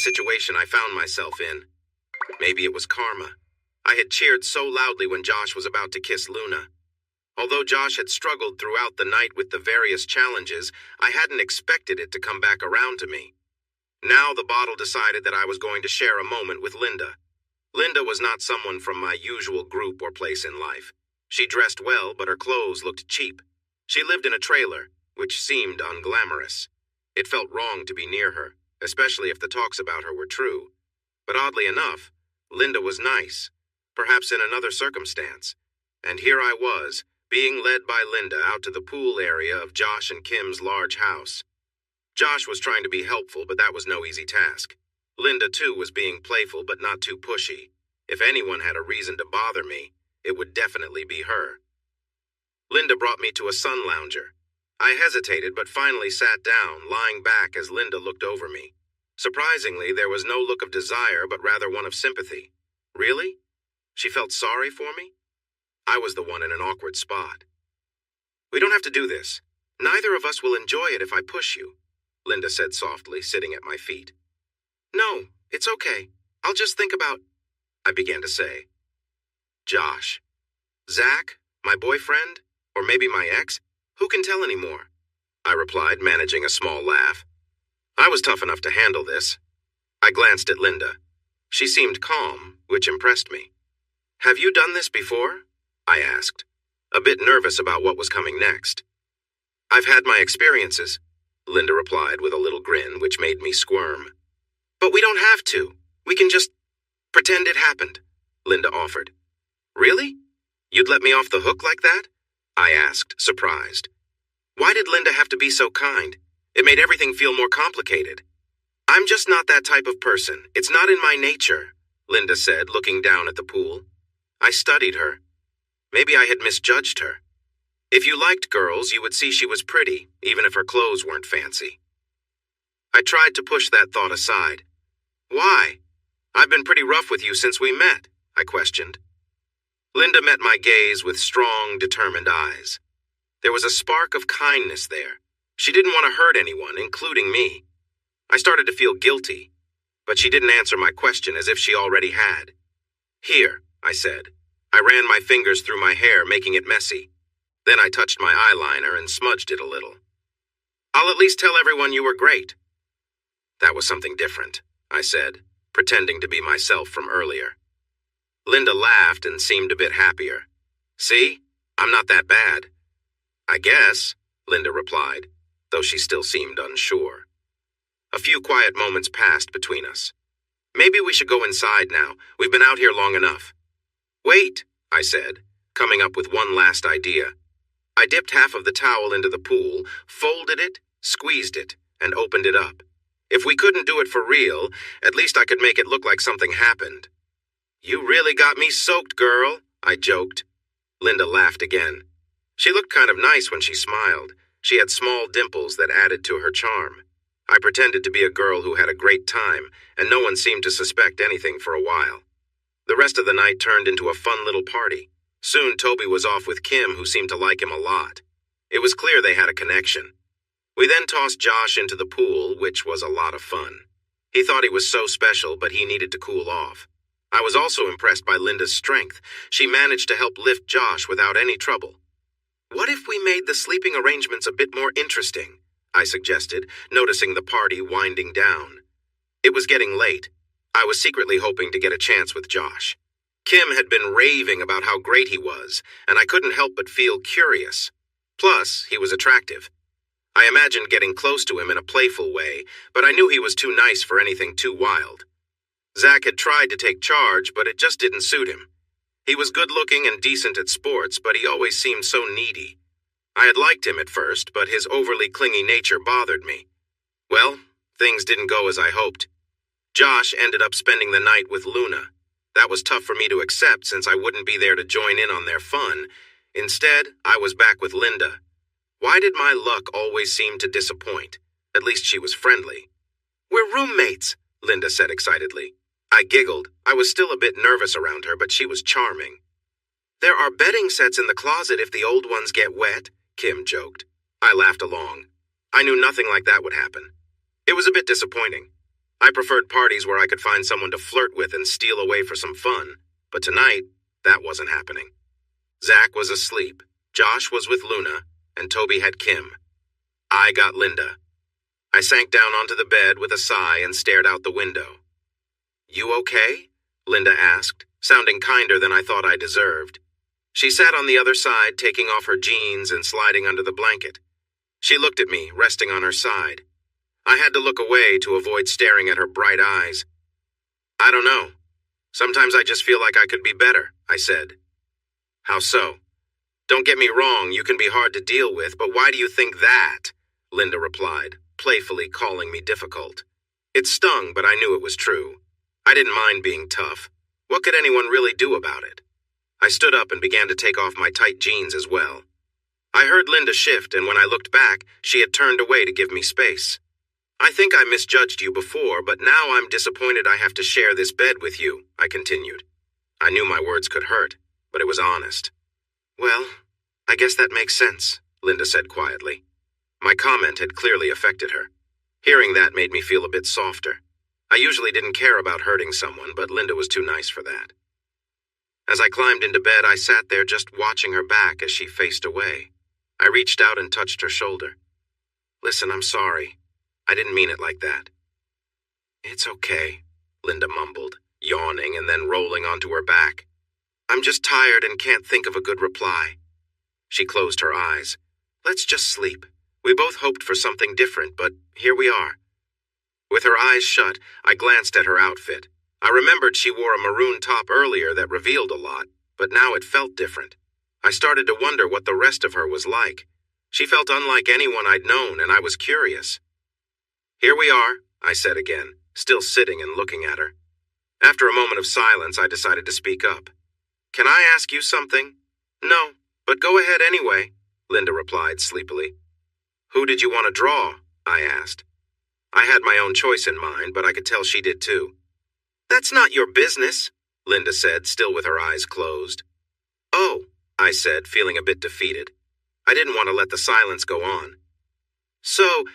situation I found myself in. Maybe it was karma. I had cheered so loudly when Josh was about to kiss Luna. Although Josh had struggled throughout the night with the various challenges, I hadn't expected it to come back around to me. Now the bottle decided that I was going to share a moment with Linda. Linda was not someone from my usual group or place in life. She dressed well, but her clothes looked cheap. She lived in a trailer, which seemed unglamorous. It felt wrong to be near her, especially if the talks about her were true. But oddly enough, Linda was nice, perhaps in another circumstance. And here I was, being led by Linda out to the pool area of Josh and Kim's large house. Josh was trying to be helpful, but that was no easy task. Linda, too, was being playful but not too pushy. If anyone had a reason to bother me, it would definitely be her. Linda brought me to a sun lounger. I hesitated but finally sat down, lying back as Linda looked over me. Surprisingly, there was no look of desire but rather one of sympathy. Really? She felt sorry for me? I was the one in an awkward spot. "We don't have to do this. Neither of us will enjoy it if I push you," Linda said softly, sitting at my feet. "No, it's okay. I'll just think about," I began to say. "Josh. Zach? My boyfriend? Or maybe my ex? Who can tell anymore?" I replied, managing a small laugh. I was tough enough to handle this. I glanced at Linda. She seemed calm, which impressed me. "Have you done this before?" I asked, a bit nervous about what was coming next. "I've had my experiences," Linda replied with a little grin, which made me squirm. "But we don't have to. We can just pretend it happened," Linda offered. "Really? You'd let me off the hook like that?" I asked, surprised. Why did Linda have to be so kind? It made everything feel more complicated. "I'm just not that type of person. It's not in my nature," Linda said, looking down at the pool. I studied her. Maybe I had misjudged her. If you liked girls, you would see she was pretty, even if her clothes weren't fancy. I tried to push that thought aside. "Why? I've been pretty rough with you since we met," I questioned. Linda met my gaze with strong, determined eyes. There was a spark of kindness there. She didn't want to hurt anyone, including me. I started to feel guilty, but she didn't answer my question as if she already had. "Here," I said. I ran my fingers through my hair, making it messy. Then I touched my eyeliner and smudged it a little. "I'll at least tell everyone you were great." That was something different, I said, pretending to be myself from earlier. Linda laughed and seemed a bit happier. "See? I'm not that bad." "I guess," Linda replied, though she still seemed unsure. A few quiet moments passed between us. "Maybe we should go inside now. We've been out here long enough." "Wait," I said, coming up with one last idea. I dipped half of the towel into the pool, folded it, squeezed it, and opened it up. If we couldn't do it for real, at least I could make it look like something happened. "You really got me soaked, girl," I joked. Linda laughed again. She looked kind of nice when she smiled. She had small dimples that added to her charm. I pretended to be a girl who had a great time, and no one seemed to suspect anything for a while. The rest of the night turned into a fun little party. Soon Toby was off with Kim, who seemed to like him a lot. It was clear they had a connection. We then tossed Josh into the pool, which was a lot of fun. He thought he was so special, but he needed to cool off. I was also impressed by Linda's strength. She managed to help lift Josh without any trouble. "What if we made the sleeping arrangements a bit more interesting?" I suggested, noticing the party winding down. It was getting late. I was secretly hoping to get a chance with Josh. Kim had been raving about how great he was, and I couldn't help but feel curious. Plus, he was attractive. I imagined getting close to him in a playful way, but I knew he was too nice for anything too wild. Zach had tried to take charge, but it just didn't suit him. He was good-looking and decent at sports, but he always seemed so needy. I had liked him at first, but his overly clingy nature bothered me. Well, things didn't go as I hoped. Josh ended up spending the night with Luna. That was tough for me to accept since I wouldn't be there to join in on their fun. Instead, I was back with Linda. Why did my luck always seem to disappoint? At least she was friendly. "We're roommates," Linda said excitedly. I giggled. I was still a bit nervous around her, but she was charming. "There are bedding sets in the closet if the old ones get wet," Kim joked. I laughed along. I knew nothing like that would happen. It was a bit disappointing. I preferred parties where I could find someone to flirt with and steal away for some fun, but tonight, that wasn't happening. Zach was asleep, Josh was with Luna, and Toby had Kim. I got Linda. I sank down onto the bed with a sigh and stared out the window. "You okay?" Linda asked, sounding kinder than I thought I deserved. She sat on the other side, taking off her jeans and sliding under the blanket. She looked at me, resting on her side. I had to look away to avoid staring at her bright eyes. "I don't know. Sometimes I just feel like I could be better," I said. "How so?" "Don't get me wrong, you can be hard to deal with, but why do you think that?" Linda replied, playfully calling me difficult. It stung, but I knew it was true. I didn't mind being tough. What could anyone really do about it? I stood up and began to take off my tight jeans as well. I heard Linda shift, and when I looked back, she had turned away to give me space. "I think I misjudged you before, but now I'm disappointed I have to share this bed with you," I continued. I knew my words could hurt, but it was honest. "Well, I guess that makes sense," Linda said quietly. My comment had clearly affected her. Hearing that made me feel a bit softer. I usually didn't care about hurting someone, but Linda was too nice for that. As I climbed into bed, I sat there just watching her back as she faced away. I reached out and touched her shoulder. "Listen, I'm sorry. I didn't mean it like that." "It's okay," Linda mumbled, yawning and then rolling onto her back. "I'm just tired and can't think of a good reply." She closed her eyes. "Let's just sleep. We both hoped for something different, but here we are." With her eyes shut, I glanced at her outfit. I remembered she wore a maroon top earlier that revealed a lot, but now it felt different. I started to wonder what the rest of her was like. She felt unlike anyone I'd known, and I was curious. "Here we are," I said again, still sitting and looking at her. After a moment of silence, I decided to speak up. "Can I ask you something?" "No, but go ahead anyway," Linda replied sleepily. "Who did you want to draw?" I asked. I had my own choice in mind, but I could tell she did too. "That's not your business," Linda said, still with her eyes closed. "Oh," I said, feeling a bit defeated. I didn't want to let the silence go on. "So,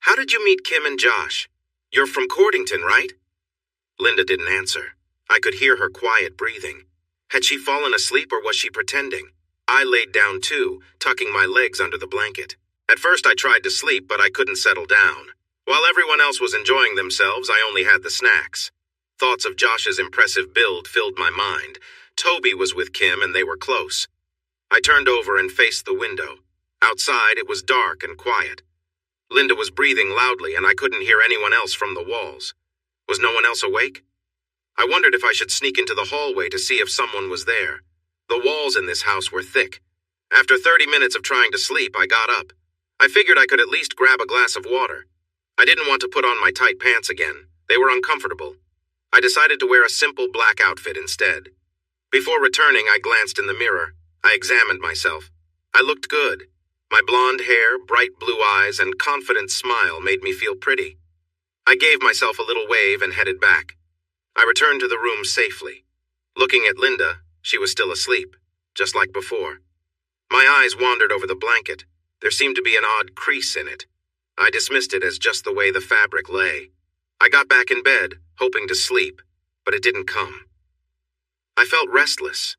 how did you meet Kim and Josh? You're from Cordington, right?" Linda didn't answer. I could hear her quiet breathing. Had she fallen asleep or was she pretending? I laid down too, tucking my legs under the blanket. At first I tried to sleep, but I couldn't settle down. While everyone else was enjoying themselves, I only had the snacks. Thoughts of Josh's impressive build filled my mind. Toby was with Kim and they were close. I turned over and faced the window. Outside, it was dark and quiet. Linda was breathing loudly and I couldn't hear anyone else from the walls. Was no one else awake? I wondered if I should sneak into the hallway to see if someone was there. The walls in this house were thick. After 30 minutes of trying to sleep, I got up. I figured I could at least grab a glass of water. I didn't want to put on my tight pants again. They were uncomfortable. I decided to wear a simple black outfit instead. Before returning, I glanced in the mirror. I examined myself. I looked good. My blonde hair, bright blue eyes, and confident smile made me feel pretty. I gave myself a little wave and headed back. I returned to the room safely. Looking at Linda, she was still asleep, just like before. My eyes wandered over the blanket. There seemed to be an odd crease in it. I dismissed it as just the way the fabric lay. I got back in bed, hoping to sleep, but it didn't come. I felt restless.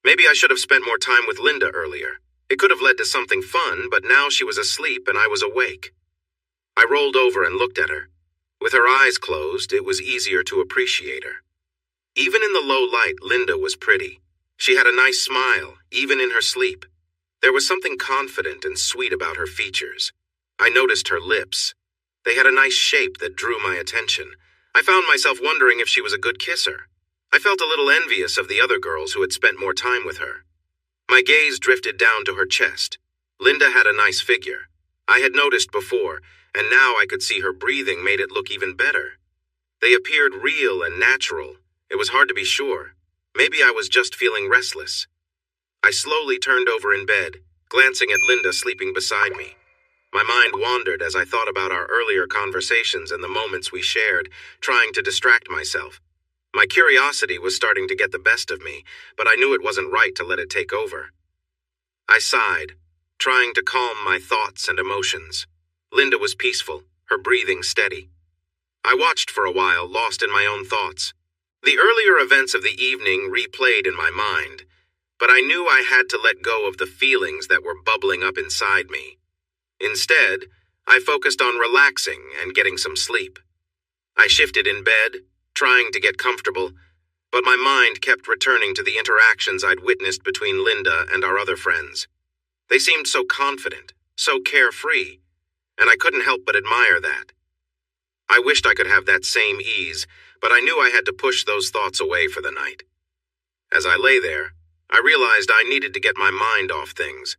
Maybe I should have spent more time with Linda earlier. It could have led to something fun, but now she was asleep and I was awake. I rolled over and looked at her. With her eyes closed, it was easier to appreciate her. Even in the low light, Linda was pretty. She had a nice smile, even in her sleep. There was something confident and sweet about her features. I noticed her lips. They had a nice shape that drew my attention. I found myself wondering if she was a good kisser. I felt a little envious of the other girls who had spent more time with her. My gaze drifted down to her chest. Linda had a nice figure. I had noticed before, and now I could see her breathing made it look even better. They appeared real and natural. It was hard to be sure. Maybe I was just feeling restless. I slowly turned over in bed, glancing at Linda sleeping beside me. My mind wandered as I thought about our earlier conversations and the moments we shared, trying to distract myself. My curiosity was starting to get the best of me, but I knew it wasn't right to let it take over. I sighed, trying to calm my thoughts and emotions. Linda was peaceful, her breathing steady. I watched for a while, lost in my own thoughts. The earlier events of the evening replayed in my mind, but I knew I had to let go of the feelings that were bubbling up inside me. Instead, I focused on relaxing and getting some sleep. I shifted in bed, trying to get comfortable, but my mind kept returning to the interactions I'd witnessed between Linda and our other friends. They seemed so confident, so carefree, and I couldn't help but admire that. I wished I could have that same ease, but I knew I had to push those thoughts away for the night. As I lay there, I realized I needed to get my mind off things.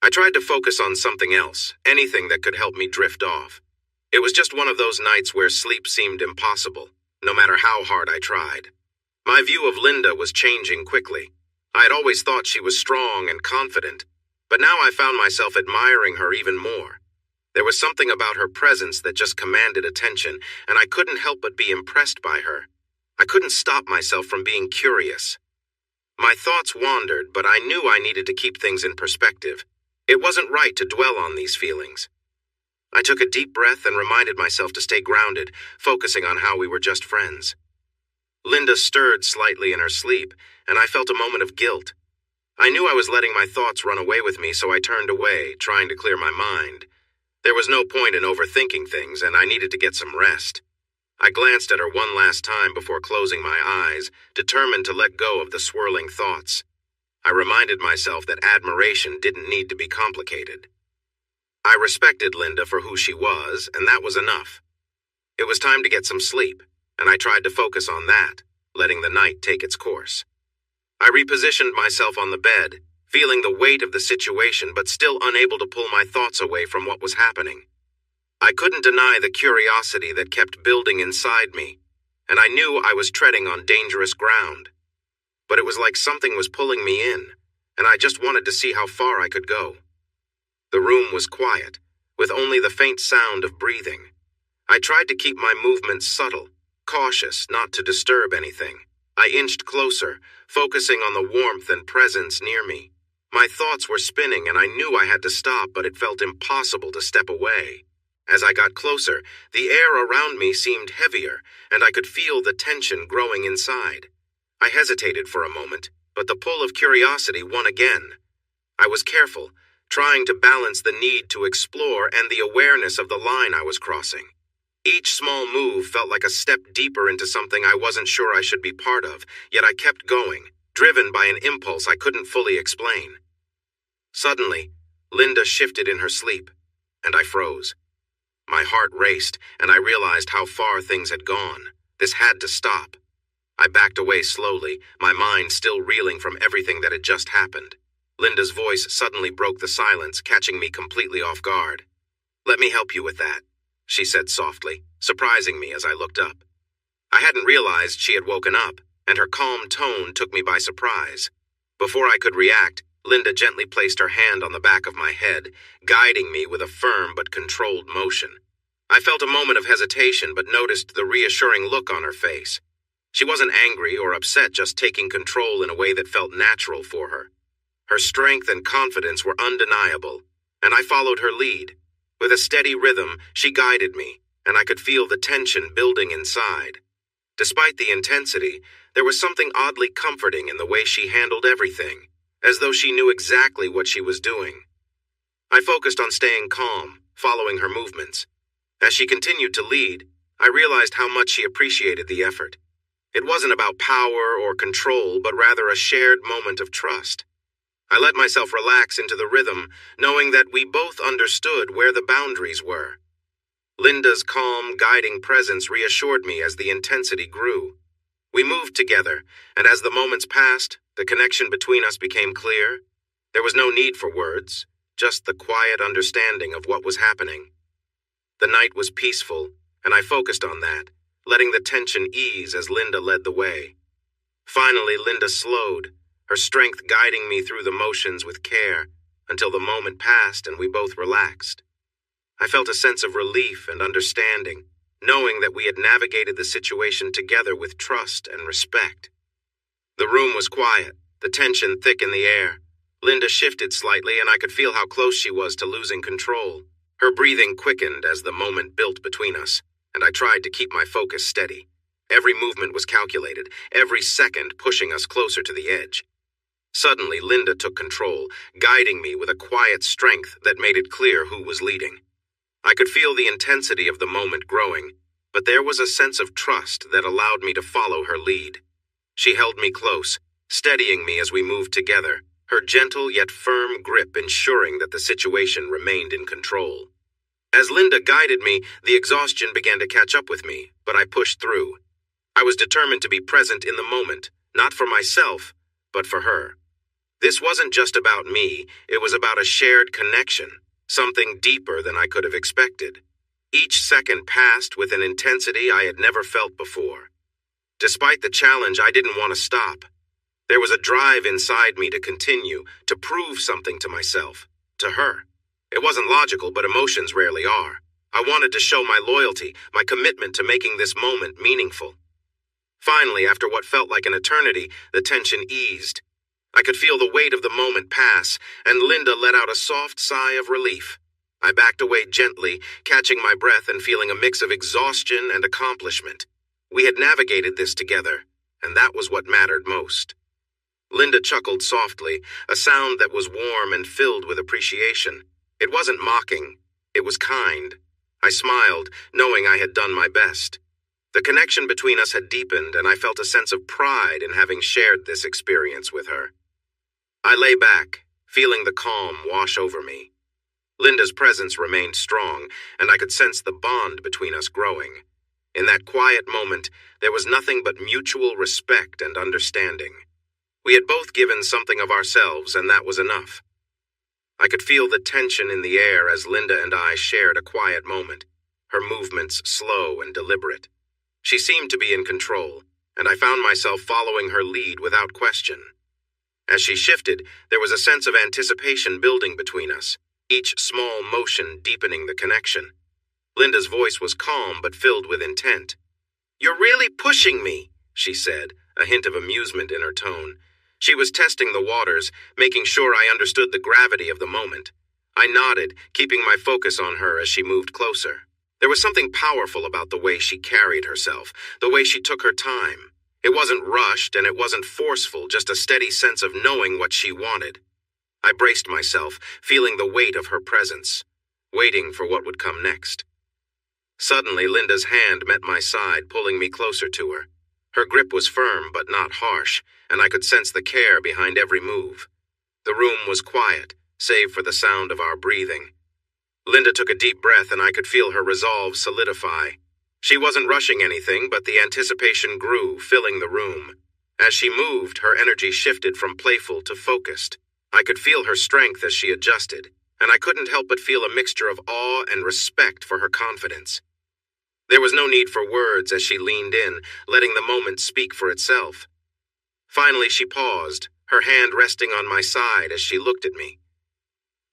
I tried to focus on something else, anything that could help me drift off. It was just one of those nights where sleep seemed impossible, no matter how hard I tried. My view of Linda was changing quickly. I had always thought she was strong and confident, but now I found myself admiring her even more. There was something about her presence that just commanded attention, and I couldn't help but be impressed by her. I couldn't stop myself from being curious. My thoughts wandered, but I knew I needed to keep things in perspective. It wasn't right to dwell on these feelings. I took a deep breath and reminded myself to stay grounded, focusing on how we were just friends. Linda stirred slightly in her sleep, and I felt a moment of guilt. I knew I was letting my thoughts run away with me, so I turned away, trying to clear my mind. There was no point in overthinking things, and I needed to get some rest. I glanced at her one last time before closing my eyes, determined to let go of the swirling thoughts. I reminded myself that admiration didn't need to be complicated. I respected Linda for who she was, and that was enough. It was time to get some sleep, and I tried to focus on that, letting the night take its course. I repositioned myself on the bed, feeling the weight of the situation but still unable to pull my thoughts away from what was happening. I couldn't deny the curiosity that kept building inside me, and I knew I was treading on dangerous ground. But it was like something was pulling me in, and I just wanted to see how far I could go. The room was quiet, with only the faint sound of breathing. I tried to keep my movements subtle, cautious not to disturb anything. I inched closer, focusing on the warmth and presence near me. My thoughts were spinning, and I knew I had to stop, but it felt impossible to step away. As I got closer, the air around me seemed heavier, and I could feel the tension growing inside. I hesitated for a moment, but the pull of curiosity won again. I was careful, trying to balance the need to explore and the awareness of the line I was crossing. Each small move felt like a step deeper into something I wasn't sure I should be part of, yet I kept going, driven by an impulse I couldn't fully explain. Suddenly, Linda shifted in her sleep, and I froze. My heart raced, and I realized how far things had gone. This had to stop. I backed away slowly, my mind still reeling from everything that had just happened. Linda's voice suddenly broke the silence, catching me completely off guard. "Let me help you with that," she said softly, surprising me as I looked up. I hadn't realized she had woken up, and her calm tone took me by surprise. Before I could react, Linda gently placed her hand on the back of my head, guiding me with a firm but controlled motion. I felt a moment of hesitation but noticed the reassuring look on her face. She wasn't angry or upset, just taking control in a way that felt natural for her. Her strength and confidence were undeniable, and I followed her lead. With a steady rhythm, she guided me, and I could feel the tension building inside. Despite the intensity, there was something oddly comforting in the way she handled everything, as though she knew exactly what she was doing. I focused on staying calm, following her movements. As she continued to lead, I realized how much she appreciated the effort. It wasn't about power or control, but rather a shared moment of trust. I let myself relax into the rhythm, knowing that we both understood where the boundaries were. Linda's calm, guiding presence reassured me as the intensity grew. We moved together, and as the moments passed, the connection between us became clear. There was no need for words, just the quiet understanding of what was happening. The night was peaceful, and I focused on that, letting the tension ease as Linda led the way. Finally, Linda slowed, her strength guiding me through the motions with care, until the moment passed and we both relaxed. I felt a sense of relief and understanding, knowing that we had navigated the situation together with trust and respect. The room was quiet, the tension thick in the air. Linda shifted slightly, and I could feel how close she was to losing control. Her breathing quickened as the moment built between us. and I tried to keep my focus steady. Every movement was calculated, every second pushing us closer to the edge. Suddenly, Linda took control, guiding me with a quiet strength that made it clear who was leading. I could feel the intensity of the moment growing, but there was a sense of trust that allowed me to follow her lead. She held me close, steadying me as we moved together, her gentle yet firm grip ensuring that the situation remained in control. As Linda guided me, the exhaustion began to catch up with me, but I pushed through. I was determined to be present in the moment, not for myself, but for her. This wasn't just about me, it was about a shared connection, something deeper than I could have expected. Each second passed with an intensity I had never felt before. Despite the challenge, I didn't want to stop. There was a drive inside me to continue, to prove something to myself, to her. It wasn't logical, but emotions rarely are. I wanted to show my loyalty, my commitment to making this moment meaningful. Finally, after what felt like an eternity, the tension eased. I could feel the weight of the moment pass, and Linda let out a soft sigh of relief. I backed away gently, catching my breath and feeling a mix of exhaustion and accomplishment. We had navigated this together, and that was what mattered most. Linda chuckled softly, a sound that was warm and filled with appreciation. It wasn't mocking, it was kind. I smiled, knowing I had done my best. The connection between us had deepened, and I felt a sense of pride in having shared this experience with her. I lay back, feeling the calm wash over me. Linda's presence remained strong, and I could sense the bond between us growing. In that quiet moment, there was nothing but mutual respect and understanding. We had both given something of ourselves, and that was enough. I could feel the tension in the air as Linda and I shared a quiet moment, her movements slow and deliberate. She seemed to be in control, and I found myself following her lead without question. As she shifted, there was a sense of anticipation building between us, each small motion deepening the connection. Linda's voice was calm but filled with intent. "You're really pushing me," she said, a hint of amusement in her tone. She was testing the waters, making sure I understood the gravity of the moment. I nodded, keeping my focus on her as she moved closer. There was something powerful about the way she carried herself, the way she took her time. It wasn't rushed and it wasn't forceful, just a steady sense of knowing what she wanted. I braced myself, feeling the weight of her presence, waiting for what would come next. Suddenly, Linda's hand met my side, pulling me closer to her. Her grip was firm but not harsh, and I could sense the care behind every move. The room was quiet, save for the sound of our breathing. Linda took a deep breath, and I could feel her resolve solidify. She wasn't rushing anything, but the anticipation grew, filling the room. As she moved, her energy shifted from playful to focused. I could feel her strength as she adjusted, and I couldn't help but feel a mixture of awe and respect for her confidence. There was no need for words as she leaned in, letting the moment speak for itself. Finally, she paused, her hand resting on my side as she looked at me.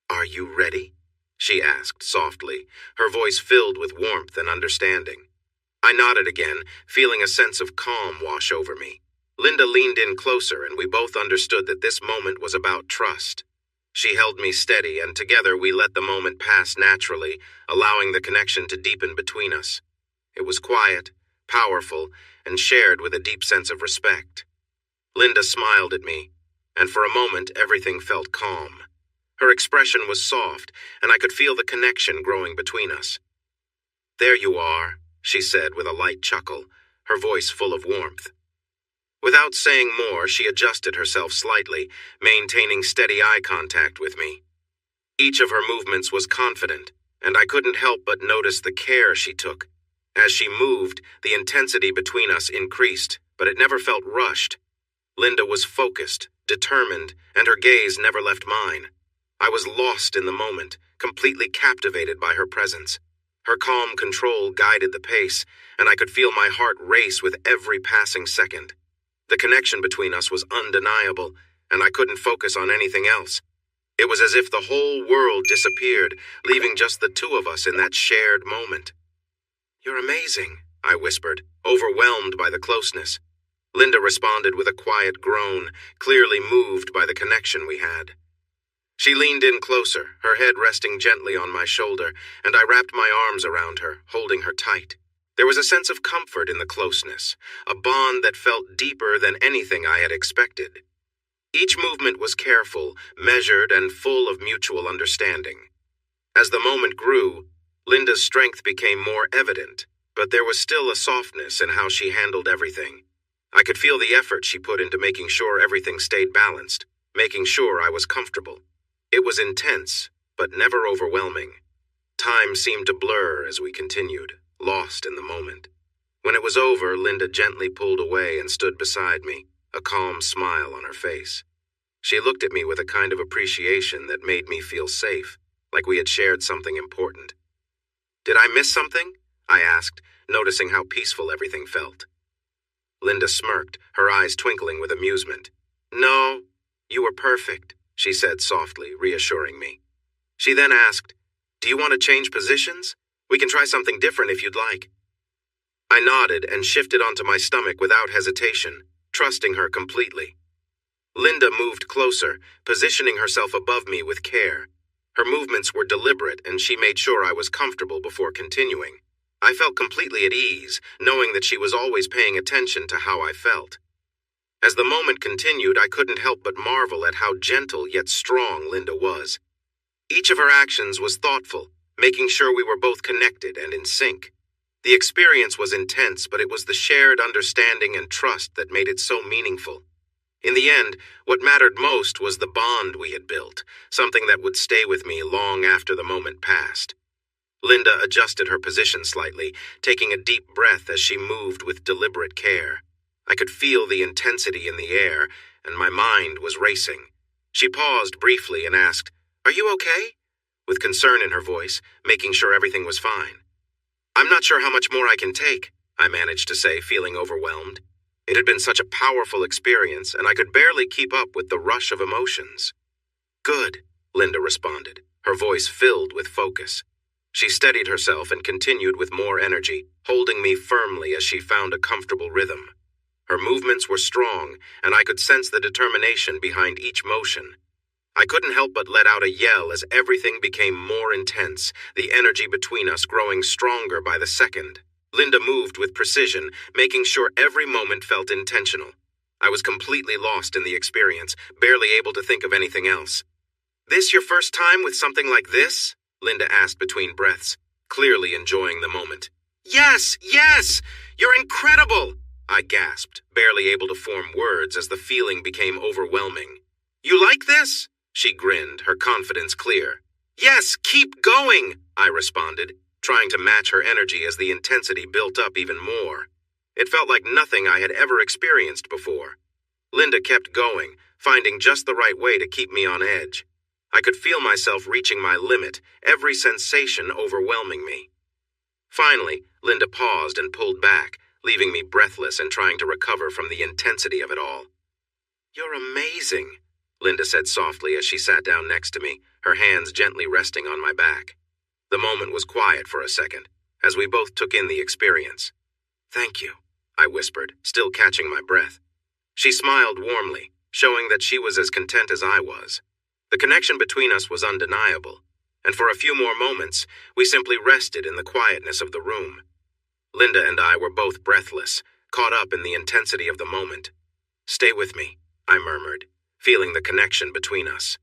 "Are you ready?" she asked softly, her voice filled with warmth and understanding. I nodded again, feeling a sense of calm wash over me. Linda leaned in closer, and we both understood that this moment was about trust. She held me steady, and together we let the moment pass naturally, allowing the connection to deepen between us. It was quiet, powerful, and shared with a deep sense of respect. Linda smiled at me, and for a moment everything felt calm. Her expression was soft, and I could feel the connection growing between us. "There you are," she said with a light chuckle, her voice full of warmth. Without saying more, she adjusted herself slightly, maintaining steady eye contact with me. Each of her movements was confident, and I couldn't help but notice the care she took. As she moved, the intensity between us increased, but it never felt rushed. Linda was focused, determined, and her gaze never left mine. I was lost in the moment, completely captivated by her presence. Her calm control guided the pace, and I could feel my heart race with every passing second. The connection between us was undeniable, and I couldn't focus on anything else. It was as if the whole world disappeared, leaving just the two of us in that shared moment. "You're amazing," I whispered, overwhelmed by the closeness. Linda responded with a quiet groan, clearly moved by the connection we had. She leaned in closer, her head resting gently on my shoulder, and I wrapped my arms around her, holding her tight. There was a sense of comfort in the closeness, a bond that felt deeper than anything I had expected. Each movement was careful, measured, and full of mutual understanding. As the moment grew, Linda's strength became more evident, but there was still a softness in how she handled everything. I could feel the effort she put into making sure everything stayed balanced, making sure I was comfortable. It was intense, but never overwhelming. Time seemed to blur as we continued, lost in the moment. When it was over, Linda gently pulled away and stood beside me, a calm smile on her face. She looked at me with a kind of appreciation that made me feel safe, like we had shared something important. "Did I miss something?" I asked, noticing how peaceful everything felt. Linda smirked, her eyes twinkling with amusement. "No, you were perfect," she said softly, reassuring me. She then asked, "Do you want to change positions? We can try something different if you'd like." I nodded and shifted onto my stomach without hesitation, trusting her completely. Linda moved closer, positioning herself above me with care. Her movements were deliberate, and she made sure I was comfortable before continuing. I felt completely at ease, knowing that she was always paying attention to how I felt. As the moment continued, I couldn't help but marvel at how gentle yet strong Linda was. Each of her actions was thoughtful, making sure we were both connected and in sync. The experience was intense, but it was the shared understanding and trust that made it so meaningful. In the end, what mattered most was the bond we had built, something that would stay with me long after the moment passed. Linda adjusted her position slightly, taking a deep breath as she moved with deliberate care. I could feel the intensity in the air, and my mind was racing. She paused briefly and asked, "Are you okay?" with concern in her voice, making sure everything was fine. "I'm not sure how much more I can take," I managed to say, feeling overwhelmed. It had been such a powerful experience, and I could barely keep up with the rush of emotions. "Good," Linda responded, her voice filled with focus. She steadied herself and continued with more energy, holding me firmly as she found a comfortable rhythm. Her movements were strong, and I could sense the determination behind each motion. I couldn't help but let out a yell as everything became more intense, the energy between us growing stronger by the second. Linda moved with precision, making sure every moment felt intentional. I was completely lost in the experience, barely able to think of anything else. "This your first time with something like this?" Linda asked between breaths, clearly enjoying the moment. "Yes, yes! You're incredible!" I gasped, barely able to form words as the feeling became overwhelming. "You like this?" She grinned, her confidence clear. "Yes, keep going," I responded, trying to match her energy as the intensity built up even more. It felt like nothing I had ever experienced before. Linda kept going, finding just the right way to keep me on edge. I could feel myself reaching my limit, every sensation overwhelming me. Finally, Linda paused and pulled back, leaving me breathless and trying to recover from the intensity of it all. "You're amazing," Linda said softly as she sat down next to me, her hands gently resting on my back. The moment was quiet for a second, as we both took in the experience. "Thank you," I whispered, still catching my breath. She smiled warmly, showing that she was as content as I was. The connection between us was undeniable, and for a few more moments, we simply rested in the quietness of the room. Linda and I were both breathless, caught up in the intensity of the moment. "Stay with me," I murmured, feeling the connection between us.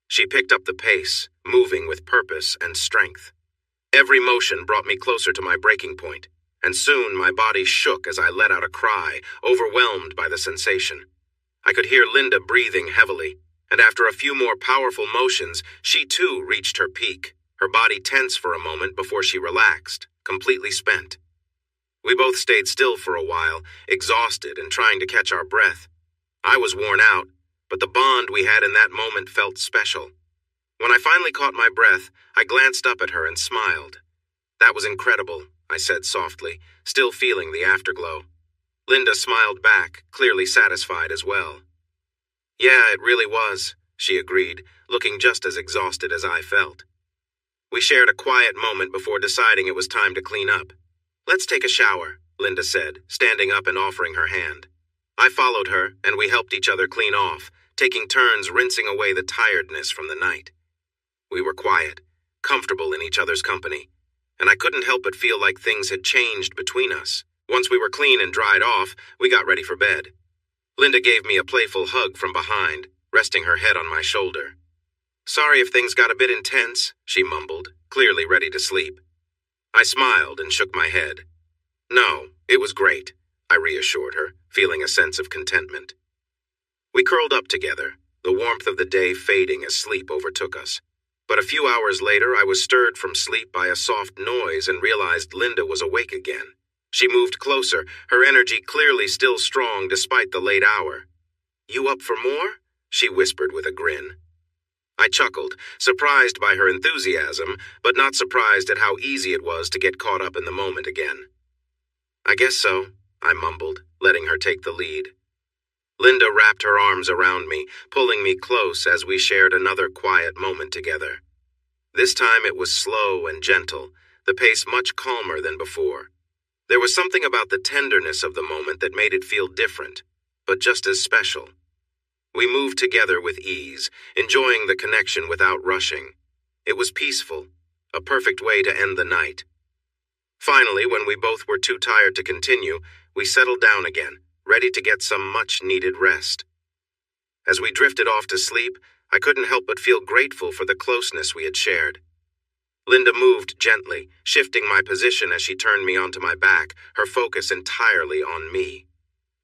She picked up the pace, moving with purpose and strength. Every motion brought me closer to my breaking point, and soon my body shook as I let out a cry, overwhelmed by the sensation. I could hear Linda breathing heavily, and after a few more powerful motions, she too reached her peak, her body tense for a moment before she relaxed, completely spent. We both stayed still for a while, exhausted and trying to catch our breath. I was worn out, but the bond we had in that moment felt special. When I finally caught my breath, I glanced up at her and smiled. "That was incredible," I said softly, still feeling the afterglow. Linda smiled back, clearly satisfied as well. "Yeah, it really was," she agreed, looking just as exhausted as I felt. We shared a quiet moment before deciding it was time to clean up. "Let's take a shower," Linda said, standing up and offering her hand. I followed her, and we helped each other clean off, taking turns rinsing away the tiredness from the night. We were quiet, comfortable in each other's company, and I couldn't help but feel like things had changed between us. Once we were clean and dried off, we got ready for bed. Linda gave me a playful hug from behind, resting her head on my shoulder. "Sorry if things got a bit intense," she mumbled, clearly ready to sleep. I smiled and shook my head. "No, it was great," I reassured her, feeling a sense of contentment. We curled up together, the warmth of the day fading as sleep overtook us. But a few hours later, I was stirred from sleep by a soft noise and realized Linda was awake again. She moved closer, her energy clearly still strong despite the late hour. "You up for more?" she whispered with a grin. I chuckled, surprised by her enthusiasm, but not surprised at how easy it was to get caught up in the moment again. "I guess so," I mumbled, letting her take the lead. Linda wrapped her arms around me, pulling me close as we shared another quiet moment together. This time it was slow and gentle, the pace much calmer than before. There was something about the tenderness of the moment that made it feel different, but just as special. We moved together with ease, enjoying the connection without rushing. It was peaceful, a perfect way to end the night. Finally, when we both were too tired to continue, we settled down again, ready to get some much-needed rest. As we drifted off to sleep, I couldn't help but feel grateful for the closeness we had shared. Linda moved gently, shifting my position as she turned me onto my back, her focus entirely on me.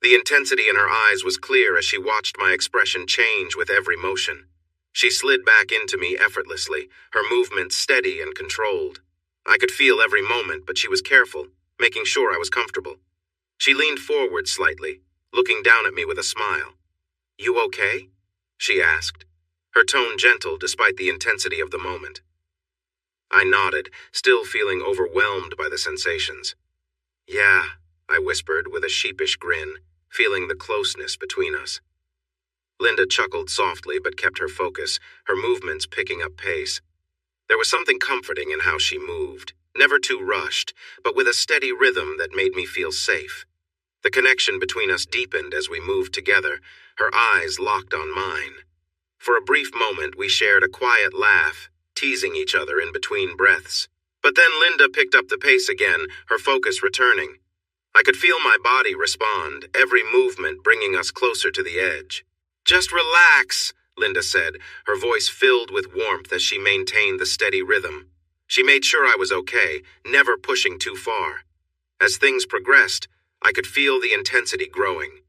The intensity in her eyes was clear as she watched my expression change with every motion. She slid back into me effortlessly, her movements steady and controlled. I could feel every moment, but she was careful, making sure I was comfortable. She leaned forward slightly, looking down at me with a smile. "You okay?" she asked, her tone gentle despite the intensity of the moment. I nodded, still feeling overwhelmed by the sensations. "Yeah," I whispered with a sheepish grin, feeling the closeness between us. Linda chuckled softly but kept her focus, her movements picking up pace. There was something comforting in how she moved, never too rushed, but with a steady rhythm that made me feel safe. The connection between us deepened as we moved together, her eyes locked on mine. For a brief moment, we shared a quiet laugh, teasing each other in between breaths. But then Linda picked up the pace again, her focus returning. I could feel my body respond, every movement bringing us closer to the edge. "Just relax," Linda said, her voice filled with warmth as she maintained the steady rhythm. She made sure I was okay, never pushing too far. As things progressed, I could feel the intensity growing.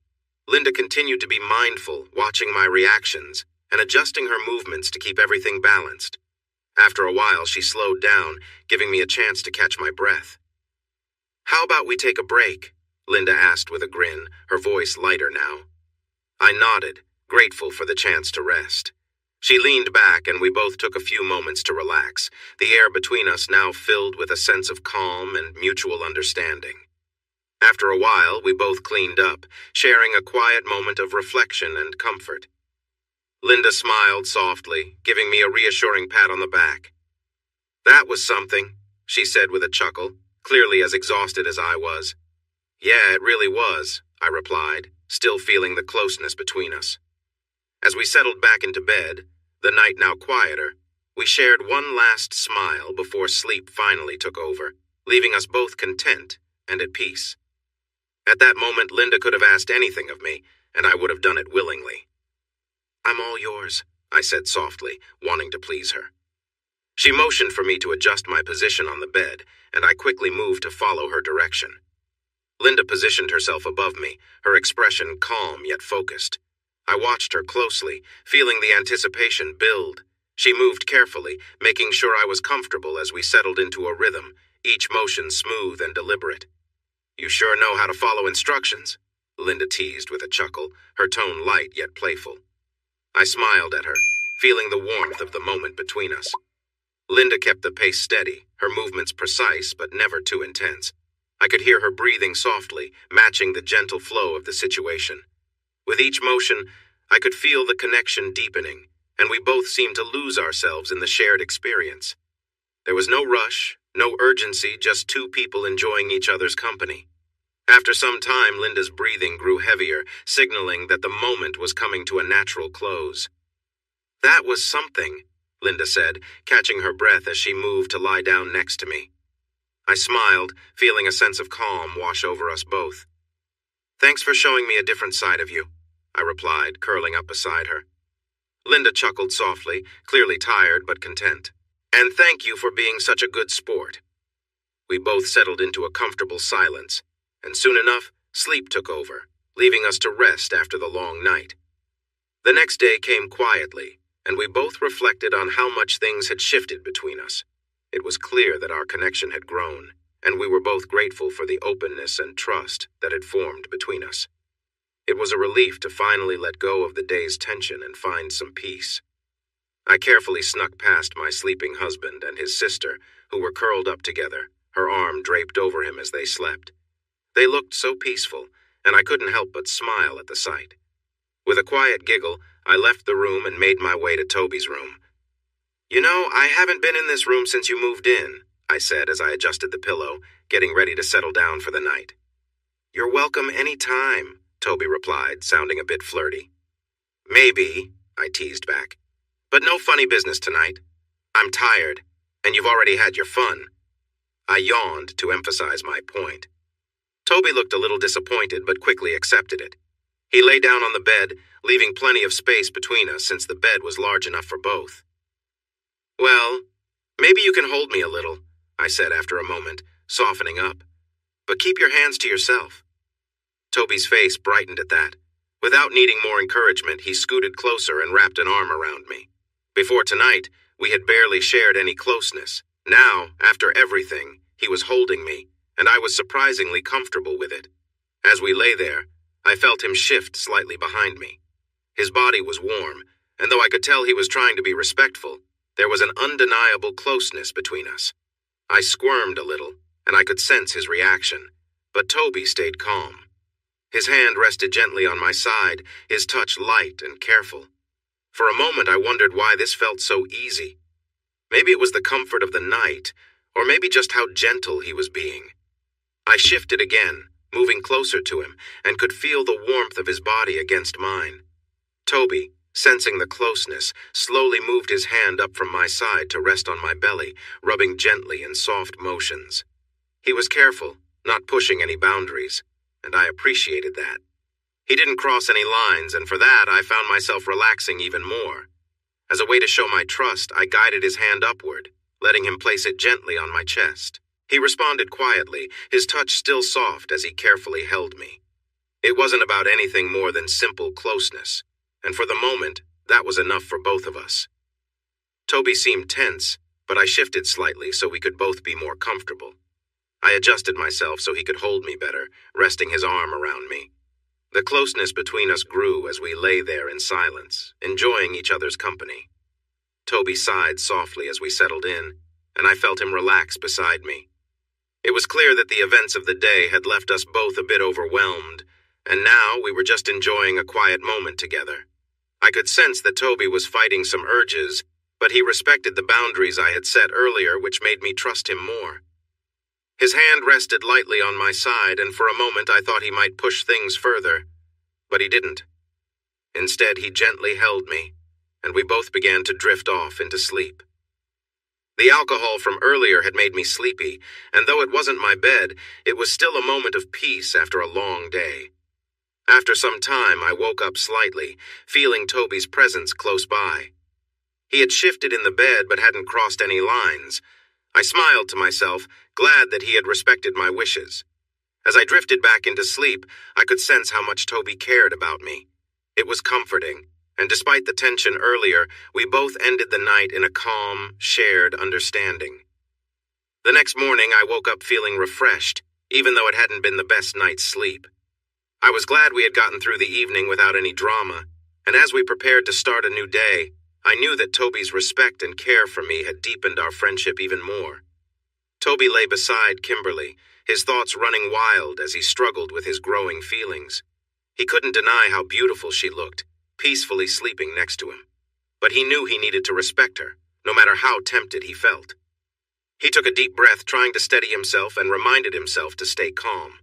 Linda continued to be mindful, watching my reactions, and adjusting her movements to keep everything balanced. After a while, she slowed down, giving me a chance to catch my breath. "How about we take a break?" Linda asked with a grin, her voice lighter now. I nodded, grateful for the chance to rest. She leaned back and we both took a few moments to relax, the air between us now filled with a sense of calm and mutual understanding. After a while, we both cleaned up, sharing a quiet moment of reflection and comfort. Linda smiled softly, giving me a reassuring pat on the back. "That was something," she said with a chuckle, clearly as exhausted as I was. "Yeah, it really was," I replied, still feeling the closeness between us. As we settled back into bed, the night now quieter, we shared one last smile before sleep finally took over, leaving us both content and at peace. At that moment, Linda could have asked anything of me, and I would have done it willingly. "I'm all yours," I said softly, wanting to please her. She motioned for me to adjust my position on the bed, and I quickly moved to follow her direction. Linda positioned herself above me, her expression calm yet focused. I watched her closely, feeling the anticipation build. She moved carefully, making sure I was comfortable as we settled into a rhythm, each motion smooth and deliberate. "You sure know how to follow instructions?" Linda teased with a chuckle, her tone light yet playful. I smiled at her, feeling the warmth of the moment between us. Linda kept the pace steady, her movements precise but never too intense. I could hear her breathing softly, matching the gentle flow of the situation. With each motion, I could feel the connection deepening, and we both seemed to lose ourselves in the shared experience. There was no rush, no urgency, just two people enjoying each other's company. After some time, Linda's breathing grew heavier, signaling that the moment was coming to a natural close. "That was something," Linda said, catching her breath as she moved to lie down next to me. I smiled, feeling a sense of calm wash over us both. "Thanks for showing me a different side of you," I replied, curling up beside her. Linda chuckled softly, clearly tired but content. "And thank you for being such a good sport." We both settled into a comfortable silence, and soon enough, sleep took over, leaving us to rest after the long night. The next day came quietly, and we both reflected on how much things had shifted between us. It was clear that our connection had grown, and we were both grateful for the openness and trust that had formed between us. It was a relief to finally let go of the day's tension and find some peace. I carefully snuck past my sleeping husband and his sister, who were curled up together, her arm draped over him as they slept. They looked so peaceful, and I couldn't help but smile at the sight. With a quiet giggle, I left the room and made my way to Toby's room. "You know, I haven't been in this room since you moved in," I said as I adjusted the pillow, getting ready to settle down for the night. "You're welcome any time," Toby replied, sounding a bit flirty. "Maybe," I teased back, "but no funny business tonight. I'm tired, and you've already had your fun." I yawned to emphasize my point. Toby looked a little disappointed but quickly accepted it. He lay down on the bed, leaving plenty of space between us since the bed was large enough for both. "Well, maybe you can hold me a little," I said after a moment, softening up. "But keep your hands to yourself." Toby's face brightened at that. Without needing more encouragement, he scooted closer and wrapped an arm around me. Before tonight, we had barely shared any closeness. Now, after everything, he was holding me, and I was surprisingly comfortable with it. As we lay there, I felt him shift slightly behind me. His body was warm, and though I could tell he was trying to be respectful, there was an undeniable closeness between us. I squirmed a little, and I could sense his reaction, but Toby stayed calm. His hand rested gently on my side, his touch light and careful. For a moment I wondered why this felt so easy. Maybe it was the comfort of the night, or maybe just how gentle he was being. I shifted again, moving closer to him, and could feel the warmth of his body against mine. Toby, sensing the closeness, slowly moved his hand up from my side to rest on my belly, rubbing gently in soft motions. He was careful, not pushing any boundaries, and I appreciated that. He didn't cross any lines, and for that I found myself relaxing even more. As a way to show my trust, I guided his hand upward, letting him place it gently on my chest. He responded quietly, his touch still soft as he carefully held me. It wasn't about anything more than simple closeness, and for the moment, that was enough for both of us. Toby seemed tense, but I shifted slightly so we could both be more comfortable. I adjusted myself so he could hold me better, resting his arm around me. The closeness between us grew as we lay there in silence, enjoying each other's company. Toby sighed softly as we settled in, and I felt him relax beside me. It was clear that the events of the day had left us both a bit overwhelmed, and now we were just enjoying a quiet moment together. I could sense that Toby was fighting some urges, but he respected the boundaries I had set earlier, which made me trust him more. His hand rested lightly on my side, and for a moment I thought he might push things further, but he didn't. Instead, he gently held me, and we both began to drift off into sleep. The alcohol from earlier had made me sleepy, and though it wasn't my bed, it was still a moment of peace after a long day. After some time, I woke up slightly, feeling Toby's presence close by. He had shifted in the bed but hadn't crossed any lines. I smiled to myself, glad that he had respected my wishes. As I drifted back into sleep, I could sense how much Toby cared about me. It was comforting, and despite the tension earlier, we both ended the night in a calm, shared understanding. The next morning, I woke up feeling refreshed, even though it hadn't been the best night's sleep. I was glad we had gotten through the evening without any drama, and as we prepared to start a new day, I knew that Toby's respect and care for me had deepened our friendship even more. Toby lay beside Kimberly, his thoughts running wild as he struggled with his growing feelings. He couldn't deny how beautiful she looked, peacefully sleeping next to him. But he knew he needed to respect her, no matter how tempted he felt. He took a deep breath, trying to steady himself, and reminded himself to stay calm.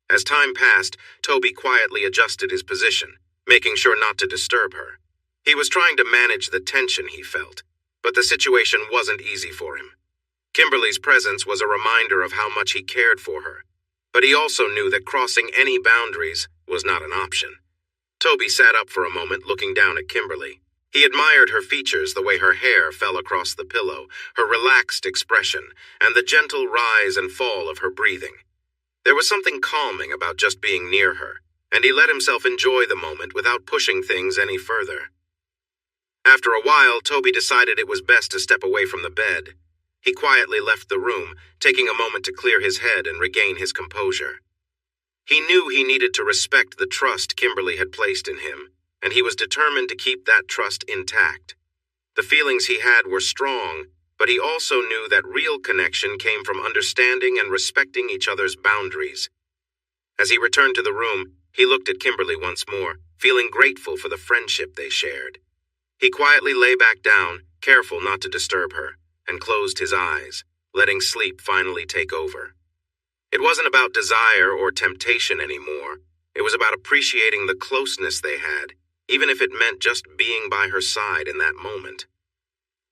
As time passed, Toby quietly adjusted his position, making sure not to disturb her. He was trying to manage the tension he felt, but the situation wasn't easy for him. Kimberly's presence was a reminder of how much he cared for her, but he also knew that crossing any boundaries was not an option. Toby sat up for a moment, looking down at Kimberly. He admired her features, the way her hair fell across the pillow, her relaxed expression, and the gentle rise and fall of her breathing. There was something calming about just being near her, and he let himself enjoy the moment without pushing things any further. After a while, Toby decided it was best to step away from the bed. He quietly left the room, taking a moment to clear his head and regain his composure. He knew he needed to respect the trust Kimberly had placed in him, and he was determined to keep that trust intact. The feelings he had were strong, but he also knew that real connection came from understanding and respecting each other's boundaries. As he returned to the room, he looked at Kimberly once more, feeling grateful for the friendship they shared. He quietly lay back down, careful not to disturb her, and closed his eyes, letting sleep finally take over. It wasn't about desire or temptation anymore. It was about appreciating the closeness they had, even if it meant just being by her side in that moment.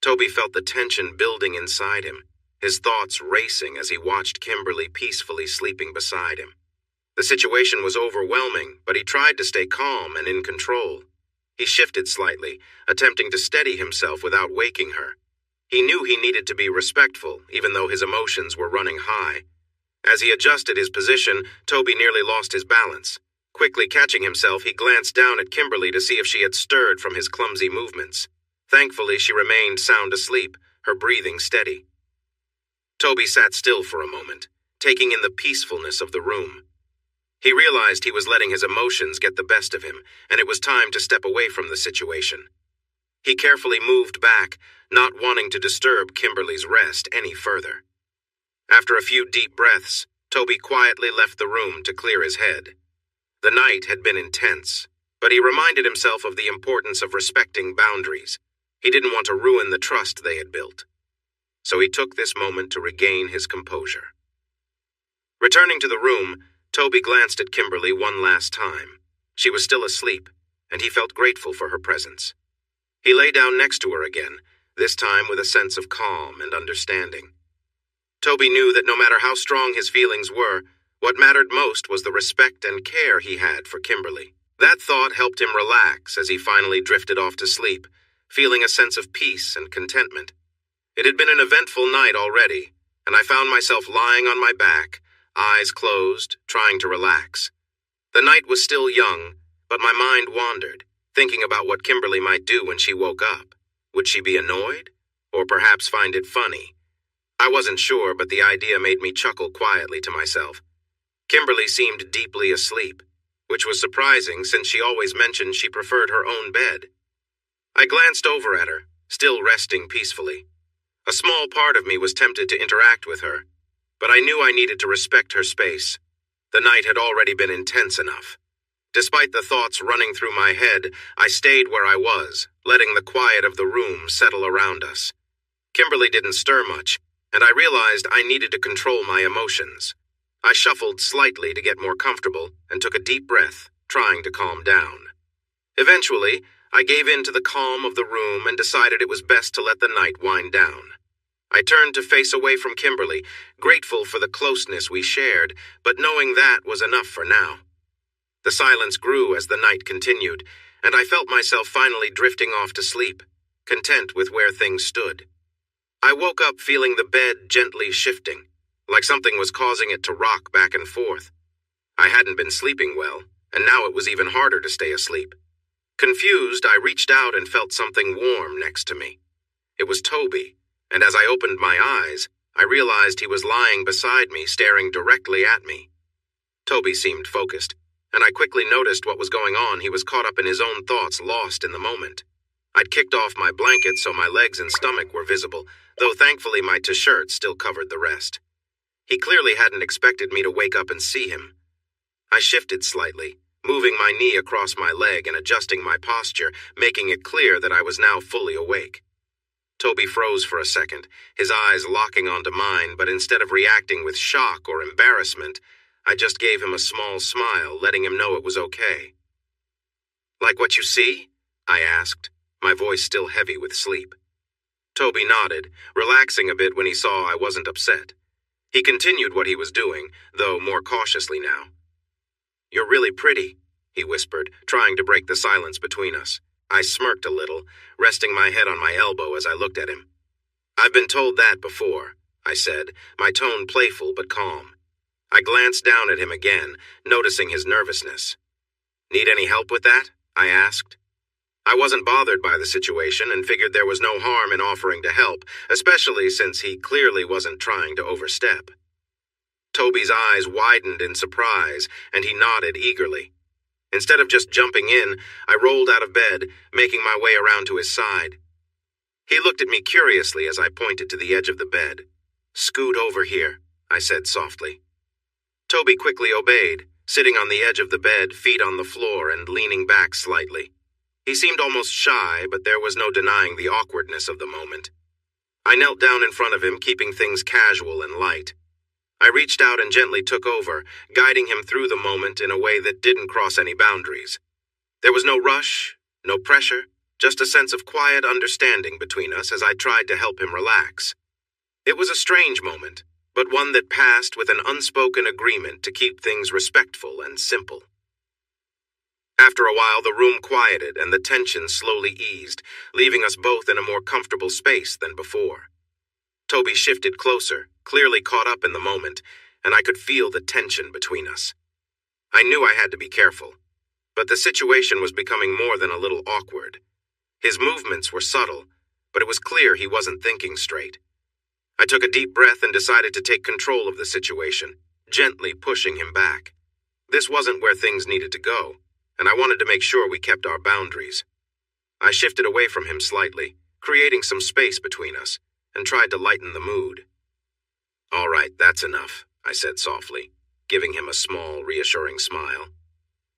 Toby felt the tension building inside him, his thoughts racing as he watched Kimberly peacefully sleeping beside him. The situation was overwhelming, but he tried to stay calm and in control. He shifted slightly, attempting to steady himself without waking her. He knew he needed to be respectful, even though his emotions were running high. As he adjusted his position, Toby nearly lost his balance. Quickly catching himself, he glanced down at Kimberly to see if she had stirred from his clumsy movements. Thankfully, she remained sound asleep, her breathing steady. Toby sat still for a moment, taking in the peacefulness of the room. He realized he was letting his emotions get the best of him, and it was time to step away from the situation. He carefully moved back, not wanting to disturb Kimberly's rest any further. After a few deep breaths, Toby quietly left the room to clear his head. The night had been intense, but he reminded himself of the importance of respecting boundaries. He didn't want to ruin the trust they had built. So he took this moment to regain his composure. Returning to the room, Toby glanced at Kimberly one last time. She was still asleep, and he felt grateful for her presence. He lay down next to her again, this time with a sense of calm and understanding. Toby knew that no matter how strong his feelings were, what mattered most was the respect and care he had for Kimberly. That thought helped him relax as he finally drifted off to sleep, feeling a sense of peace and contentment. It had been an eventful night already, and I found myself lying on my back, eyes closed, trying to relax. The night was still young, but my mind wandered, thinking about what Kimberly might do when she woke up. Would she be annoyed? Or perhaps find it funny? I wasn't sure, but the idea made me chuckle quietly to myself. Kimberly seemed deeply asleep, which was surprising since she always mentioned she preferred her own bed. I glanced over at her, still resting peacefully. A small part of me was tempted to interact with her, but I knew I needed to respect her space. The night had already been intense enough. Despite the thoughts running through my head, I stayed where I was, letting the quiet of the room settle around us. Kimberly didn't stir much, and I realized I needed to control my emotions. I shuffled slightly to get more comfortable and took a deep breath, trying to calm down. Eventually, I gave in to the calm of the room and decided it was best to let the night wind down. I turned to face away from Kimberly, grateful for the closeness we shared, but knowing that was enough for now. The silence grew as the night continued, and I felt myself finally drifting off to sleep, content with where things stood. I woke up feeling the bed gently shifting, like something was causing it to rock back and forth. I hadn't been sleeping well, and now it was even harder to stay asleep. Confused, I reached out and felt something warm next to me. It was Toby, and as I opened my eyes, I realized he was lying beside me, staring directly at me. Toby seemed focused, and I quickly noticed what was going on. He was caught up in his own thoughts, lost in the moment. I'd kicked off my blanket so my legs and stomach were visible, though thankfully my t-shirt still covered the rest. He clearly hadn't expected me to wake up and see him. I shifted slightly, moving my knee across my leg and adjusting my posture, making it clear that I was now fully awake. Toby froze for a second, his eyes locking onto mine, but instead of reacting with shock or embarrassment, I just gave him a small smile, letting him know it was okay. "Like what you see?" I asked, my voice still heavy with sleep. Toby nodded, relaxing a bit when he saw I wasn't upset. He continued what he was doing, though more cautiously now. "You're really pretty," he whispered, trying to break the silence between us. I smirked a little, resting my head on my elbow as I looked at him. "I've been told that before," I said, my tone playful but calm. I glanced down at him again, noticing his nervousness. "Need any help with that?" I asked. I wasn't bothered by the situation and figured there was no harm in offering to help, especially since he clearly wasn't trying to overstep. Toby's eyes widened in surprise, and he nodded eagerly. Instead of just jumping in, I rolled out of bed, making my way around to his side. He looked at me curiously as I pointed to the edge of the bed. "Scoot over here," I said softly. Toby quickly obeyed, sitting on the edge of the bed, feet on the floor and leaning back slightly. He seemed almost shy, but there was no denying the awkwardness of the moment. I knelt down in front of him, keeping things casual and light. I reached out and gently took over, guiding him through the moment in a way that didn't cross any boundaries. There was no rush, no pressure, just a sense of quiet understanding between us as I tried to help him relax. It was a strange moment, but one that passed with an unspoken agreement to keep things respectful and simple. After a while, the room quieted and the tension slowly eased, leaving us both in a more comfortable space than before. Toby shifted closer, clearly caught up in the moment, and I could feel the tension between us. I knew I had to be careful, but the situation was becoming more than a little awkward. His movements were subtle, but it was clear he wasn't thinking straight. I took a deep breath and decided to take control of the situation, gently pushing him back. This wasn't where things needed to go, and I wanted to make sure we kept our boundaries. I shifted away from him slightly, creating some space between us, and tried to lighten the mood. "All right, that's enough," I said softly, giving him a small, reassuring smile.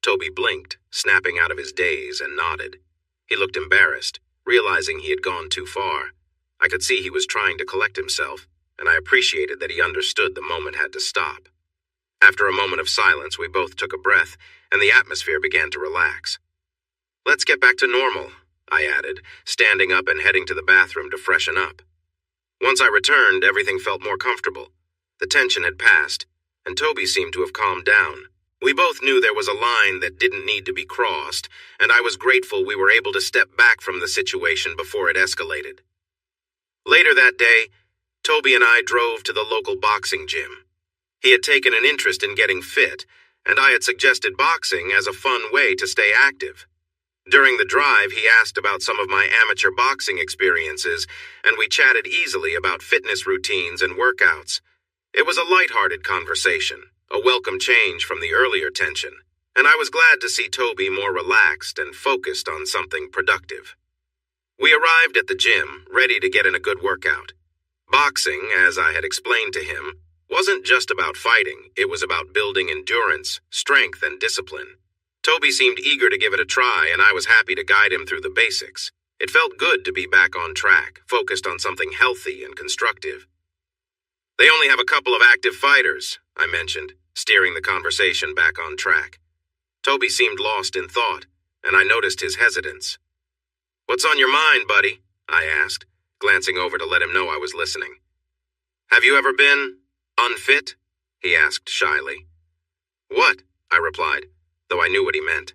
Toby blinked, snapping out of his daze, and nodded. He looked embarrassed, realizing he had gone too far. I could see he was trying to collect himself, and I appreciated that he understood the moment had to stop. After a moment of silence, we both took a breath, and the atmosphere began to relax. "Let's get back to normal," I added, standing up and heading to the bathroom to freshen up. Once I returned, everything felt more comfortable. The tension had passed, and Toby seemed to have calmed down. We both knew there was a line that didn't need to be crossed, and I was grateful we were able to step back from the situation before it escalated. Later that day, Toby and I drove to the local boxing gym. He had taken an interest in getting fit, and I had suggested boxing as a fun way to stay active. During the drive, he asked about some of my amateur boxing experiences, and we chatted easily about fitness routines and workouts. It was a lighthearted conversation, a welcome change from the earlier tension, and I was glad to see Toby more relaxed and focused on something productive. We arrived at the gym, ready to get in a good workout. Boxing, as I had explained to him, wasn't just about fighting, it was about building endurance, strength, and discipline. Toby seemed eager to give it a try, and I was happy to guide him through the basics. It felt good to be back on track, focused on something healthy and constructive. "They only have a couple of active fighters," I mentioned, steering the conversation back on track. Toby seemed lost in thought, and I noticed his hesitance. "What's on your mind, buddy?" I asked, glancing over to let him know I was listening. "Have you ever been unfit?" he asked shyly. "What?" I replied, though I knew what he meant.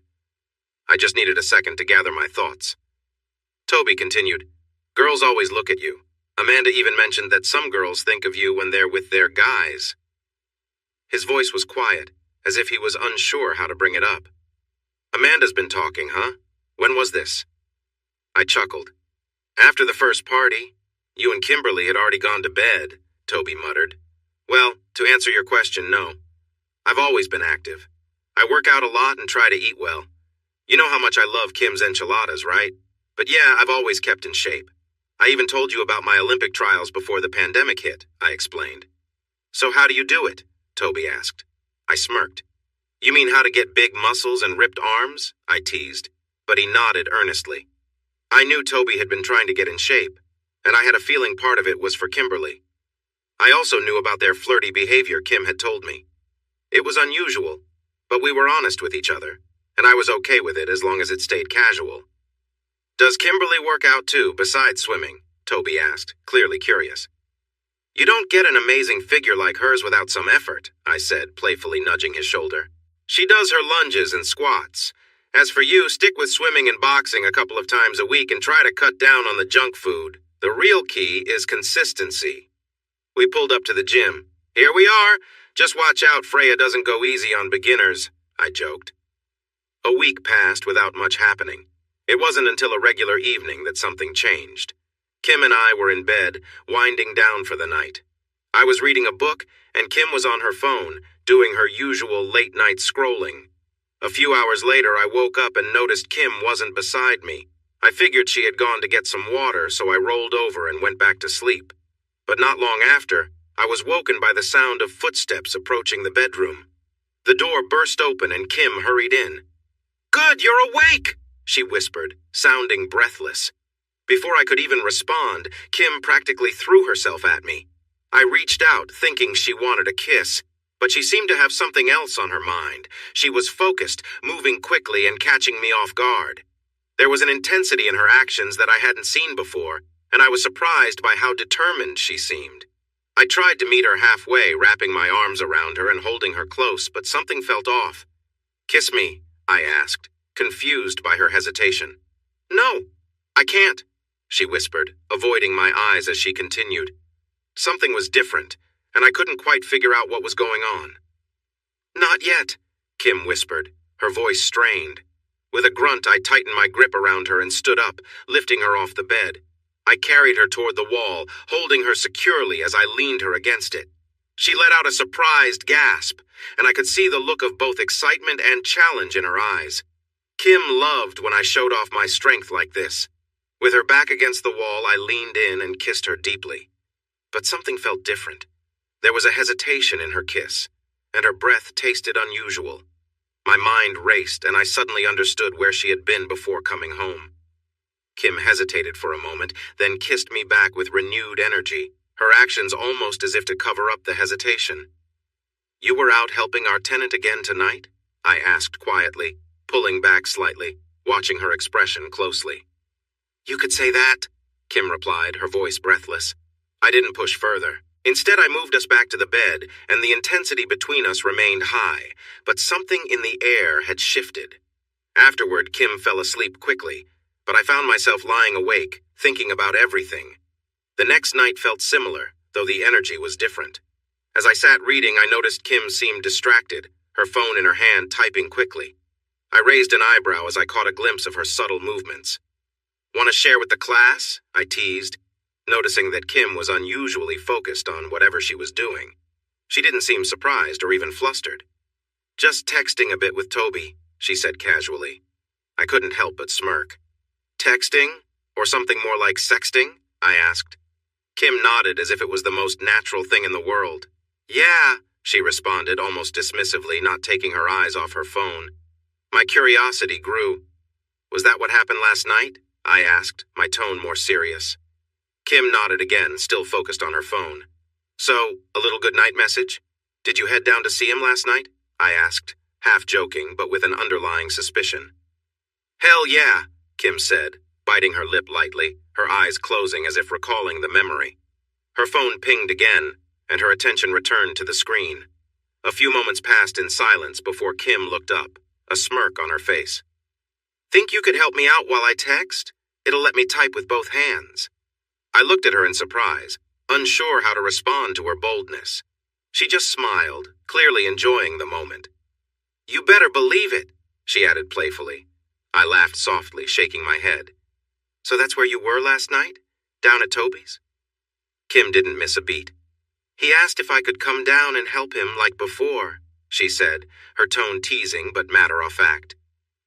I just needed a second to gather my thoughts. Toby continued, "Girls always look at you. Amanda even mentioned that some girls think of you when they're with their guys." His voice was quiet, as if he was unsure how to bring it up. "Amanda's been talking, huh? When was this?" I chuckled. "After the first party. You and Kimberly had already gone to bed," Toby muttered. "Well, to answer your question, no. I've always been active. I work out a lot and try to eat well. You know how much I love Kim's enchiladas, right? But yeah, I've always kept in shape. I even told you about my Olympic trials before the pandemic hit," I explained. "So how do you do it?" Toby asked. I smirked. "You mean how to get big muscles and ripped arms?" I teased, but he nodded earnestly. I knew Toby had been trying to get in shape, and I had a feeling part of it was for Kimberly. I also knew about their flirty behavior Kim had told me. It was unusual, but we were honest with each other, and I was okay with it as long as it stayed casual. "Does Kimberly work out too, besides swimming?" Toby asked, clearly curious. You don't get an amazing figure like hers without some effort, I said, playfully nudging his shoulder. She does her lunges and squats. As for you, stick with swimming and boxing a couple of times a week and try to cut down on the junk food. The real key is consistency. We pulled up to the gym. Here we are. Just watch out Freya doesn't go easy on beginners, I joked. A week passed without much happening. It wasn't until a regular evening that something changed. Kim and I were in bed, winding down for the night. I was reading a book, and Kim was on her phone, doing her usual late-night scrolling. A few hours later, I woke up and noticed Kim wasn't beside me. I figured she had gone to get some water, so I rolled over and went back to sleep. But not long after, I was woken by the sound of footsteps approaching the bedroom. The door burst open and Kim hurried in. "Good, you're awake!" she whispered, sounding breathless. Before I could even respond, Kim practically threw herself at me. I reached out, thinking she wanted a kiss, but she seemed to have something else on her mind. She was focused, moving quickly and catching me off guard. There was an intensity in her actions that I hadn't seen before, and I was surprised by how determined she seemed. I tried to meet her halfway, wrapping my arms around her and holding her close, but something felt off. "Kiss me," I asked, confused by her hesitation. "No, I can't," she whispered, avoiding my eyes as she continued. Something was different, and I couldn't quite figure out what was going on. "Not yet," Kim whispered, her voice strained. With a grunt, I tightened my grip around her and stood up, lifting her off the bed. I carried her toward the wall, holding her securely as I leaned her against it. She let out a surprised gasp, and I could see the look of both excitement and challenge in her eyes. Kim loved when I showed off my strength like this. With her back against the wall, I leaned in and kissed her deeply. But something felt different. There was a hesitation in her kiss, and her breath tasted unusual. My mind raced, and I suddenly understood where she had been before coming home. Kim hesitated for a moment, then kissed me back with renewed energy, her actions almost as if to cover up the hesitation. "You were out helping our tenant again tonight?" I asked quietly, pulling back slightly, watching her expression closely. "You could say that," Kim replied, her voice breathless. I didn't push further. Instead, I moved us back to the bed, and the intensity between us remained high, but something in the air had shifted. Afterward, Kim fell asleep quickly, but I found myself lying awake, thinking about everything. The next night felt similar, though the energy was different. As I sat reading, I noticed Kim seemed distracted, her phone in her hand typing quickly. I raised an eyebrow as I caught a glimpse of her subtle movements. "Want to share with the class?" I teased, noticing that Kim was unusually focused on whatever she was doing. She didn't seem surprised or even flustered. "Just texting a bit with Toby," she said casually. I couldn't help but smirk. "Texting? Or something more like sexting?" I asked. Kim nodded as if it was the most natural thing in the world. "Yeah," she responded almost dismissively, not taking her eyes off her phone. My curiosity grew. "Was that what happened last night?" I asked, my tone more serious. Kim nodded again, still focused on her phone. "So, a little goodnight message? Did you head down to see him last night?" I asked, half joking, but with an underlying suspicion. "Hell yeah," Kim said, biting her lip lightly, her eyes closing as if recalling the memory. Her phone pinged again, and her attention returned to the screen. A few moments passed in silence before Kim looked up, a smirk on her face. "Think you could help me out while I text? It'll let me type with both hands." I looked at her in surprise, unsure how to respond to her boldness. She just smiled, clearly enjoying the moment. "You better believe it," she added playfully. I laughed softly, shaking my head. "So that's where you were last night? Down at Toby's?" Kim didn't miss a beat. "He asked if I could come down and help him like before," she said, her tone teasing but matter-of-fact.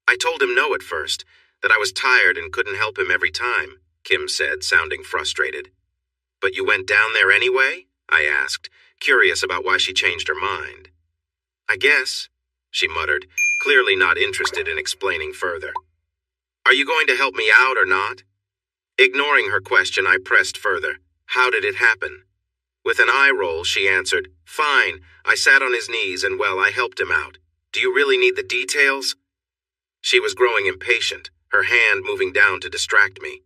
"I told him no at first, that I was tired and couldn't help him every time," Kim said, sounding frustrated. "But you went down there anyway?" I asked, curious about why she changed her mind. "I guess," she muttered, clearly not interested in explaining further. "Are you going to help me out or not?" Ignoring her question, I pressed further. "How did it happen?" With an eye roll, she answered, "Fine, I sat on his knees and, well, I helped him out. Do you really need the details?" She was growing impatient, her hand moving down to distract me.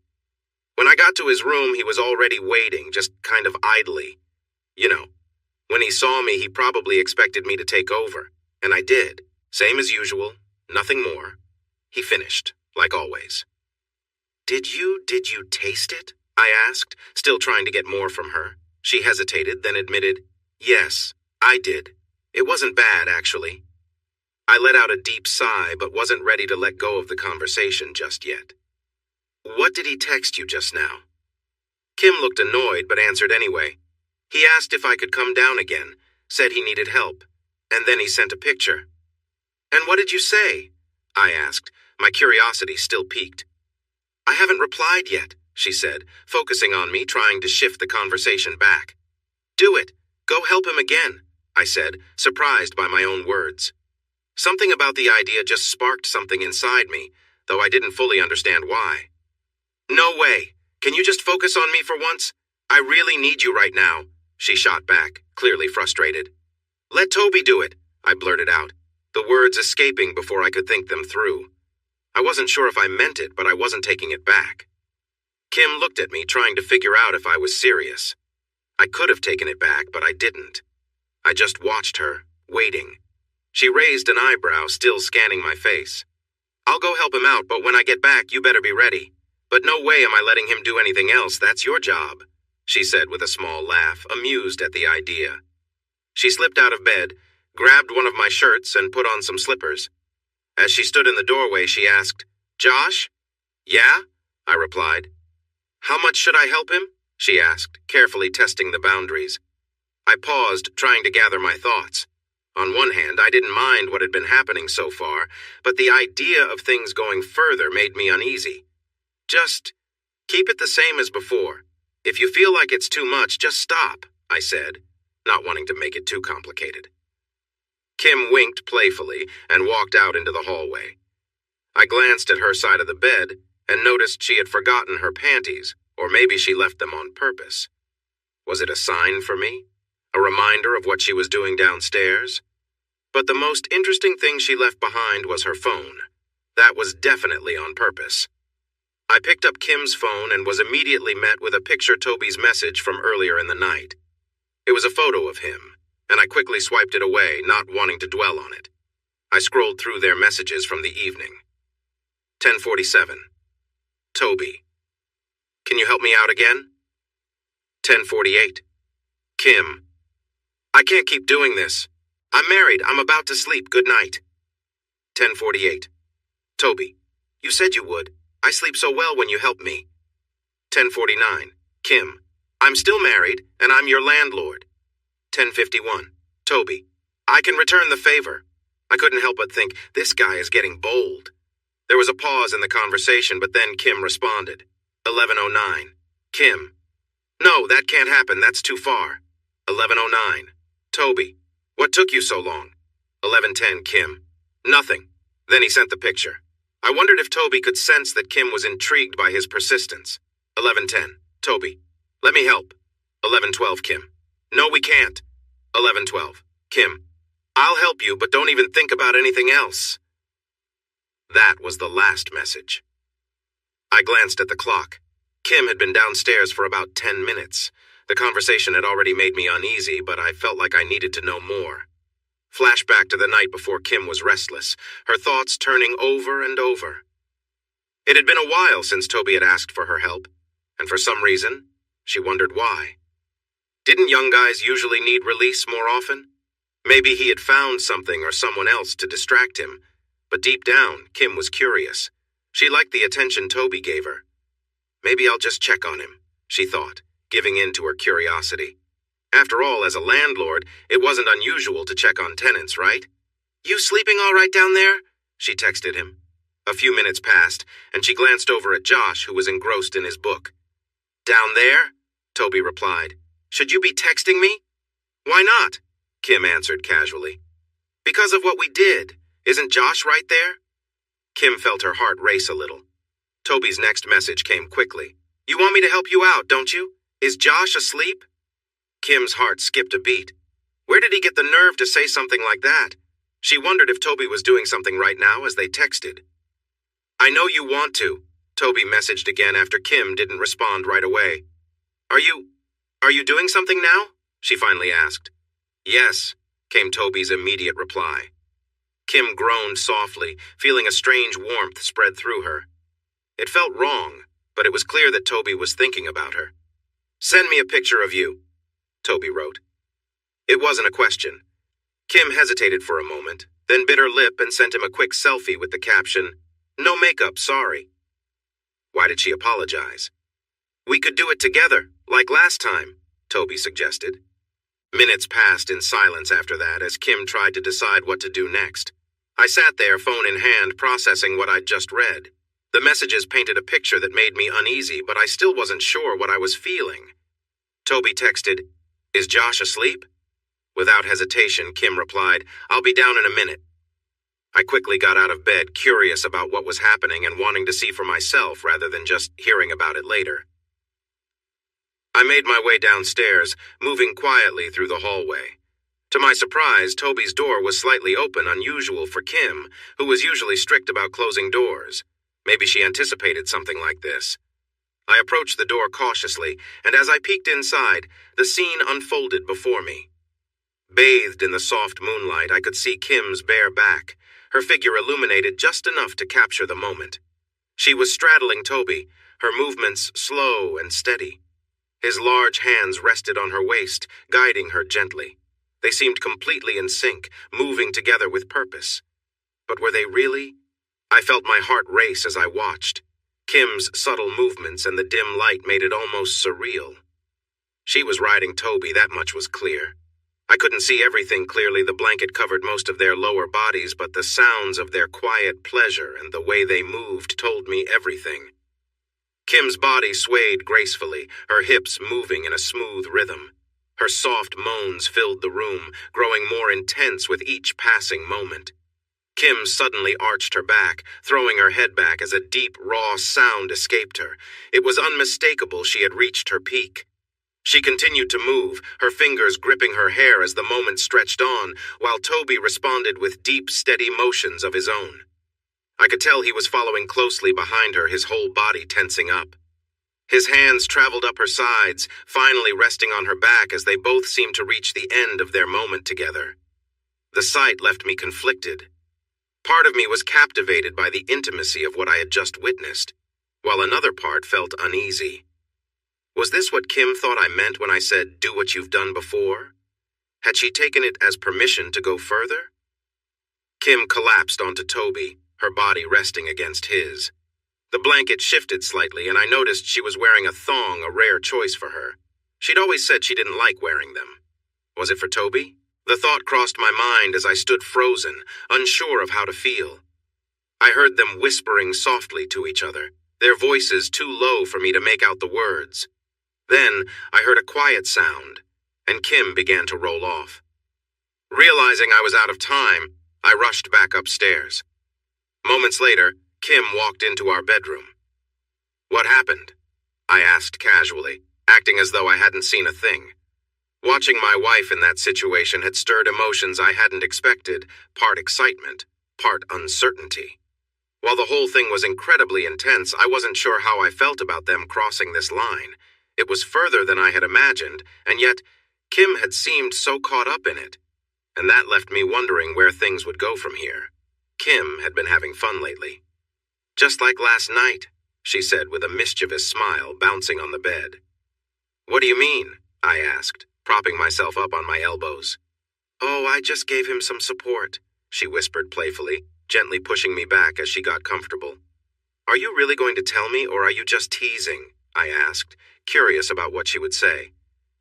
When I got to his room, he was already waiting, just kind of idly. You know, when he saw me, he probably expected me to take over. And I did. Same as usual. Nothing more. He finished, like always. Did you taste it? I asked, still trying to get more from her. She hesitated, then admitted, yes, I did. It wasn't bad, actually. I let out a deep sigh, but wasn't ready to let go of the conversation just yet. What did he text you just now? Kim looked annoyed, but answered anyway. He asked if I could come down again, said he needed help, and then he sent a picture. And what did you say? I asked, my curiosity still piqued. I haven't replied yet, she said, focusing on me, trying to shift the conversation back. Do it. Go help him again, I said, surprised by my own words. Something about the idea just sparked something inside me, though I didn't fully understand why. No way. Can you just focus on me for once? I really need you right now, she shot back, clearly frustrated. Let Toby do it, I blurted out, the words escaping before I could think them through. I wasn't sure if I meant it, but I wasn't taking it back. Kim looked at me, trying to figure out if I was serious. I could have taken it back, but I didn't. I just watched her, waiting. She raised an eyebrow, still scanning my face. I'll go help him out, but when I get back, you better be ready. But no way am I letting him do anything else. That's your job, she said with a small laugh, amused at the idea. She slipped out of bed, grabbed one of my shirts, and put on some slippers. As she stood in the doorway, she asked, Josh? Yeah? I replied. How much should I help him? She asked, carefully testing the boundaries. I paused, trying to gather my thoughts. On one hand, I didn't mind what had been happening so far, but the idea of things going further made me uneasy. Just keep it the same as before. If you feel like it's too much, just stop, I said, not wanting to make it too complicated. Kim winked playfully and walked out into the hallway. I glanced at her side of the bed and noticed she had forgotten her panties, or maybe she left them on purpose. Was it a sign for me? A reminder of what she was doing downstairs? But the most interesting thing she left behind was her phone. That was definitely on purpose. I picked up Kim's phone and was immediately met with a picture Toby's message from earlier in the night. It was a photo of him, and I quickly swiped it away, not wanting to dwell on it. I scrolled through their messages from the evening. 10:47. Toby. Can you help me out again? 10:48. Kim. I can't keep doing this. I'm married. I'm about to sleep. Good night. 10:48. Toby. You said you would. I sleep so well when you help me. 10:49. Kim. I'm still married, and I'm your landlord. 10:51. Toby. I can return the favor. I couldn't help but think, this guy is getting bold. There was a pause in the conversation, but then Kim responded. 11:09. Kim. No, that can't happen. That's too far. 11:09. Toby. What took you so long? 11:10. Kim. Nothing. Then he sent the picture. I wondered if Toby could sense that Kim was intrigued by his persistence. 11:10. Toby. Let me help. 11:12. Kim. No, we can't. 11:12. Kim. I'll help you, but don't even think about anything else. That was the last message. I glanced at the clock. Kim had been downstairs for about 10 minutes. The conversation had already made me uneasy, but I felt like I needed to know more. Flashback to the night before Kim was restless, her thoughts turning over and over. It had been a while since Toby had asked for her help, and for some reason, she wondered why. Didn't young guys usually need release more often? Maybe he had found something or someone else to distract him, but deep down, Kim was curious. She liked the attention Toby gave her. Maybe I'll just check on him, she thought, giving in to her curiosity. After all, as a landlord, it wasn't unusual to check on tenants, right? You sleeping all right down there? She texted him. A few minutes passed, and she glanced over at Josh, who was engrossed in his book. Down there? Toby replied. Should you be texting me? Why not? Kim answered casually. Because of what we did. Isn't Josh right there? Kim felt her heart race a little. Toby's next message came quickly. You want me to help you out, don't you? Is Josh asleep? Kim's heart skipped a beat. Where did he get the nerve to say something like that? She wondered if Toby was doing something right now as they texted. I know you want to. Toby messaged again after Kim didn't respond right away. Are you doing something now? She finally asked. Yes, came Toby's immediate reply. Kim groaned softly, feeling a strange warmth spread through her. It felt wrong, but it was clear that Toby was thinking about her. Send me a picture of you, Toby wrote. It wasn't a question. Kim hesitated for a moment, then bit her lip and sent him a quick selfie with the caption, "No makeup, sorry." Why did she apologize? We could do it together, like last time, Toby suggested. Minutes passed in silence after that as Kim tried to decide what to do next. I sat there, phone in hand, processing what I'd just read. The messages painted a picture that made me uneasy, but I still wasn't sure what I was feeling. Toby texted, "Is Josh asleep?" Without hesitation, Kim replied, "I'll be down in a minute." I quickly got out of bed, curious about what was happening and wanting to see for myself rather than just hearing about it later. I made my way downstairs, moving quietly through the hallway. To my surprise, Toby's door was slightly open, unusual for Kim, who was usually strict about closing doors. Maybe she anticipated something like this. I approached the door cautiously, and as I peeked inside, the scene unfolded before me. Bathed in the soft moonlight, I could see Kim's bare back, her figure illuminated just enough to capture the moment. She was straddling Toby, her movements slow and steady. His large hands rested on her waist, guiding her gently. They seemed completely in sync, moving together with purpose. But were they really? I felt my heart race as I watched. Kim's subtle movements and the dim light made it almost surreal. She was riding Toby, that much was clear. I couldn't see everything clearly, the blanket covered most of their lower bodies, but the sounds of their quiet pleasure and the way they moved told me everything. Kim's body swayed gracefully, her hips moving in a smooth rhythm. Her soft moans filled the room, growing more intense with each passing moment. Kim suddenly arched her back, throwing her head back as a deep, raw sound escaped her. It was unmistakable she had reached her peak. She continued to move, her fingers gripping her hair as the moment stretched on, while Toby responded with deep, steady motions of his own. I could tell he was following closely behind her, his whole body tensing up. His hands traveled up her sides, finally resting on her back as they both seemed to reach the end of their moment together. The sight left me conflicted. Part of me was captivated by the intimacy of what I had just witnessed, while another part felt uneasy. Was this what Kim thought I meant when I said, "Do what you've done before"? Had she taken it as permission to go further? Kim collapsed onto Toby, her body resting against his. The blanket shifted slightly, and I noticed she was wearing a thong, a rare choice for her. She'd always said she didn't like wearing them. Was it for Toby? The thought crossed my mind as I stood frozen, unsure of how to feel. I heard them whispering softly to each other, their voices too low for me to make out the words. Then I heard a quiet sound, and Kim began to roll off. Realizing I was out of time, I rushed back upstairs. Moments later, Kim walked into our bedroom. "What happened?" I asked casually, acting as though I hadn't seen a thing. Watching my wife in that situation had stirred emotions I hadn't expected, part excitement, part uncertainty. While the whole thing was incredibly intense, I wasn't sure how I felt about them crossing this line. It was further than I had imagined, and yet Kim had seemed so caught up in it, and that left me wondering where things would go from here. Kim had been having fun lately. "Just like last night," she said with a mischievous smile, bouncing on the bed. "What do you mean?" I asked, propping myself up on my elbows. "Oh, I just gave him some support," she whispered playfully, gently pushing me back as she got comfortable. "Are you really going to tell me, or are you just teasing?" I asked, curious about what she would say.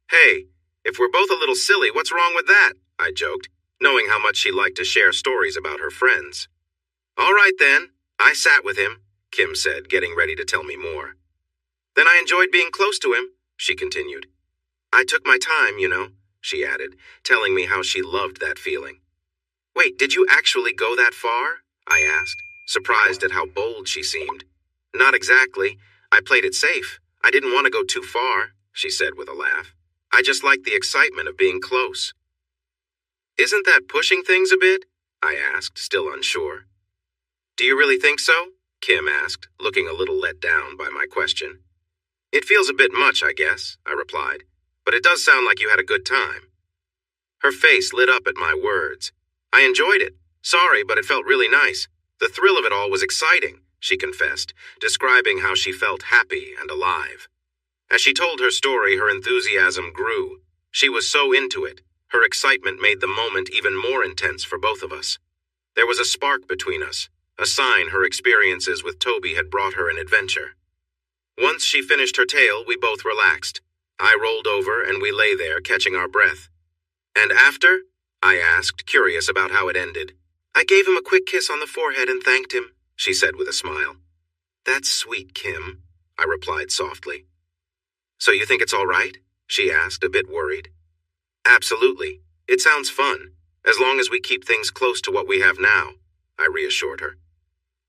"Hey, if we're both a little silly, what's wrong with that?" I joked, knowing how much she liked to share stories about her friends. "All right then, I sat with him," Kim said, getting ready to tell me more. "Then I enjoyed being close to him," she continued. "I took my time, she added, telling me how she loved that feeling. "Wait, did you actually go that far?" I asked, surprised at how bold she seemed. "Not exactly. I played it safe. I didn't want to go too far," she said with a laugh. "I just liked the excitement of being close." "Isn't that pushing things a bit?" I asked, still unsure. "Do you really think so?" Kim asked, looking a little let down by my question. It feels a bit much, I guess, I replied, but it does sound like you had a good time. Her face lit up at my words. I enjoyed it. Sorry, but it felt really nice. The thrill of it all was exciting, she confessed, describing how she felt happy and alive. As she told her story, her enthusiasm grew. She was so into it. Her excitement made the moment even more intense for both of us. There was a spark between us, a sign her experiences with Toby had brought her an adventure. Once she finished her tale, we both relaxed. I rolled over and we lay there, catching our breath. And after? I asked, curious about how it ended. I gave him a quick kiss on the forehead and thanked him, she said with a smile. That's sweet, Kim, I replied softly. So you think it's all right? She asked, a bit worried. Absolutely. It sounds fun, as long as we keep things close to what we have now, I reassured her.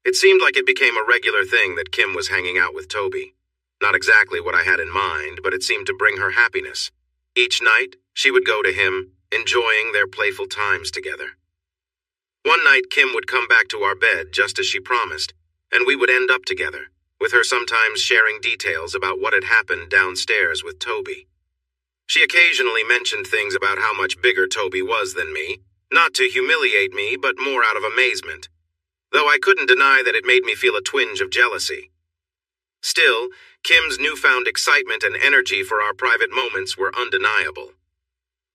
It seemed like it became a regular thing that Kim was hanging out with Toby. Not exactly what I had in mind, but it seemed to bring her happiness. Each night, she would go to him, enjoying their playful times together. One night, Kim would come back to our bed just as she promised, and we would end up together, with her sometimes sharing details about what had happened downstairs with Toby. She occasionally mentioned things about how much bigger Toby was than me, not to humiliate me, but more out of amazement, though I couldn't deny that it made me feel a twinge of jealousy. Still, Kim's newfound excitement and energy for our private moments were undeniable.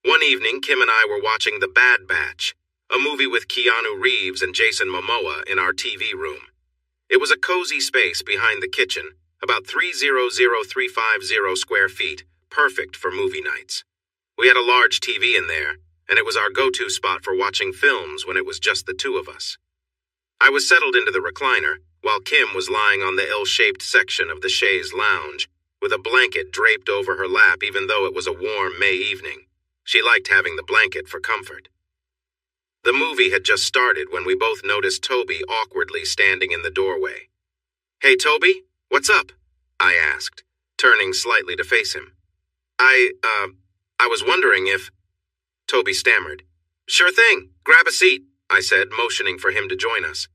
One evening, Kim and I were watching The Bad Batch, a movie with Keanu Reeves and Jason Momoa in our TV room. It was a cozy space behind the kitchen, about 300,350 square feet, perfect for movie nights. We had a large TV in there, and it was our go-to spot for watching films when it was just the two of us. I was settled into the recliner, while Kim was lying on the L-shaped section of the chaise lounge, with a blanket draped over her lap even though it was a warm May evening. She liked having the blanket for comfort. The movie had just started when we both noticed Toby awkwardly standing in the doorway. Hey, Toby, what's up? I asked, turning slightly to face him. I was wondering if... Toby stammered. Sure thing, grab a seat, I said, motioning for him to join us.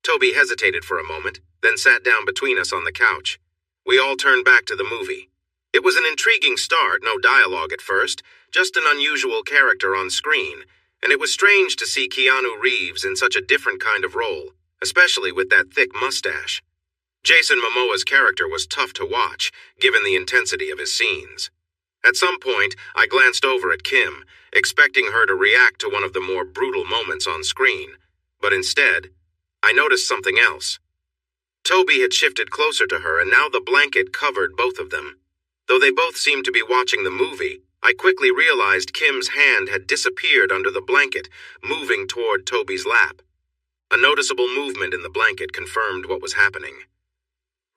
Toby hesitated for a moment, then sat down between us on the couch. We all turned back to the movie. It was an intriguing start, no dialogue at first, just an unusual character on screen, and it was strange to see Keanu Reeves in such a different kind of role, especially with that thick mustache. Jason Momoa's character was tough to watch, given the intensity of his scenes. At some point, I glanced over at Kim, expecting her to react to one of the more brutal moments on screen, but instead, I noticed something else. Toby had shifted closer to her, and now the blanket covered both of them. Though they both seemed to be watching the movie, I quickly realized Kim's hand had disappeared under the blanket, moving toward Toby's lap. A noticeable movement in the blanket confirmed what was happening.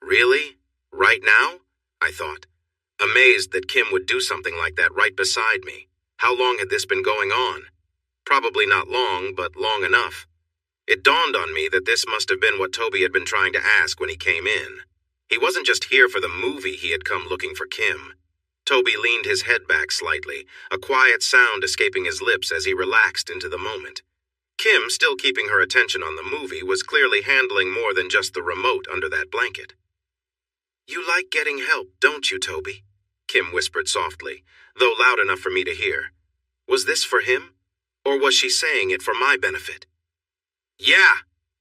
Really? Right now? I thought, amazed that Kim would do something like that right beside me. How long had this been going on? Probably not long, but long enough. It dawned on me that this must have been what Toby had been trying to ask when he came in. He wasn't just here for the movie, he had come looking for Kim. Toby leaned his head back slightly, a quiet sound escaping his lips as he relaxed into the moment. Kim, still keeping her attention on the movie, was clearly handling more than just the remote under that blanket. You like getting help, don't you, Toby? Kim whispered softly, though loud enough for me to hear. Was this for him? Or was she saying it for my benefit? Yeah,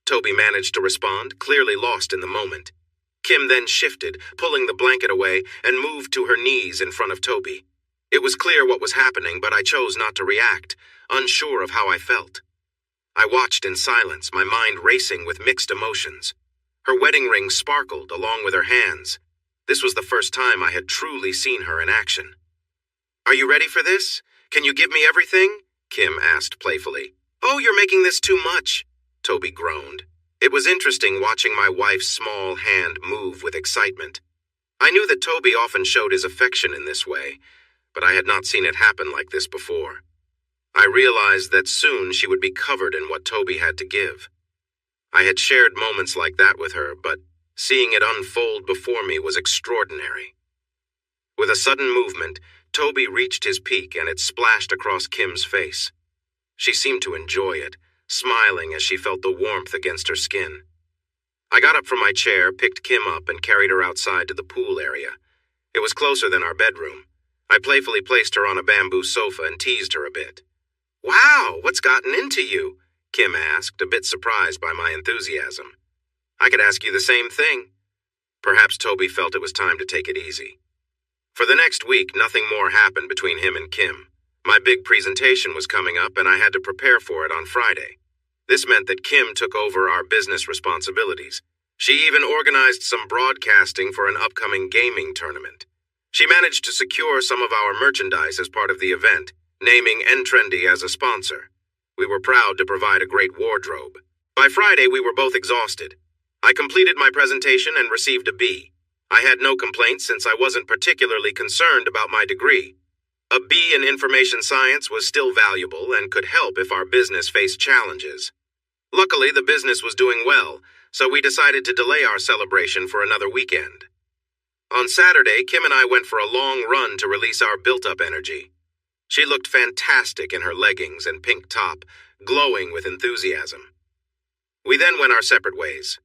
Toby managed to respond, clearly lost in the moment. Kim then shifted, pulling the blanket away, and moved to her knees in front of Toby. It was clear what was happening, but I chose not to react, unsure of how I felt. I watched in silence, my mind racing with mixed emotions. Her wedding ring sparkled along with her hands. This was the first time I had truly seen her in action. Are you ready for this? Can you give me everything? Kim asked playfully. Oh, you're making this too much, Toby groaned. It was interesting watching my wife's small hand move with excitement. I knew that Toby often showed his affection in this way, but I had not seen it happen like this before. I realized that soon she would be covered in what Toby had to give. I had shared moments like that with her, but seeing it unfold before me was extraordinary. With a sudden movement, Toby reached his peak and it splashed across Kim's face. She seemed to enjoy it, smiling as she felt the warmth against her skin. I got up from my chair, picked Kim up, and carried her outside to the pool area. It was closer than our bedroom. I playfully placed her on a bamboo sofa and teased her a bit. "Wow, what's gotten into you?" Kim asked, a bit surprised by my enthusiasm. "I could ask you the same thing." Perhaps Toby felt it was time to take it easy. For the next week, nothing more happened between him and Kim. My big presentation was coming up, and I had to prepare for it on Friday. This meant that Kim took over our business responsibilities. She even organized some broadcasting for an upcoming gaming tournament. She managed to secure some of our merchandise as part of the event, naming N-Trendy as a sponsor. We were proud to provide a great wardrobe. By Friday, we were both exhausted. I completed my presentation and received a B. I had no complaints since I wasn't particularly concerned about my degree. A B in information science was still valuable and could help if our business faced challenges. Luckily, the business was doing well, so we decided to delay our celebration for another weekend. On Saturday, Kim and I went for a long run to release our built-up energy. She looked fantastic in her leggings and pink top, glowing with enthusiasm. We then went our separate ways.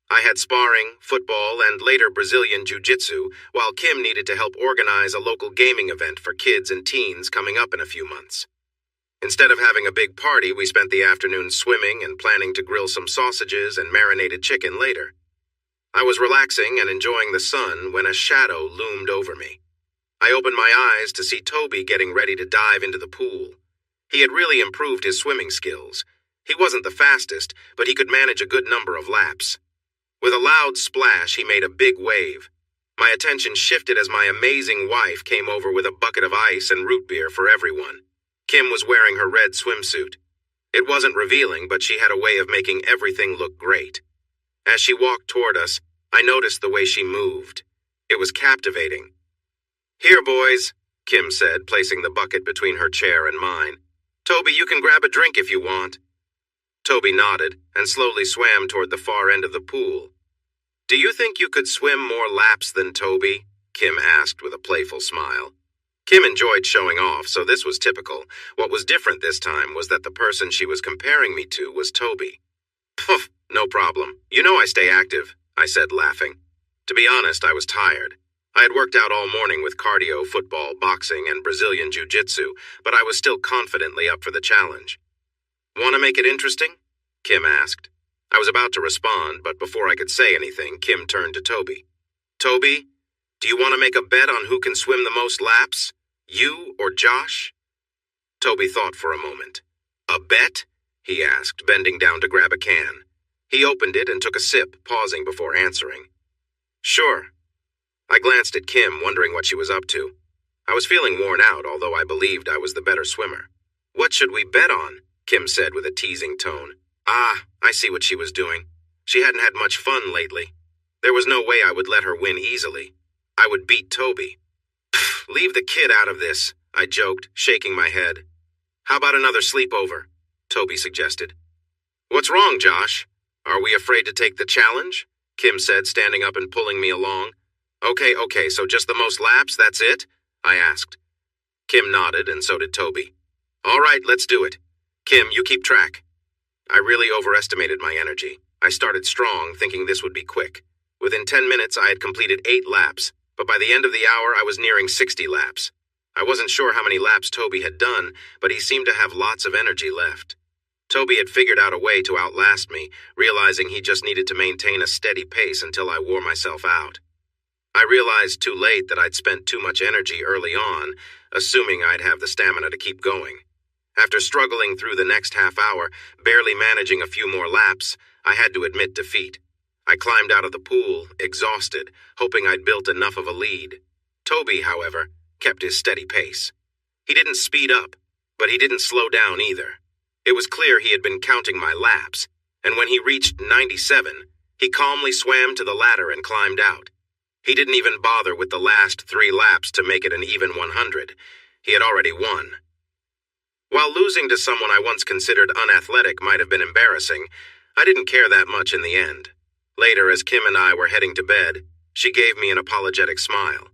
I had sparring, football, and later Brazilian jiu-jitsu, while Kim needed to help organize a local gaming event for kids and teens coming up in a few months. Instead of having a big party, we spent the afternoon swimming and planning to grill some sausages and marinated chicken later. I was relaxing and enjoying the sun when a shadow loomed over me. I opened my eyes to see Toby getting ready to dive into the pool. He had really improved his swimming skills. He wasn't the fastest, but he could manage a good number of laps. With a loud splash, he made a big wave. My attention shifted as my amazing wife came over with a bucket of ice and root beer for everyone. Kim was wearing her red swimsuit. It wasn't revealing, but she had a way of making everything look great. As she walked toward us, I noticed the way she moved. It was captivating. "Here, boys," Kim said, placing the bucket between her chair and mine. "Toby, you can grab a drink if you want." Toby nodded and slowly swam toward the far end of the pool. "Do you think you could swim more laps than Toby?" Kim asked with a playful smile. Kim enjoyed showing off, so this was typical. What was different this time was that the person she was comparing me to was Toby. "Poof, no problem. You know I stay active," I said, laughing. To be honest, I was tired. I had worked out all morning with cardio, football, boxing, and Brazilian jiu-jitsu, but I was still confidently up for the challenge. "Want to make it interesting?" Kim asked. I was about to respond, but before I could say anything, Kim turned to Toby. "Toby, do you want to make a bet on who can swim the most laps? You or Josh?" Toby thought for a moment. "A bet?" he asked, bending down to grab a can. He opened it and took a sip, pausing before answering. "Sure." I glanced at Kim, wondering what she was up to. I was feeling worn out, although I believed I was the better swimmer. "What should we bet on?" Kim said with a teasing tone. "Ah, I see what she was doing. She hadn't had much fun lately. There was no way I would let her win easily. I would beat Toby. "Pfft, leave the kid out of this," I joked, shaking my head. "How about another sleepover?" Toby suggested. "What's wrong, Josh? Are we afraid to take the challenge?" Kim said, standing up and pulling me along. Okay, so just the most laps, that's it?" I asked. Kim nodded, and so did Toby. "All right, let's do it. Kim, you keep track." I really overestimated my energy. I started strong, thinking this would be quick. Within 10 minutes, I had completed 8 laps, but by the end of the hour, I was nearing 60 laps. I wasn't sure how many laps Toby had done, but he seemed to have lots of energy left. Toby had figured out a way to outlast me, realizing he just needed to maintain a steady pace until I wore myself out. I realized too late that I'd spent too much energy early on, assuming I'd have the stamina to keep going. After struggling through the next half hour, barely managing a few more laps, I had to admit defeat. I climbed out of the pool, exhausted, hoping I'd built enough of a lead. Toby, however, kept his steady pace. He didn't speed up, but he didn't slow down either. It was clear he had been counting my laps, and when he reached 97, he calmly swam to the ladder and climbed out. He didn't even bother with the last 3 laps to make it an even 100. He had already won. While losing to someone I once considered unathletic might have been embarrassing, I didn't care that much in the end. Later, as Kim and I were heading to bed, she gave me an apologetic smile.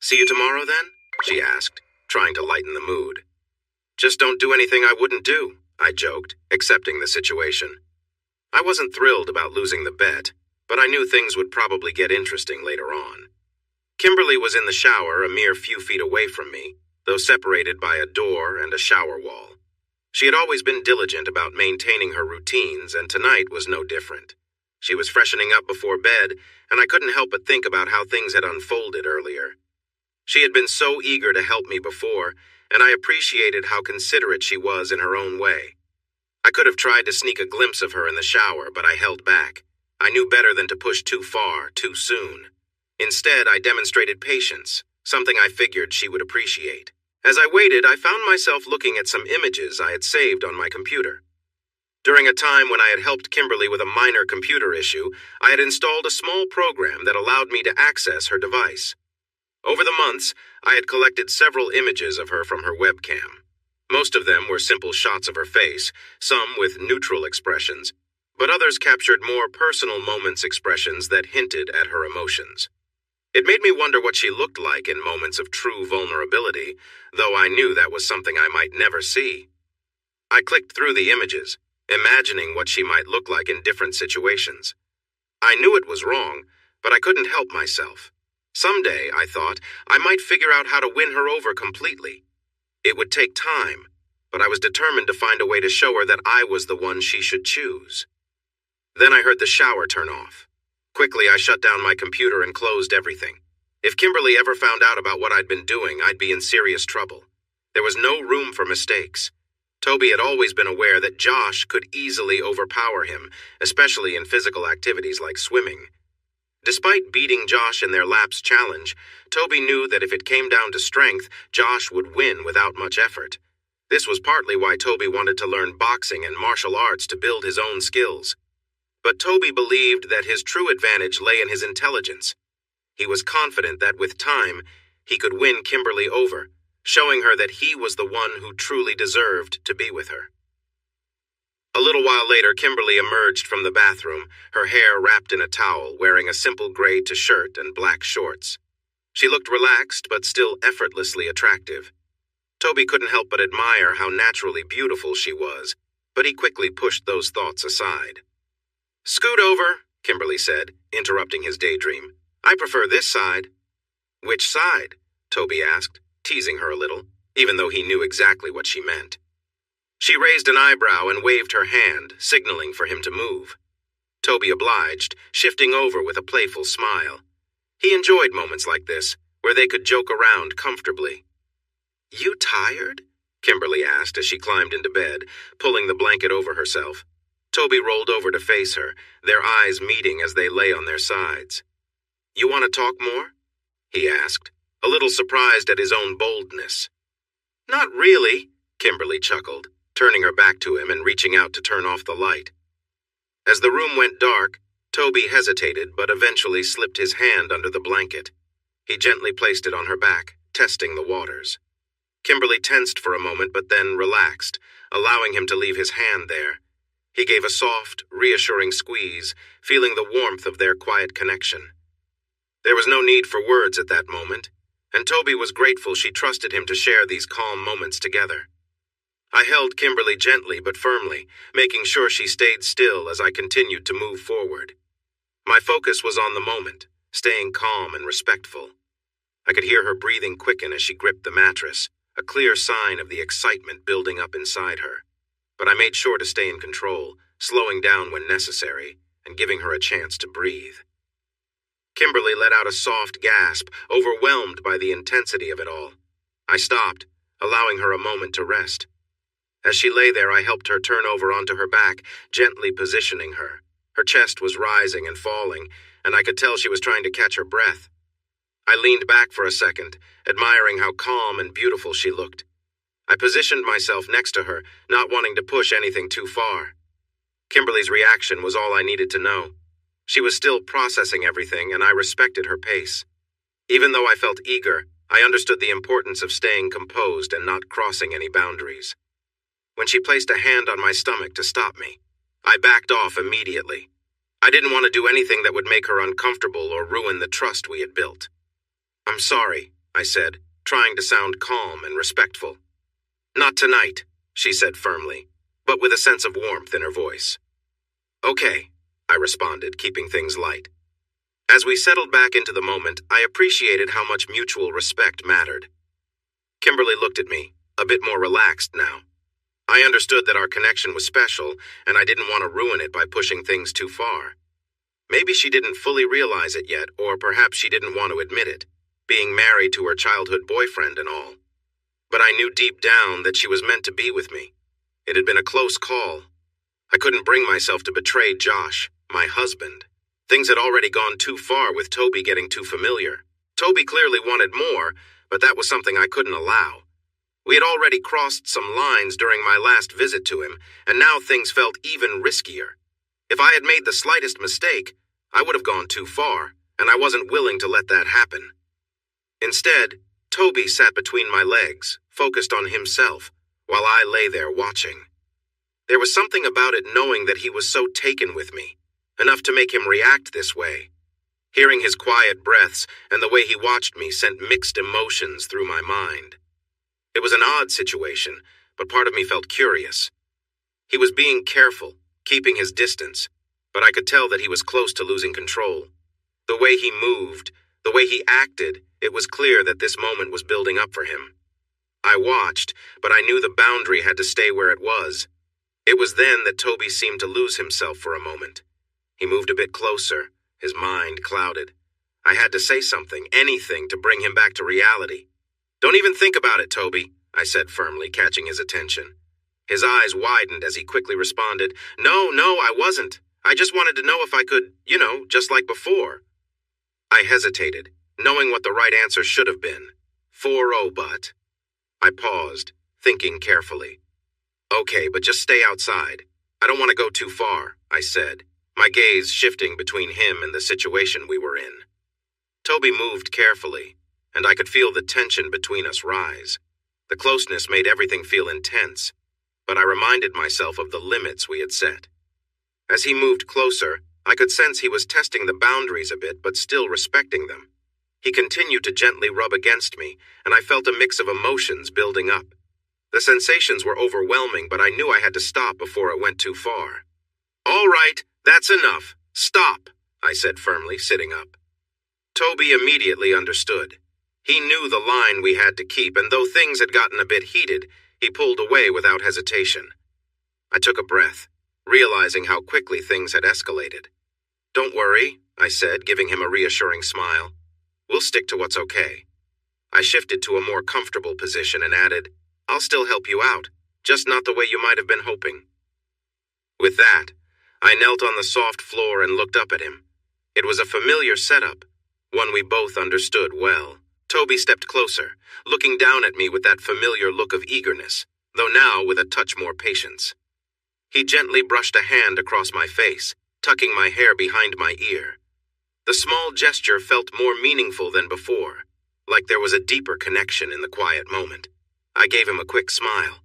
"See you tomorrow, then?" she asked, trying to lighten the mood. "Just don't do anything I wouldn't do," I joked, accepting the situation. I wasn't thrilled about losing the bet, but I knew things would probably get interesting later on. Kimberly was in the shower a mere few feet away from me, though separated by a door and a shower wall. She had always been diligent about maintaining her routines, and tonight was no different. She was freshening up before bed, and I couldn't help but think about how things had unfolded earlier. She had been so eager to help me before, and I appreciated how considerate she was in her own way. I could have tried to sneak a glimpse of her in the shower, but I held back. I knew better than to push too far, too soon. Instead, I demonstrated patience, something I figured she would appreciate. As I waited, I found myself looking at some images I had saved on my computer. During a time when I had helped Kimberly with a minor computer issue, I had installed a small program that allowed me to access her device. Over the months, I had collected several images of her from her webcam. Most of them were simple shots of her face, some with neutral expressions, but others captured more personal moments expressions that hinted at her emotions. It made me wonder what she looked like in moments of true vulnerability, though I knew that was something I might never see. I clicked through the images, imagining what she might look like in different situations. I knew it was wrong, but I couldn't help myself. Someday, I thought, I might figure out how to win her over completely. It would take time, but I was determined to find a way to show her that I was the one she should choose. Then I heard the shower turn off. Quickly, I shut down my computer and closed everything. If Kimberly ever found out about what I'd been doing, I'd be in serious trouble. There was no room for mistakes. Toby had always been aware that Josh could easily overpower him, especially in physical activities like swimming. Despite beating Josh in their laps challenge, Toby knew that if it came down to strength, Josh would win without much effort. This was partly why Toby wanted to learn boxing and martial arts to build his own skills. But Toby believed that his true advantage lay in his intelligence. He was confident that with time, he could win Kimberly over, showing her that he was the one who truly deserved to be with her. A little while later, Kimberly emerged from the bathroom, her hair wrapped in a towel, wearing a simple gray t-shirt and black shorts. She looked relaxed, but still effortlessly attractive. Toby couldn't help but admire how naturally beautiful she was, but he quickly pushed those thoughts aside. "Scoot over," Kimberly said, interrupting his daydream. "I prefer this side." "Which side?" Toby asked, teasing her a little, even though he knew exactly what she meant. She raised an eyebrow and waved her hand, signaling for him to move. Toby obliged, shifting over with a playful smile. He enjoyed moments like this, where they could joke around comfortably. "You tired?" Kimberly asked as she climbed into bed, pulling the blanket over herself. Toby rolled over to face her, their eyes meeting as they lay on their sides. "You want to talk more?" he asked, a little surprised at his own boldness. "Not really," Kimberly chuckled, turning her back to him and reaching out to turn off the light. As the room went dark, Toby hesitated but eventually slipped his hand under the blanket. He gently placed it on her back, testing the waters. Kimberly tensed for a moment but then relaxed, allowing him to leave his hand there. He gave a soft, reassuring squeeze, feeling the warmth of their quiet connection. There was no need for words at that moment, and Toby was grateful she trusted him to share these calm moments together. I held Kimberly gently but firmly, making sure she stayed still as I continued to move forward. My focus was on the moment, staying calm and respectful. I could hear her breathing quicken as she gripped the mattress, a clear sign of the excitement building up inside her. But I made sure to stay in control, slowing down when necessary, and giving her a chance to breathe. Kimberly let out a soft gasp, overwhelmed by the intensity of it all. I stopped, allowing her a moment to rest. As she lay there, I helped her turn over onto her back, gently positioning her. Her chest was rising and falling, and I could tell she was trying to catch her breath. I leaned back for a second, admiring how calm and beautiful she looked. I positioned myself next to her, not wanting to push anything too far. Kimberly's reaction was all I needed to know. She was still processing everything, and I respected her pace. Even though I felt eager, I understood the importance of staying composed and not crossing any boundaries. When she placed a hand on my stomach to stop me, I backed off immediately. I didn't want to do anything that would make her uncomfortable or ruin the trust we had built. "I'm sorry," I said, trying to sound calm and respectful. "Not tonight," she said firmly, but with a sense of warmth in her voice. "Okay," I responded, keeping things light. As we settled back into the moment, I appreciated how much mutual respect mattered. Kimberly looked at me, a bit more relaxed now. I understood that our connection was special, and I didn't want to ruin it by pushing things too far. Maybe she didn't fully realize it yet, or perhaps she didn't want to admit it, being married to her childhood boyfriend and all. But I knew deep down that she was meant to be with me. It had been a close call. I couldn't bring myself to betray Josh, my husband. Things had already gone too far with Toby getting too familiar. Toby clearly wanted more, but that was something I couldn't allow. We had already crossed some lines during my last visit to him, and now things felt even riskier. If I had made the slightest mistake, I would have gone too far, and I wasn't willing to let that happen. Instead, Toby sat between my legs, focused on himself, while I lay there watching. There was something about it knowing that he was so taken with me, enough to make him react this way. Hearing his quiet breaths and the way he watched me sent mixed emotions through my mind. It was an odd situation, but part of me felt curious. He was being careful, keeping his distance, but I could tell that he was close to losing control. The way he moved, the way he acted, it was clear that this moment was building up for him. I watched, but I knew the boundary had to stay where it was. It was then that Toby seemed to lose himself for a moment. He moved a bit closer, his mind clouded. I had to say something, anything, to bring him back to reality. "Don't even think about it, Toby," I said firmly, catching his attention. His eyes widened as he quickly responded, No, I wasn't. I just wanted to know if I could, just like before." I hesitated, knowing what the right answer should have been. 4-0, but... I paused, thinking carefully. "Okay, but just stay outside. I don't want to go too far," I said, my gaze shifting between him and the situation we were in. Toby moved carefully, and I could feel the tension between us rise. The closeness made everything feel intense, but I reminded myself of the limits we had set. As he moved closer, I could sense he was testing the boundaries a bit, but still respecting them. He continued to gently rub against me, and I felt a mix of emotions building up. The sensations were overwhelming, but I knew I had to stop before it went too far. "All right, that's enough. Stop," I said firmly, sitting up. Toby immediately understood. He knew the line we had to keep, and though things had gotten a bit heated, he pulled away without hesitation. I took a breath, realizing how quickly things had escalated. "Don't worry," I said, giving him a reassuring smile. "We'll stick to what's okay." I shifted to a more comfortable position and added, "I'll still help you out, just not the way you might have been hoping." With that, I knelt on the soft floor and looked up at him. It was a familiar setup, one we both understood well. Toby stepped closer, looking down at me with that familiar look of eagerness, though now with a touch more patience. He gently brushed a hand across my face, tucking my hair behind my ear. The small gesture felt more meaningful than before, like there was a deeper connection in the quiet moment. I gave him a quick smile.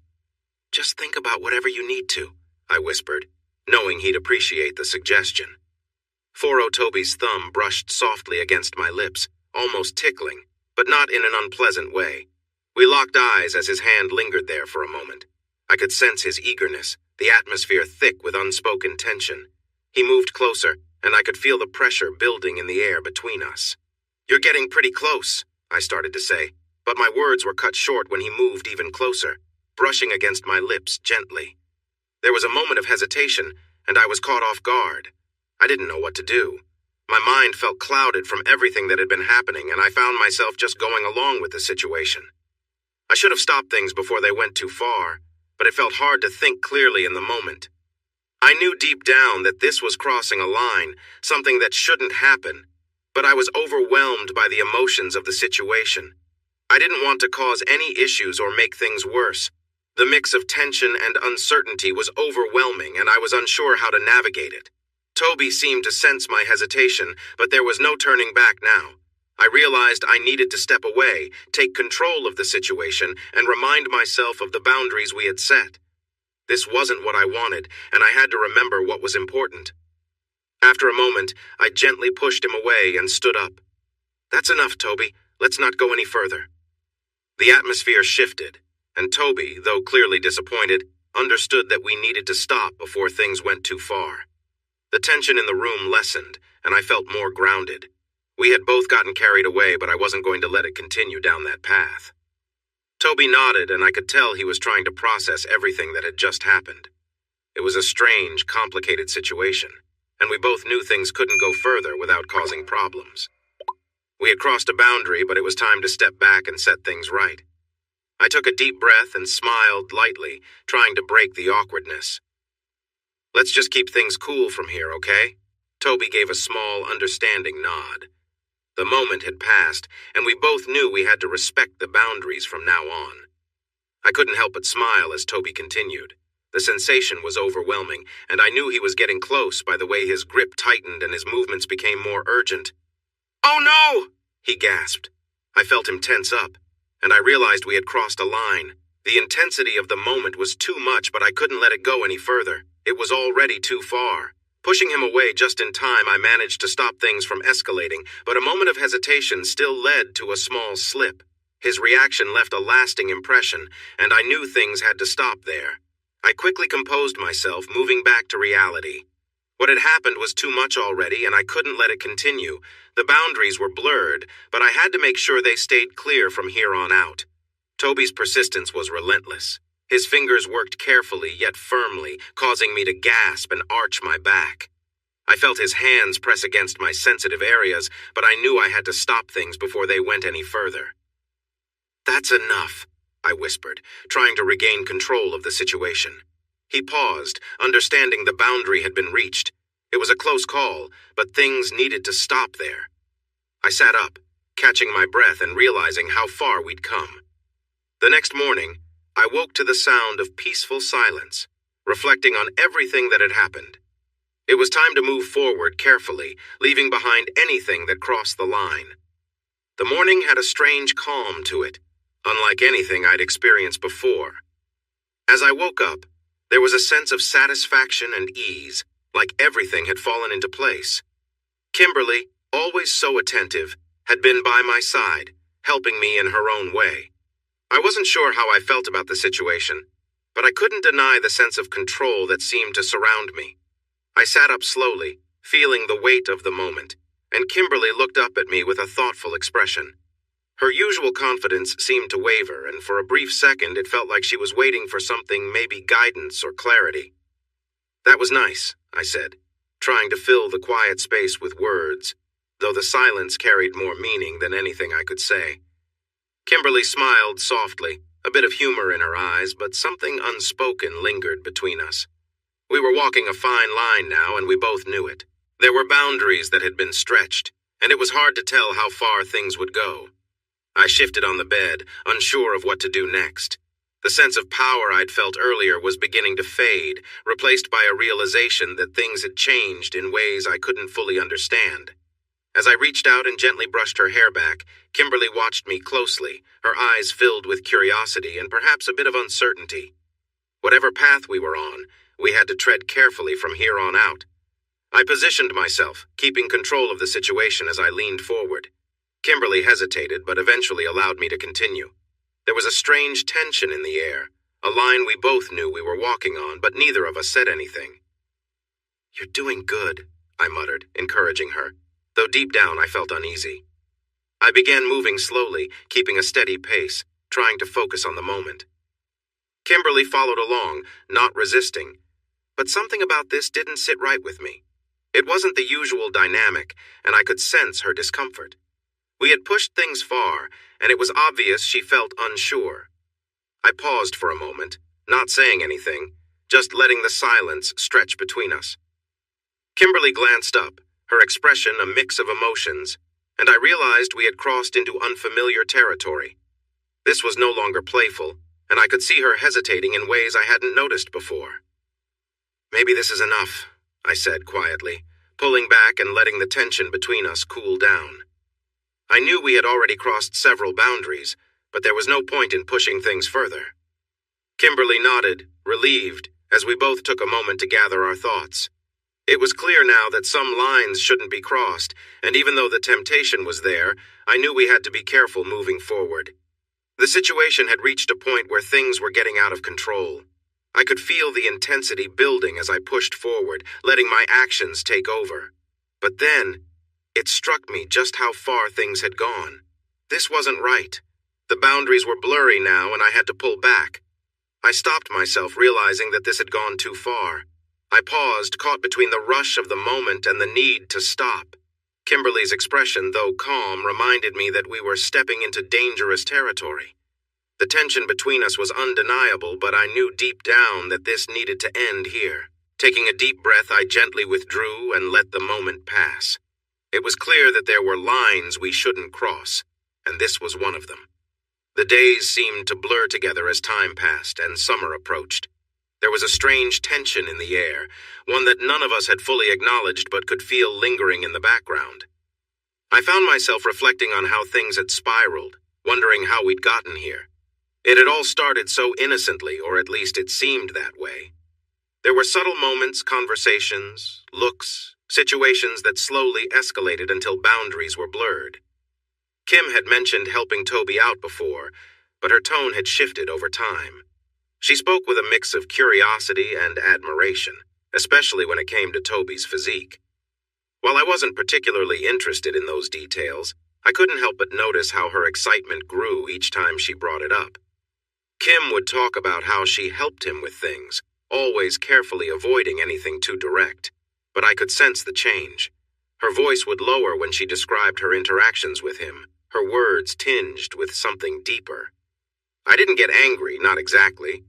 "Just think about whatever you need to," I whispered, knowing he'd appreciate the suggestion. 4-0 Toby's thumb brushed softly against my lips, almost tickling, but not in an unpleasant way. We locked eyes as his hand lingered there for a moment. I could sense his eagerness, the atmosphere thick with unspoken tension. He moved closer, and I could feel the pressure building in the air between us. "You're getting pretty close," I started to say, but my words were cut short when he moved even closer, brushing against my lips gently. There was a moment of hesitation, and I was caught off guard. I didn't know what to do. My mind felt clouded from everything that had been happening, and I found myself just going along with the situation. I should have stopped things before they went too far, but it felt hard to think clearly in the moment. I knew deep down that this was crossing a line, something that shouldn't happen, but I was overwhelmed by the emotions of the situation. I didn't want to cause any issues or make things worse. The mix of tension and uncertainty was overwhelming, and I was unsure how to navigate it. Toby seemed to sense my hesitation, but there was no turning back now. I realized I needed to step away, take control of the situation, and remind myself of the boundaries we had set. This wasn't what I wanted, and I had to remember what was important. After a moment, I gently pushed him away and stood up. "That's enough, Toby. Let's not go any further." The atmosphere shifted, and Toby, though clearly disappointed, understood that we needed to stop before things went too far. The tension in the room lessened, and I felt more grounded. We had both gotten carried away, but I wasn't going to let it continue down that path. Toby nodded, and I could tell he was trying to process everything that had just happened. It was a strange, complicated situation, and we both knew things couldn't go further without causing problems. We had crossed a boundary, but it was time to step back and set things right. I took a deep breath and smiled lightly, trying to break the awkwardness. "Let's just keep things cool from here, okay?" Toby gave a small, understanding nod. The moment had passed, and we both knew we had to respect the boundaries from now on. I couldn't help but smile as Toby continued. The sensation was overwhelming, and I knew he was getting close by the way his grip tightened and his movements became more urgent. "Oh no!" he gasped. I felt him tense up, and I realized we had crossed a line. The intensity of the moment was too much, but I couldn't let it go any further. It was already too far. Pushing him away just in time, I managed to stop things from escalating, but a moment of hesitation still led to a small slip. His reaction left a lasting impression, and I knew things had to stop there. I quickly composed myself, moving back to reality. What had happened was too much already, and I couldn't let it continue. The boundaries were blurred, but I had to make sure they stayed clear from here on out. Toby's persistence was relentless. His fingers worked carefully yet firmly, causing me to gasp and arch my back. I felt his hands press against my sensitive areas, but I knew I had to stop things before they went any further. "That's enough," I whispered, trying to regain control of the situation. He paused, understanding the boundary had been reached. It was a close call, but things needed to stop there. I sat up, catching my breath and realizing how far we'd come. The next morning, I woke to the sound of peaceful silence, reflecting on everything that had happened. It was time to move forward carefully, leaving behind anything that crossed the line. The morning had a strange calm to it, unlike anything I'd experienced before. As I woke up, there was a sense of satisfaction and ease, like everything had fallen into place. Kimberly, always so attentive, had been by my side, helping me in her own way. I wasn't sure how I felt about the situation, but I couldn't deny the sense of control that seemed to surround me. I sat up slowly, feeling the weight of the moment, and Kimberly looked up at me with a thoughtful expression. Her usual confidence seemed to waver, and for a brief second it felt like she was waiting for something, maybe guidance or clarity. "That was nice," I said, trying to fill the quiet space with words, though the silence carried more meaning than anything I could say. Kimberly smiled softly, a bit of humor in her eyes, but something unspoken lingered between us. We were walking a fine line now, and we both knew it. There were boundaries that had been stretched, and it was hard to tell how far things would go. I shifted on the bed, unsure of what to do next. The sense of power I'd felt earlier was beginning to fade, replaced by a realization that things had changed in ways I couldn't fully understand. As I reached out and gently brushed her hair back, Kimberly watched me closely, her eyes filled with curiosity and perhaps a bit of uncertainty. Whatever path we were on, we had to tread carefully from here on out. I positioned myself, keeping control of the situation as I leaned forward. Kimberly hesitated, but eventually allowed me to continue. There was a strange tension in the air, a line we both knew we were walking on, but neither of us said anything. "You're doing good," I muttered, encouraging her, though deep down I felt uneasy. I began moving slowly, keeping a steady pace, trying to focus on the moment. Kimberly followed along, not resisting, but something about this didn't sit right with me. It wasn't the usual dynamic, and I could sense her discomfort. We had pushed things far, and it was obvious she felt unsure. I paused for a moment, not saying anything, just letting the silence stretch between us. Kimberly glanced up, her expression a mix of emotions, and I realized we had crossed into unfamiliar territory. This was no longer playful, and I could see her hesitating in ways I hadn't noticed before. "Maybe this is enough," I said quietly, pulling back and letting the tension between us cool down. I knew we had already crossed several boundaries, but there was no point in pushing things further. Kimberly nodded, relieved, as we both took a moment to gather our thoughts. It was clear now that some lines shouldn't be crossed, and even though the temptation was there, I knew we had to be careful moving forward. The situation had reached a point where things were getting out of control. I could feel the intensity building as I pushed forward, letting my actions take over. But then, it struck me just how far things had gone. This wasn't right. The boundaries were blurry now, and I had to pull back. I stopped myself, realizing that this had gone too far. I paused, caught between the rush of the moment and the need to stop. Kimberly's expression, though calm, reminded me that we were stepping into dangerous territory. The tension between us was undeniable, but I knew deep down that this needed to end here. Taking a deep breath, I gently withdrew and let the moment pass. It was clear that there were lines we shouldn't cross, and this was one of them. The days seemed to blur together as time passed and summer approached. There was a strange tension in the air, one that none of us had fully acknowledged but could feel lingering in the background. I found myself reflecting on how things had spiraled, wondering how we'd gotten here. It had all started so innocently, or at least it seemed that way. There were subtle moments, conversations, looks, situations that slowly escalated until boundaries were blurred. Kim had mentioned helping Toby out before, but her tone had shifted over time. She spoke with a mix of curiosity and admiration, especially when it came to Toby's physique. While I wasn't particularly interested in those details, I couldn't help but notice how her excitement grew each time she brought it up. Kim would talk about how she helped him with things, always carefully avoiding anything too direct, but I could sense the change. Her voice would lower when she described her interactions with him, her words tinged with something deeper. I didn't get angry, not exactly.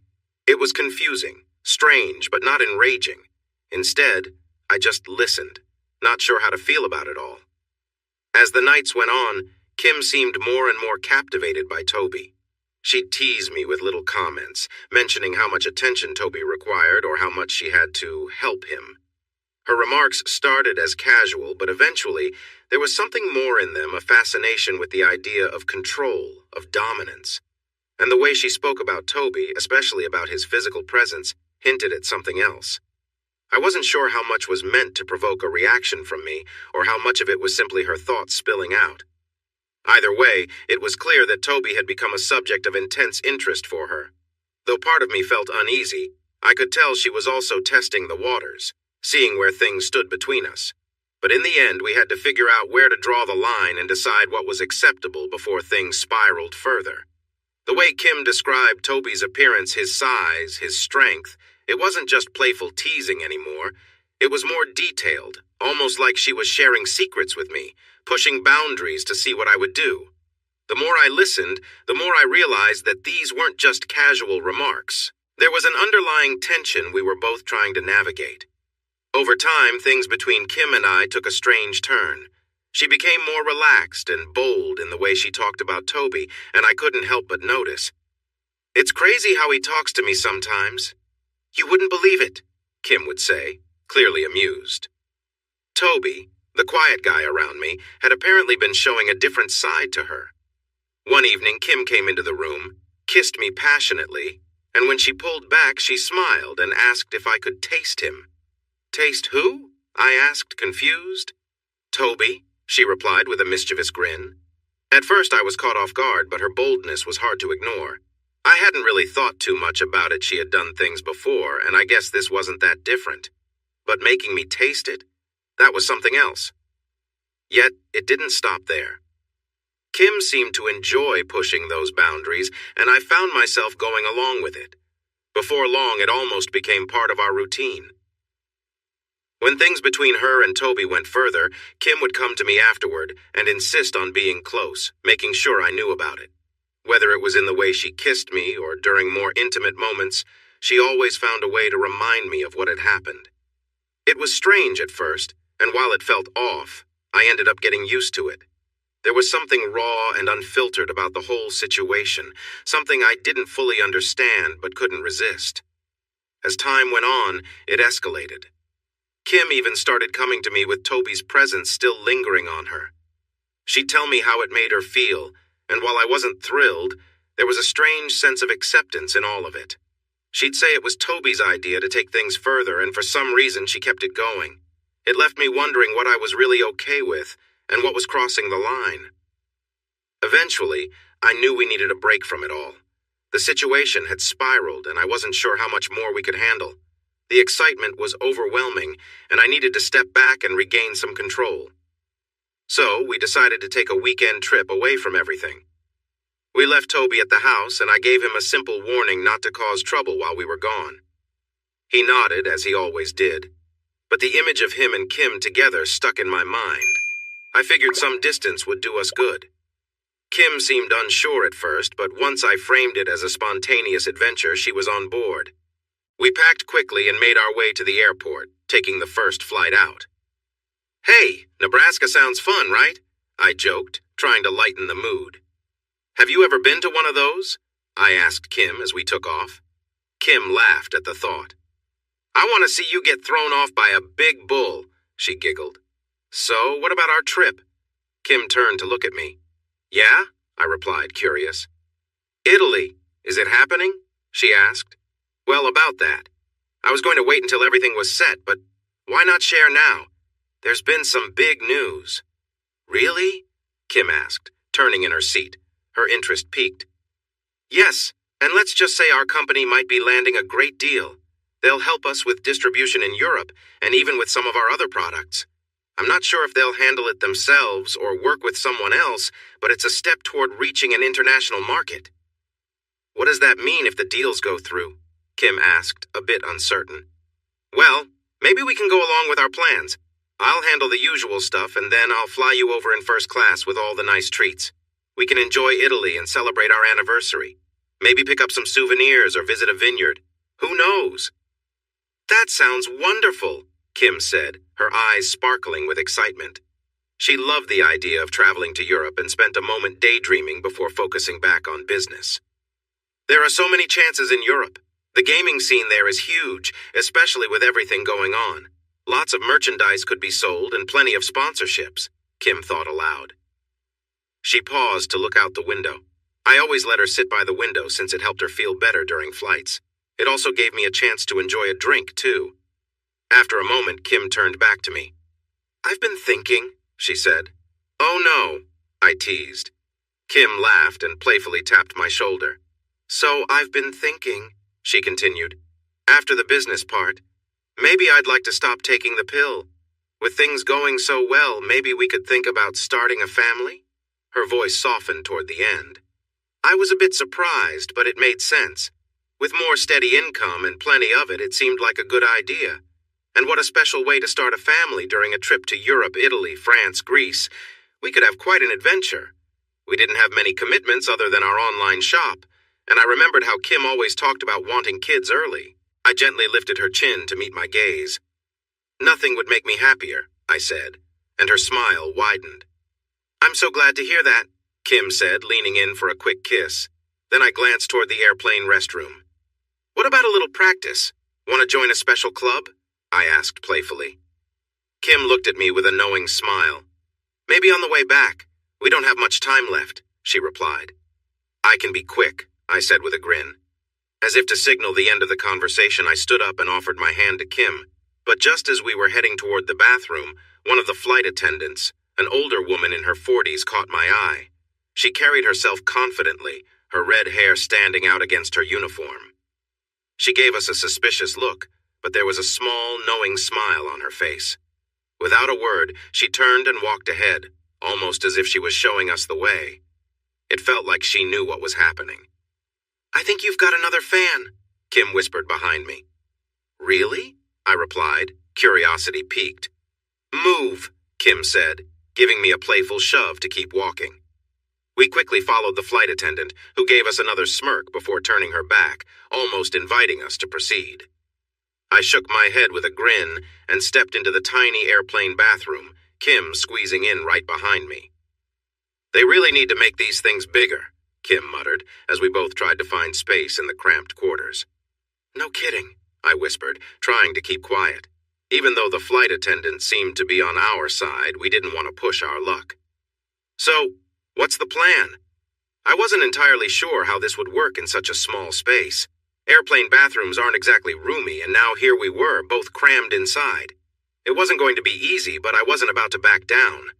It was confusing, strange, but not enraging. Instead, I just listened, not sure how to feel about it all. As the nights went on, Kim seemed more and more captivated by Toby. She'd tease me with little comments, mentioning how much attention Toby required or how much she had to help him. Her remarks started as casual, but eventually there was something more in them, a fascination with the idea of control, of dominance. And the way she spoke about Toby, especially about his physical presence, hinted at something else. I wasn't sure how much was meant to provoke a reaction from me, or how much of it was simply her thoughts spilling out. Either way, it was clear that Toby had become a subject of intense interest for her. Though part of me felt uneasy, I could tell she was also testing the waters, seeing where things stood between us. But in the end, we had to figure out where to draw the line and decide what was acceptable before things spiraled further. The way Kim described Toby's appearance, his size, his strength, it wasn't just playful teasing anymore. It was more detailed, almost like she was sharing secrets with me, pushing boundaries to see what I would do. The more I listened, the more I realized that these weren't just casual remarks. There was an underlying tension we were both trying to navigate. Over time, things between Kim and I took a strange turn. She became more relaxed and bold in the way she talked about Toby, and I couldn't help but notice. "It's crazy how he talks to me sometimes. You wouldn't believe it," Kim would say, clearly amused. Toby, the quiet guy around me, had apparently been showing a different side to her. One evening, Kim came into the room, kissed me passionately, and when she pulled back, she smiled and asked if I could taste him. "Taste who?" I asked, confused. "Toby," she replied with a mischievous grin. At first, I was caught off guard, but her boldness was hard to ignore. I hadn't really thought too much about it. She had done things before, and I guess this wasn't that different. But making me taste it? That was something else. Yet, it didn't stop there. Kim seemed to enjoy pushing those boundaries, and I found myself going along with it. Before long, it almost became part of our routine. When things between her and Toby went further, Kim would come to me afterward and insist on being close, making sure I knew about it. Whether it was in the way she kissed me or during more intimate moments, she always found a way to remind me of what had happened. It was strange at first, and while it felt off, I ended up getting used to it. There was something raw and unfiltered about the whole situation, something I didn't fully understand but couldn't resist. As time went on, it escalated. Kim even started coming to me with Toby's presence still lingering on her. She'd tell me how it made her feel, and while I wasn't thrilled, there was a strange sense of acceptance in all of it. She'd say it was Toby's idea to take things further, and for some reason she kept it going. It left me wondering what I was really okay with, and what was crossing the line. Eventually, I knew we needed a break from it all. The situation had spiraled, and I wasn't sure how much more we could handle. The excitement was overwhelming, and I needed to step back and regain some control. So, we decided to take a weekend trip away from everything. We left Toby at the house, and I gave him a simple warning not to cause trouble while we were gone. He nodded, as he always did, but the image of him and Kim together stuck in my mind. I figured some distance would do us good. Kim seemed unsure at first, but once I framed it as a spontaneous adventure, she was on board. We packed quickly and made our way to the airport, taking the first flight out. "Hey, Nebraska sounds fun, right?" I joked, trying to lighten the mood. "Have you ever been to one of those?" I asked Kim as we took off. Kim laughed at the thought. "I want to see you get thrown off by a big bull," she giggled. "So, what about our trip?" Kim turned to look at me. "Yeah?" I replied, curious. "Italy. Is it happening?" she asked. "Well, about that. I was going to wait until everything was set, but why not share now? There's been some big news." "Really?" Kim asked, turning in her seat. Her interest piqued. "Yes, and let's just say our company might be landing a great deal. They'll help us with distribution in Europe, and even with some of our other products. I'm not sure if they'll handle it themselves or work with someone else, but it's a step toward reaching an international market." "What does that mean if the deals go through?" Kim asked, a bit uncertain. "Well, maybe we can go along with our plans. I'll handle the usual stuff, and then I'll fly you over in first class with all the nice treats. We can enjoy Italy and celebrate our anniversary. Maybe pick up some souvenirs or visit a vineyard. Who knows?" "That sounds wonderful," Kim said, her eyes sparkling with excitement. She loved the idea of traveling to Europe and spent a moment daydreaming before focusing back on business. "There are so many chances in Europe. The gaming scene there is huge, especially with everything going on. Lots of merchandise could be sold and plenty of sponsorships," Kim thought aloud. She paused to look out the window. I always let her sit by the window since it helped her feel better during flights. It also gave me a chance to enjoy a drink, too. After a moment, Kim turned back to me. "I've been thinking," she said. "Oh no," I teased. Kim laughed and playfully tapped my shoulder. "So I've been thinking," she continued, "after the business part, maybe I'd like to stop taking the pill. With things going so well, maybe we could think about starting a family?" Her voice softened toward the end. I was a bit surprised, but it made sense. With more steady income and plenty of it, it seemed like a good idea. And what a special way to start a family during a trip to Europe, Italy, France, Greece. We could have quite an adventure. We didn't have many commitments other than our online shop, and I remembered how Kim always talked about wanting kids early. I gently lifted her chin to meet my gaze. "Nothing would make me happier," I said, and her smile widened. "I'm so glad to hear that," Kim said, leaning in for a quick kiss. Then I glanced toward the airplane restroom. "What about a little practice? Want to join a special club?" I asked playfully. Kim looked at me with a knowing smile. "Maybe on the way back. We don't have much time left," she replied. "I can be quick," I said with a grin. As if to signal the end of the conversation, I stood up and offered my hand to Kim. But just as we were heading toward the bathroom, one of the flight attendants, an older woman in her 40s, caught my eye. She carried herself confidently, her red hair standing out against her uniform. She gave us a suspicious look, but there was a small, knowing smile on her face. Without a word, she turned and walked ahead, almost as if she was showing us the way. It felt like she knew what was happening. "I think you've got another fan," Kim whispered behind me. "Really?" I replied, curiosity piqued. "Move," Kim said, giving me a playful shove to keep walking. We quickly followed the flight attendant, who gave us another smirk before turning her back, almost inviting us to proceed. I shook my head with a grin and stepped into the tiny airplane bathroom, Kim squeezing in right behind me. "They really need to make these things bigger," Kim muttered, as we both tried to find space in the cramped quarters. "No kidding," I whispered, trying to keep quiet. Even though the flight attendant seemed to be on our side, we didn't want to push our luck. "So, what's the plan?" I wasn't entirely sure how this would work in such a small space. Airplane bathrooms aren't exactly roomy, and now here we were, both crammed inside. It wasn't going to be easy, but I wasn't about to back down.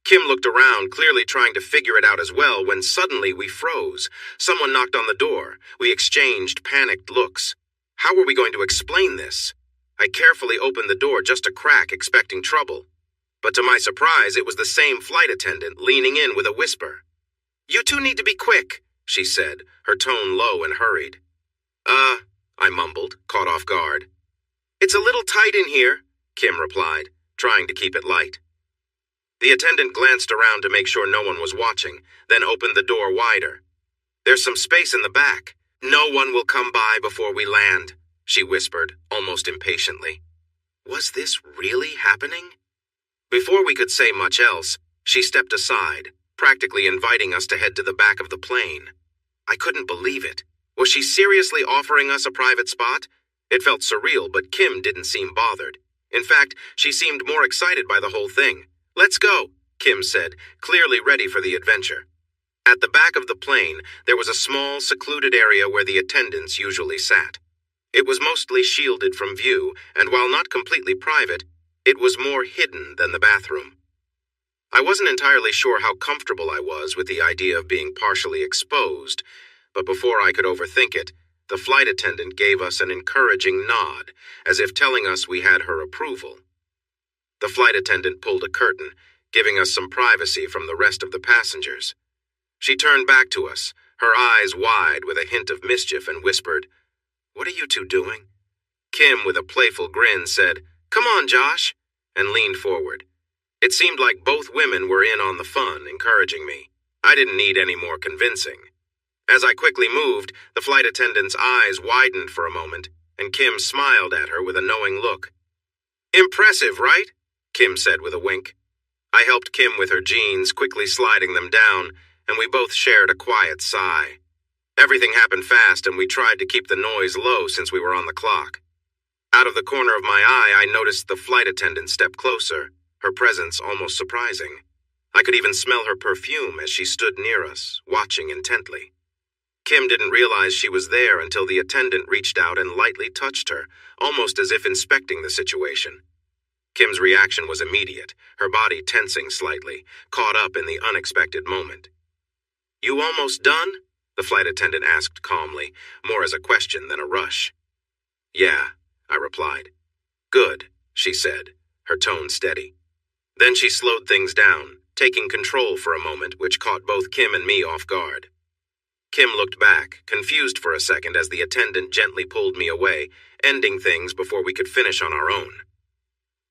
Kim looked around, clearly trying to figure it out as well, when suddenly we froze. Someone knocked on the door. We exchanged panicked looks. How were we going to explain this? I carefully opened the door just a crack, expecting trouble. But to my surprise, it was the same flight attendant, leaning in with a whisper. "You two need to be quick," she said, her tone low and hurried. I mumbled, caught off guard. "It's a little tight in here," Kim replied, trying to keep it light. The attendant glanced around to make sure no one was watching, then opened the door wider. "There's some space in the back. No one will come by before we land," she whispered, almost impatiently. Was this really happening? Before we could say much else, she stepped aside, practically inviting us to head to the back of the plane. I couldn't believe it. Was she seriously offering us a private spot? It felt surreal, but Kim didn't seem bothered. In fact, she seemed more excited by the whole thing. "Let's go," Kim said, clearly ready for the adventure. At the back of the plane, there was a small, secluded area where the attendants usually sat. It was mostly shielded from view, and while not completely private, it was more hidden than the bathroom. I wasn't entirely sure how comfortable I was with the idea of being partially exposed, but before I could overthink it, the flight attendant gave us an encouraging nod, as if telling us we had her approval. The flight attendant pulled a curtain, giving us some privacy from the rest of the passengers. She turned back to us, her eyes wide with a hint of mischief, and whispered, "What are you two doing?" Kim, with a playful grin, said, "Come on, Josh," and leaned forward. It seemed like both women were in on the fun, encouraging me. I didn't need any more convincing. As I quickly moved, the flight attendant's eyes widened for a moment, and Kim smiled at her with a knowing look. "Impressive, right?" Kim said with a wink. I helped Kim with her jeans, quickly sliding them down, and we both shared a quiet sigh. Everything happened fast, and we tried to keep the noise low since we were on the clock. Out of the corner of my eye, I noticed the flight attendant step closer, her presence almost surprising. I could even smell her perfume as she stood near us, watching intently. Kim didn't realize she was there until the attendant reached out and lightly touched her, almost as if inspecting the situation. Kim's reaction was immediate, her body tensing slightly, caught up in the unexpected moment. "You almost done?" the flight attendant asked calmly, more as a question than a rush. "Yeah," I replied. "Good," she said, her tone steady. Then she slowed things down, taking control for a moment, which caught both Kim and me off guard. Kim looked back, confused for a second as the attendant gently pulled me away, ending things before we could finish on our own.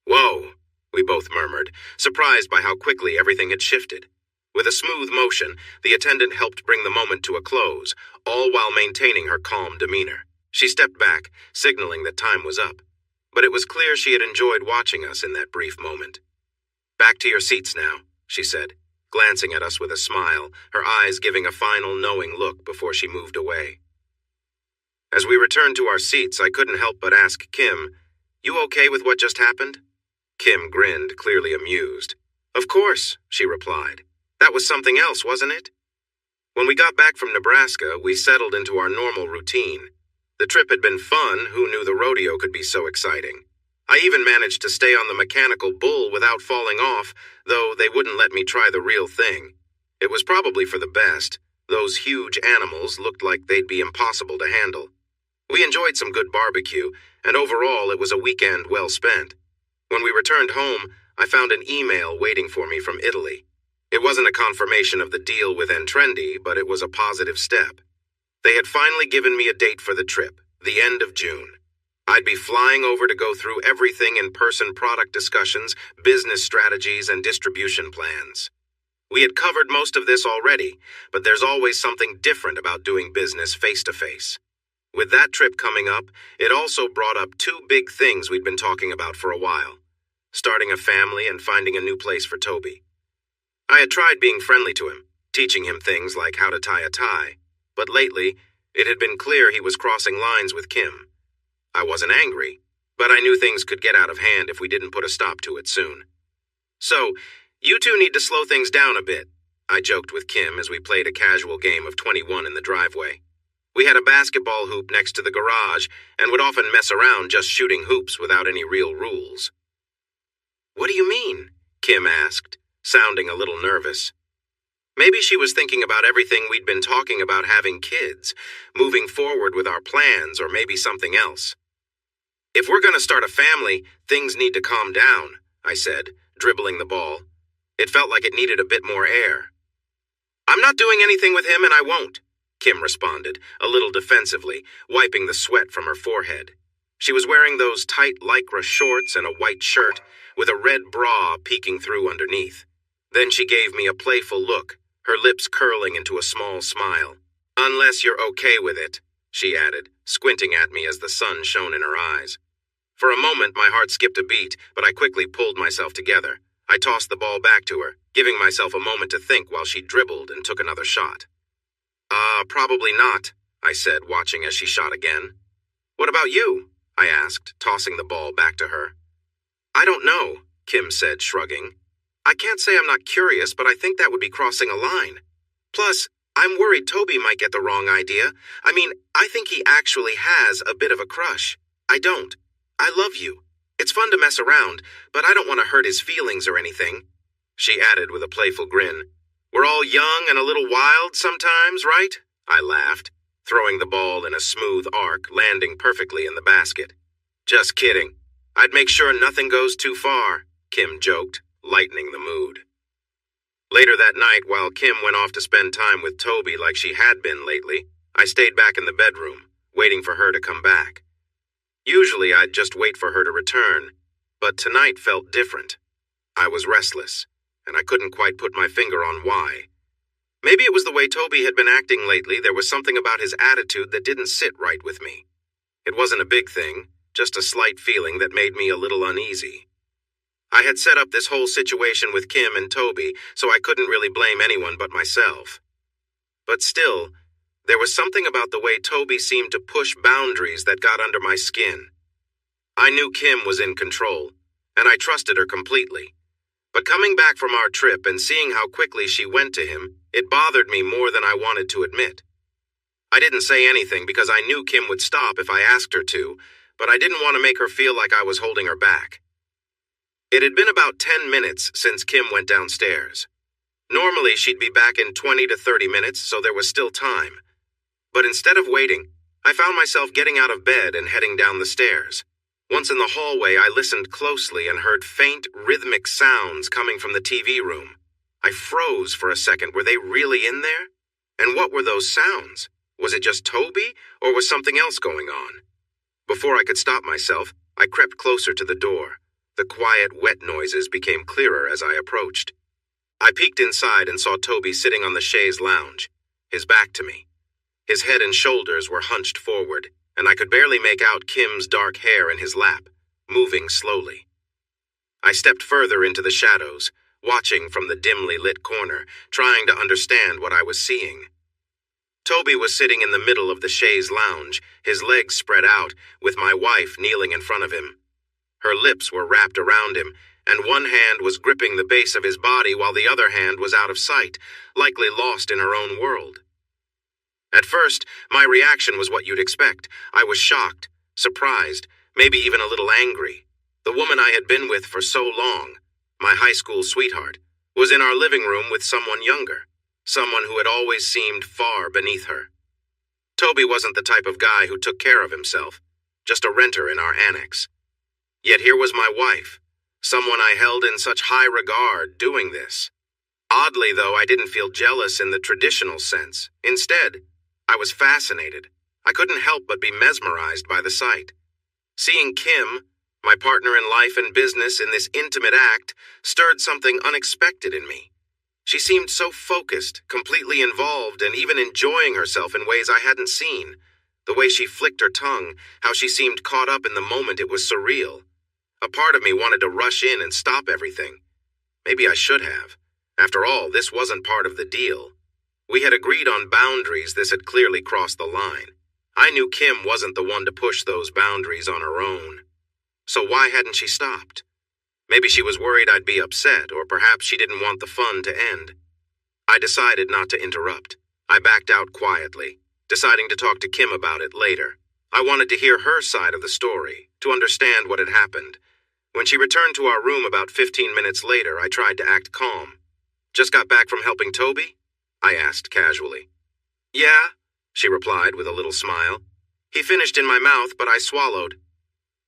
"Whoa," we both murmured, surprised by how quickly everything had shifted. With a smooth motion, the attendant helped bring the moment to a close, all while maintaining her calm demeanor. She stepped back, signaling that time was up. But it was clear she had enjoyed watching us in that brief moment. "Back to your seats now," she said, glancing at us with a smile, her eyes giving a final knowing look before she moved away. As we returned to our seats, I couldn't help but ask Kim, "You okay with what just happened?" Kim grinned, clearly amused. "Of course," she replied. "That was something else, wasn't it?" When we got back from Nebraska, we settled into our normal routine. The trip had been fun. Who knew the rodeo could be so exciting? I even managed to stay on the mechanical bull without falling off, though they wouldn't let me try the real thing. It was probably for the best. Those huge animals looked like they'd be impossible to handle. We enjoyed some good barbecue, and overall it was a weekend well spent. When we returned home, I found an email waiting for me from Italy. It wasn't a confirmation of the deal with Entrendi, but it was a positive step. They had finally given me a date for the trip, the end of June. I'd be flying over to go through everything: in-person product discussions, business strategies, and distribution plans. We had covered most of this already, but there's always something different about doing business face-to-face. With that trip coming up, it also brought up two big things we'd been talking about for a while: starting a family and finding a new place for Toby. I had tried being friendly to him, teaching him things like how to tie a tie, but lately, it had been clear he was crossing lines with Kim. I wasn't angry, but I knew things could get out of hand if we didn't put a stop to it soon. "So, you two need to slow things down a bit," I joked with Kim as we played a casual game of 21 in the driveway. We had a basketball hoop next to the garage and would often mess around just shooting hoops without any real rules. "What do you mean?" Kim asked, sounding a little nervous. Maybe she was thinking about everything we'd been talking about having kids, moving forward with our plans, or maybe something else. "If we're going to start a family, things need to calm down," I said, dribbling the ball. It felt like it needed a bit more air. "I'm not doing anything with him, and I won't," Kim responded, a little defensively, wiping the sweat from her forehead. She was wearing those tight lycra shorts and a white shirt, with a red bra peeking through underneath. Then she gave me a playful look, her lips curling into a small smile. "Unless you're okay with it," she added, squinting at me as the sun shone in her eyes. For a moment, my heart skipped a beat, but I quickly pulled myself together. I tossed the ball back to her, giving myself a moment to think while she dribbled and took another shot. Probably not," I said, watching as she shot again. "What about you?" I asked, tossing the ball back to her. "I don't know," Kim said, shrugging. "I can't say I'm not curious, but I think that would be crossing a line. Plus, I'm worried Toby might get the wrong idea. I think he actually has a bit of a crush. I don't. I love you. It's fun to mess around, but I don't want to hurt his feelings or anything," she added with a playful grin. "We're all young and a little wild sometimes, right?" I laughed, throwing the ball in a smooth arc, landing perfectly in the basket. "Just kidding. I'd make sure nothing goes too far," Kim joked, lightening the mood. Later that night, while Kim went off to spend time with Toby like she had been lately, I stayed back in the bedroom, waiting for her to come back. Usually I'd just wait for her to return, but tonight felt different. I was restless, and I couldn't quite put my finger on why. Maybe it was the way Toby had been acting lately. There was something about his attitude that didn't sit right with me. It wasn't a big thing, just a slight feeling that made me a little uneasy. I had set up this whole situation with Kim and Toby, so I couldn't really blame anyone but myself. But still, there was something about the way Toby seemed to push boundaries that got under my skin. I knew Kim was in control, and I trusted her completely. But coming back from our trip and seeing how quickly she went to him, it bothered me more than I wanted to admit. I didn't say anything because I knew Kim would stop if I asked her to, but I didn't want to make her feel like I was holding her back. It had been about 10 minutes since Kim went downstairs. Normally, she'd be back in 20 to 30 minutes, so there was still time. But instead of waiting, I found myself getting out of bed and heading down the stairs. Once in the hallway, I listened closely and heard faint, rhythmic sounds coming from the TV room. I froze for a second. Were they really in there? And what were those sounds? Was it just Toby, or was something else going on? Before I could stop myself, I crept closer to the door. The quiet, wet noises became clearer as I approached. I peeked inside and saw Toby sitting on the chaise lounge, his back to me. His head and shoulders were hunched forward, and I could barely make out Kim's dark hair in his lap, moving slowly. I stepped further into the shadows, watching from the dimly lit corner, trying to understand what I was seeing. Toby was sitting in the middle of the chaise lounge, his legs spread out, with my wife kneeling in front of him. Her lips were wrapped around him, and one hand was gripping the base of his body while the other hand was out of sight, likely lost in her own world. At first, my reaction was what you'd expect. I was shocked, surprised, maybe even a little angry. The woman I had been with for so long, my high school sweetheart, was in our living room with someone younger, someone who had always seemed far beneath her. Toby wasn't the type of guy who took care of himself, just a renter in our annex. Yet here was my wife, someone I held in such high regard, doing this. Oddly, though, I didn't feel jealous in the traditional sense. Instead, I was fascinated. I couldn't help but be mesmerized by the sight. Seeing Kim, my partner in life and business, in this intimate act stirred something unexpected in me. She seemed so focused, completely involved, and even enjoying herself in ways I hadn't seen. The way she flicked her tongue, how she seemed caught up in the moment, it was surreal. A part of me wanted to rush in and stop everything. Maybe I should have. After all, this wasn't part of the deal. We had agreed on boundaries. This had clearly crossed the line. I knew Kim wasn't the one to push those boundaries on her own. So why hadn't she stopped? Maybe she was worried I'd be upset, or perhaps she didn't want the fun to end. I decided not to interrupt. I backed out quietly, deciding to talk to Kim about it later. I wanted to hear her side of the story, to understand what had happened. When she returned to our room about 15 minutes later, I tried to act calm. "Just got back from helping Toby?" I asked casually. "Yeah," she replied with a little smile. "He finished in my mouth, but I swallowed."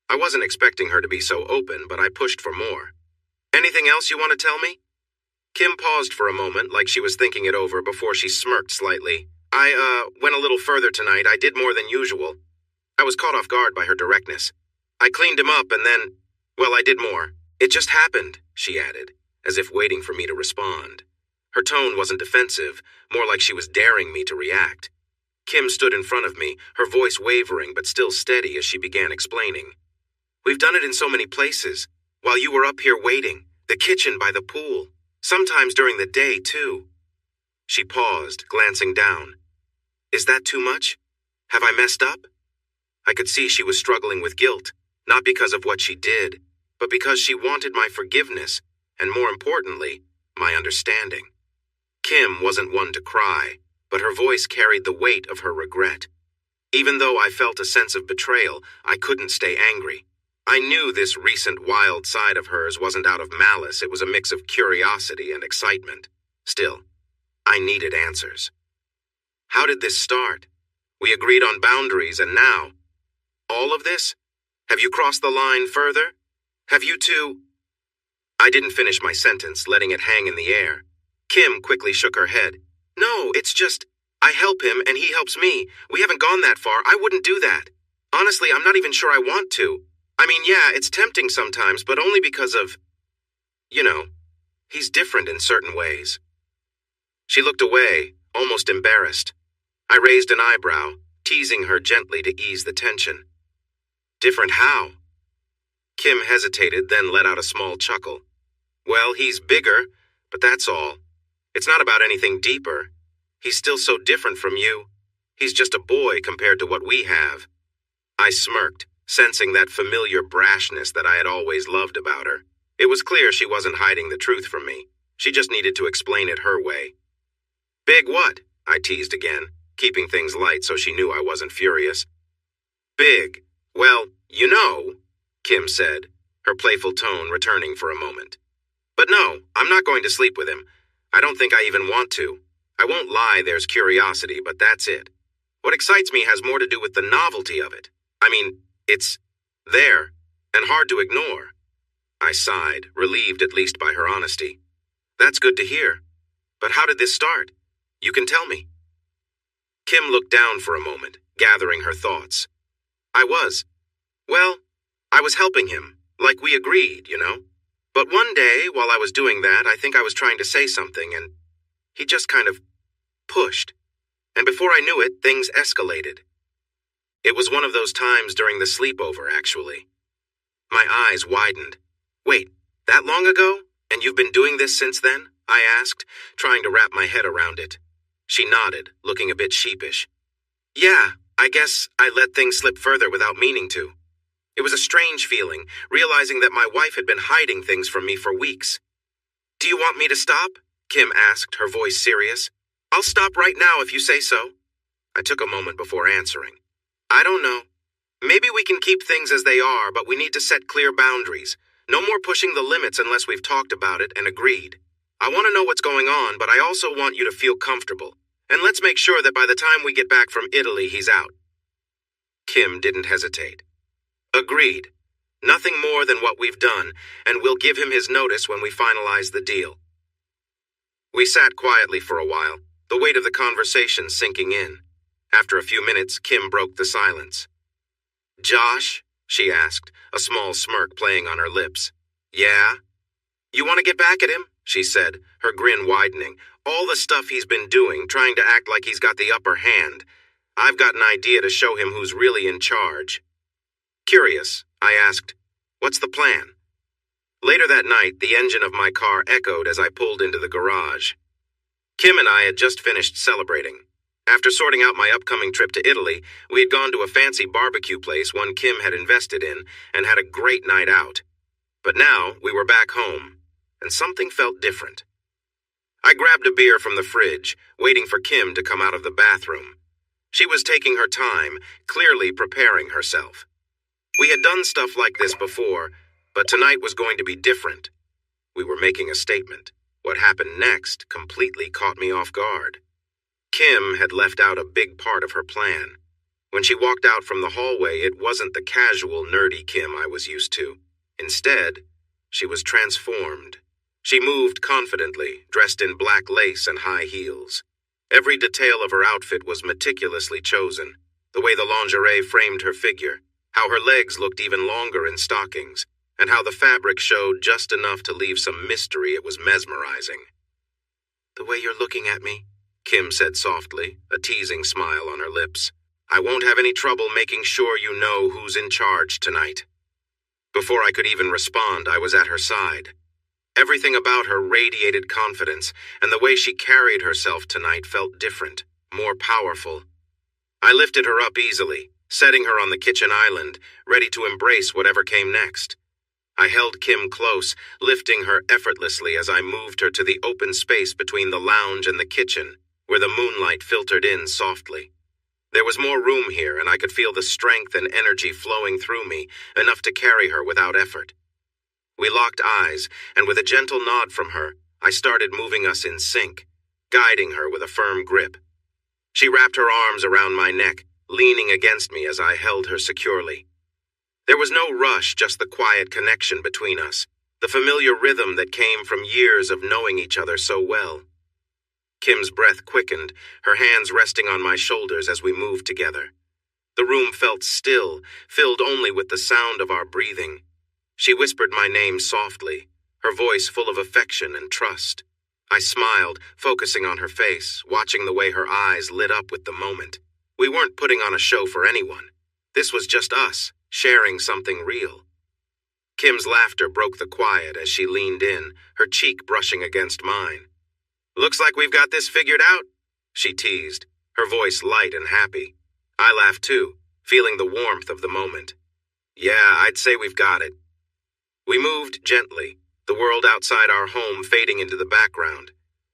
I wasn't expecting her to be so open, but I pushed for more. "Anything else you want to tell me?" Kim paused for a moment, like she was thinking it over, before she smirked slightly. I went a little further tonight. I did more than usual. I was caught off guard by her directness. I cleaned him up and then, well, I did more. It just happened," she added, as if waiting for me to respond. Her tone wasn't defensive, more like she was daring me to react. Kim stood in front of me, her voice wavering but still steady as she began explaining. "We've done it in so many places. While you were up here waiting, the kitchen by the pool. Sometimes during the day, too." She paused, glancing down. "Is that too much? Have I messed up?" I could see she was struggling with guilt, not because of what she did, but because she wanted my forgiveness, and more importantly, my understanding. Kim wasn't one to cry, but her voice carried the weight of her regret. Even though I felt a sense of betrayal, I couldn't stay angry. I knew this recent wild side of hers wasn't out of malice. It was a mix of curiosity and excitement. Still, I needed answers. How did this start? We agreed on boundaries, and now? All of this? Have you crossed the line further? Have you two? I didn't finish my sentence, letting it hang in the air. Kim quickly shook her head. "No, it's just, I help him and he helps me. We haven't gone that far. I wouldn't do that. Honestly, I'm not even sure I want to. I mean, yeah, it's tempting sometimes, but only because of, he's different in certain ways." She looked away, almost embarrassed. I raised an eyebrow, teasing her gently to ease the tension. "Different how?" Kim hesitated, then let out a small chuckle. "Well, he's bigger, but that's all. It's not about anything deeper. He's still so different from you. He's just a boy compared to what we have." I smirked, sensing that familiar brashness that I had always loved about her. It was clear she wasn't hiding the truth from me. She just needed to explain it her way. "Big what?" I teased again, keeping things light so she knew I wasn't furious. "Big. Well, Kim said, her playful tone returning for a moment. "But no, I'm not going to sleep with him. I don't think I even want to. I won't lie, there's curiosity, but that's it. What excites me has more to do with the novelty of it. I mean, it's there, and hard to ignore." I sighed, relieved at least by her honesty. "That's good to hear. But how did this start? You can tell me." Kim looked down for a moment, gathering her thoughts. I was helping him, like we agreed, But one day, while I was doing that, I think I was trying to say something, and he just kind of pushed. And before I knew it, things escalated. It was one of those times during the sleepover, actually. My eyes widened. "Wait, that long ago? And you've been doing this since then?" I asked, trying to wrap my head around it. She nodded, looking a bit sheepish. "Yeah, I guess I let things slip further without meaning to. It was a strange feeling, realizing that my wife had been hiding things from me for weeks." "Do you want me to stop?" Kim asked, her voice serious. "I'll stop right now if you say so." I took a moment before answering. "I don't know. Maybe we can keep things as they are, but we need to set clear boundaries. No more pushing the limits unless we've talked about it and agreed. I want to know what's going on, but I also want you to feel comfortable. And let's make sure that by the time we get back from Italy, he's out." Kim didn't hesitate. "Agreed. Nothing more than what we've done, and we'll give him his notice when we finalize the deal." We sat quietly for a while, the weight of the conversation sinking in. After a few minutes, Kim broke the silence. "Josh?" she asked, a small smirk playing on her lips. "Yeah?" "You want to get back at him?" she said, her grin widening. "All the stuff he's been doing, trying to act like he's got the upper hand. I've got an idea to show him who's really in charge." Curious, I asked, "What's the plan?" Later that night, the engine of my car echoed as I pulled into the garage. Kim and I had just finished celebrating. After sorting out my upcoming trip to Italy, we had gone to a fancy barbecue place one Kim had invested in and had a great night out. But now we were back home, and something felt different. I grabbed a beer from the fridge, waiting for Kim to come out of the bathroom. She was taking her time, clearly preparing herself. We had done stuff like this before, But tonight was going to be different. We were making a statement. What happened next completely caught me off guard. Kim had left out a big part of her plan. When she walked out from the hallway, it wasn't the casual, nerdy Kim I was used to. Instead, she was transformed. She moved confidently, dressed in black lace and high heels. Every detail of her outfit was meticulously chosen. The way the lingerie framed her figure, how her legs looked even longer in stockings, and how the fabric showed just enough to leave some mystery. It was mesmerizing. "The way you're looking at me," Kim said softly, a teasing smile on her lips. "I won't have any trouble making sure you know who's in charge tonight." Before I could even respond, I was at her side. Everything about her radiated confidence, and the way she carried herself tonight felt different, more powerful. I lifted her up easily, setting her on the kitchen island, ready to embrace whatever came next. I held Kim close, lifting her effortlessly as I moved her to the open space between the lounge and the kitchen, where the moonlight filtered in softly. There was more room here, and I could feel the strength and energy flowing through me, enough to carry her without effort. We locked eyes, and with a gentle nod from her, I started moving us in sync, guiding her with a firm grip. She wrapped her arms around my neck, leaning against me as I held her securely. There was no rush, just the quiet connection between us, the familiar rhythm that came from years of knowing each other so well. Kim's breath quickened, her hands resting on my shoulders as we moved together. The room felt still, filled only with the sound of our breathing. She whispered my name softly, her voice full of affection and trust. I smiled, focusing on her face, watching the way her eyes lit up with the moment. We weren't putting on a show for anyone. This was just us, sharing something real. Kim's laughter broke the quiet as she leaned in, her cheek brushing against mine. "Looks like we've got this figured out," she teased, her voice light and happy. I laughed too, feeling the warmth of the moment. "Yeah, I'd say we've got it." We moved gently, the world outside our home fading into the background.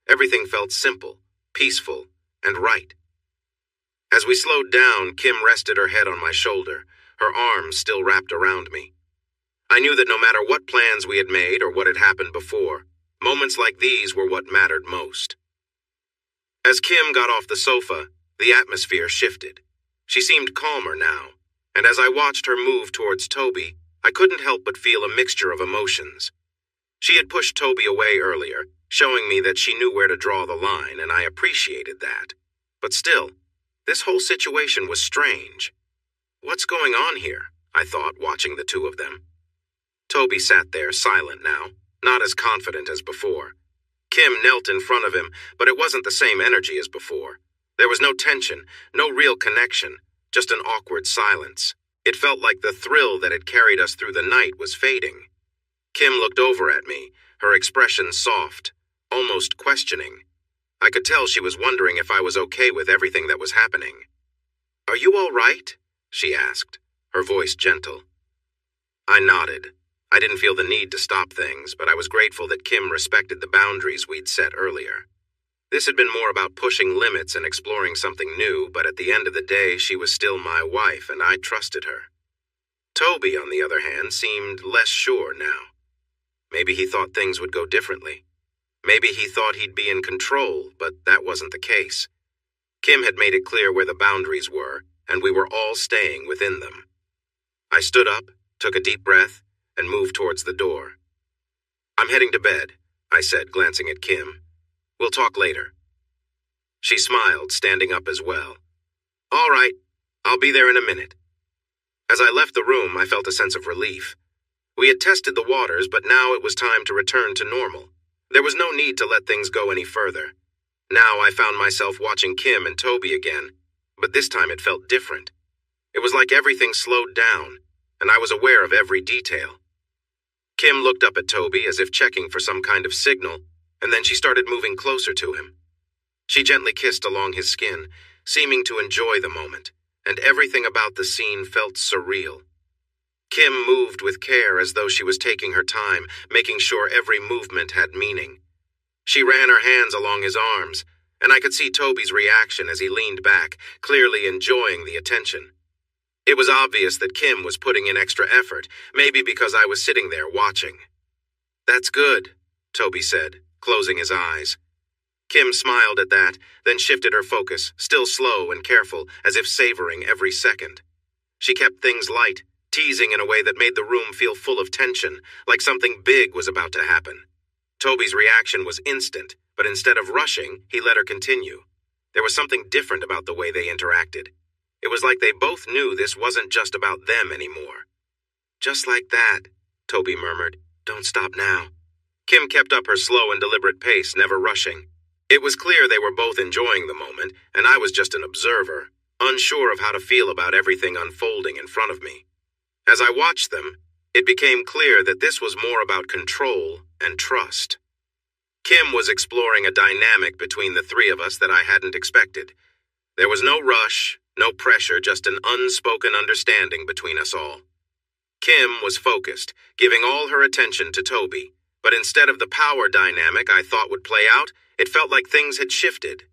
Everything felt simple, peaceful, and right. As we slowed down, Kim rested her head on my shoulder, her arms still wrapped around me. I knew that no matter what plans we had made or what had happened before, moments like these were what mattered most. As Kim got off the sofa, the atmosphere shifted. She seemed calmer now, and as I watched her move towards Toby, I couldn't help but feel a mixture of emotions. She had pushed Toby away earlier, showing me that she knew where to draw the line, and I appreciated that. But still, this whole situation was strange. What's going on here? I thought, watching the two of them. Toby sat there, silent now, not as confident as before. Kim knelt in front of him, but it wasn't the same energy as before. There was no tension, no real connection, just an awkward silence. It felt like the thrill that had carried us through the night was fading. Kim looked over at me, her expression soft, almost questioning. I could tell she was wondering if I was okay with everything that was happening. "Are you all right?" she asked, her voice gentle. I nodded. I didn't feel the need to stop things, but I was grateful that Kim respected the boundaries we'd set earlier. This had been more about pushing limits and exploring something new, but at the end of the day, she was still my wife, and I trusted her. Toby, on the other hand, seemed less sure now. Maybe he thought things would go differently. Maybe he thought he'd be in control, but that wasn't the case. Kim had made it clear where the boundaries were, and we were all staying within them. I stood up, took a deep breath, and moved towards the door. "I'm heading to bed," I said, glancing at Kim. "We'll talk later." She smiled, standing up as well. "All right, I'll be there in a minute." As I left the room, I felt a sense of relief. We had tested the waters, but now it was time to return to normal. There was no need to let things go any further. Now I found myself watching Kim and Toby again, but this time it felt different. It was like everything slowed down, and I was aware of every detail. Kim looked up at Toby as if checking for some kind of signal, and then she started moving closer to him. She gently kissed along his skin, seeming to enjoy the moment, and everything about the scene felt surreal. Kim moved with care as though she was taking her time, making sure every movement had meaning. She ran her hands along his arms, and I could see Toby's reaction as he leaned back, clearly enjoying the attention. It was obvious that Kim was putting in extra effort, maybe because I was sitting there watching. "That's good," Toby said, closing his eyes. Kim smiled at that, then shifted her focus, still slow and careful, as if savoring every second. She kept things light, teasing in a way that made the room feel full of tension, like something big was about to happen. Toby's reaction was instant, but instead of rushing, he let her continue. There was something different about the way they interacted. It was like they both knew this wasn't just about them anymore. "Just like that," Toby murmured. "Don't stop now." Kim kept up her slow and deliberate pace, never rushing. It was clear they were both enjoying the moment, and I was just an observer, unsure of how to feel about everything unfolding in front of me. As I watched them, it became clear that this was more about control and trust. Kim was exploring a dynamic between the three of us that I hadn't expected. There was no rush, no pressure, just an unspoken understanding between us all. Kim was focused, giving all her attention to Toby, but instead of the power dynamic I thought would play out, it felt like things had shifted.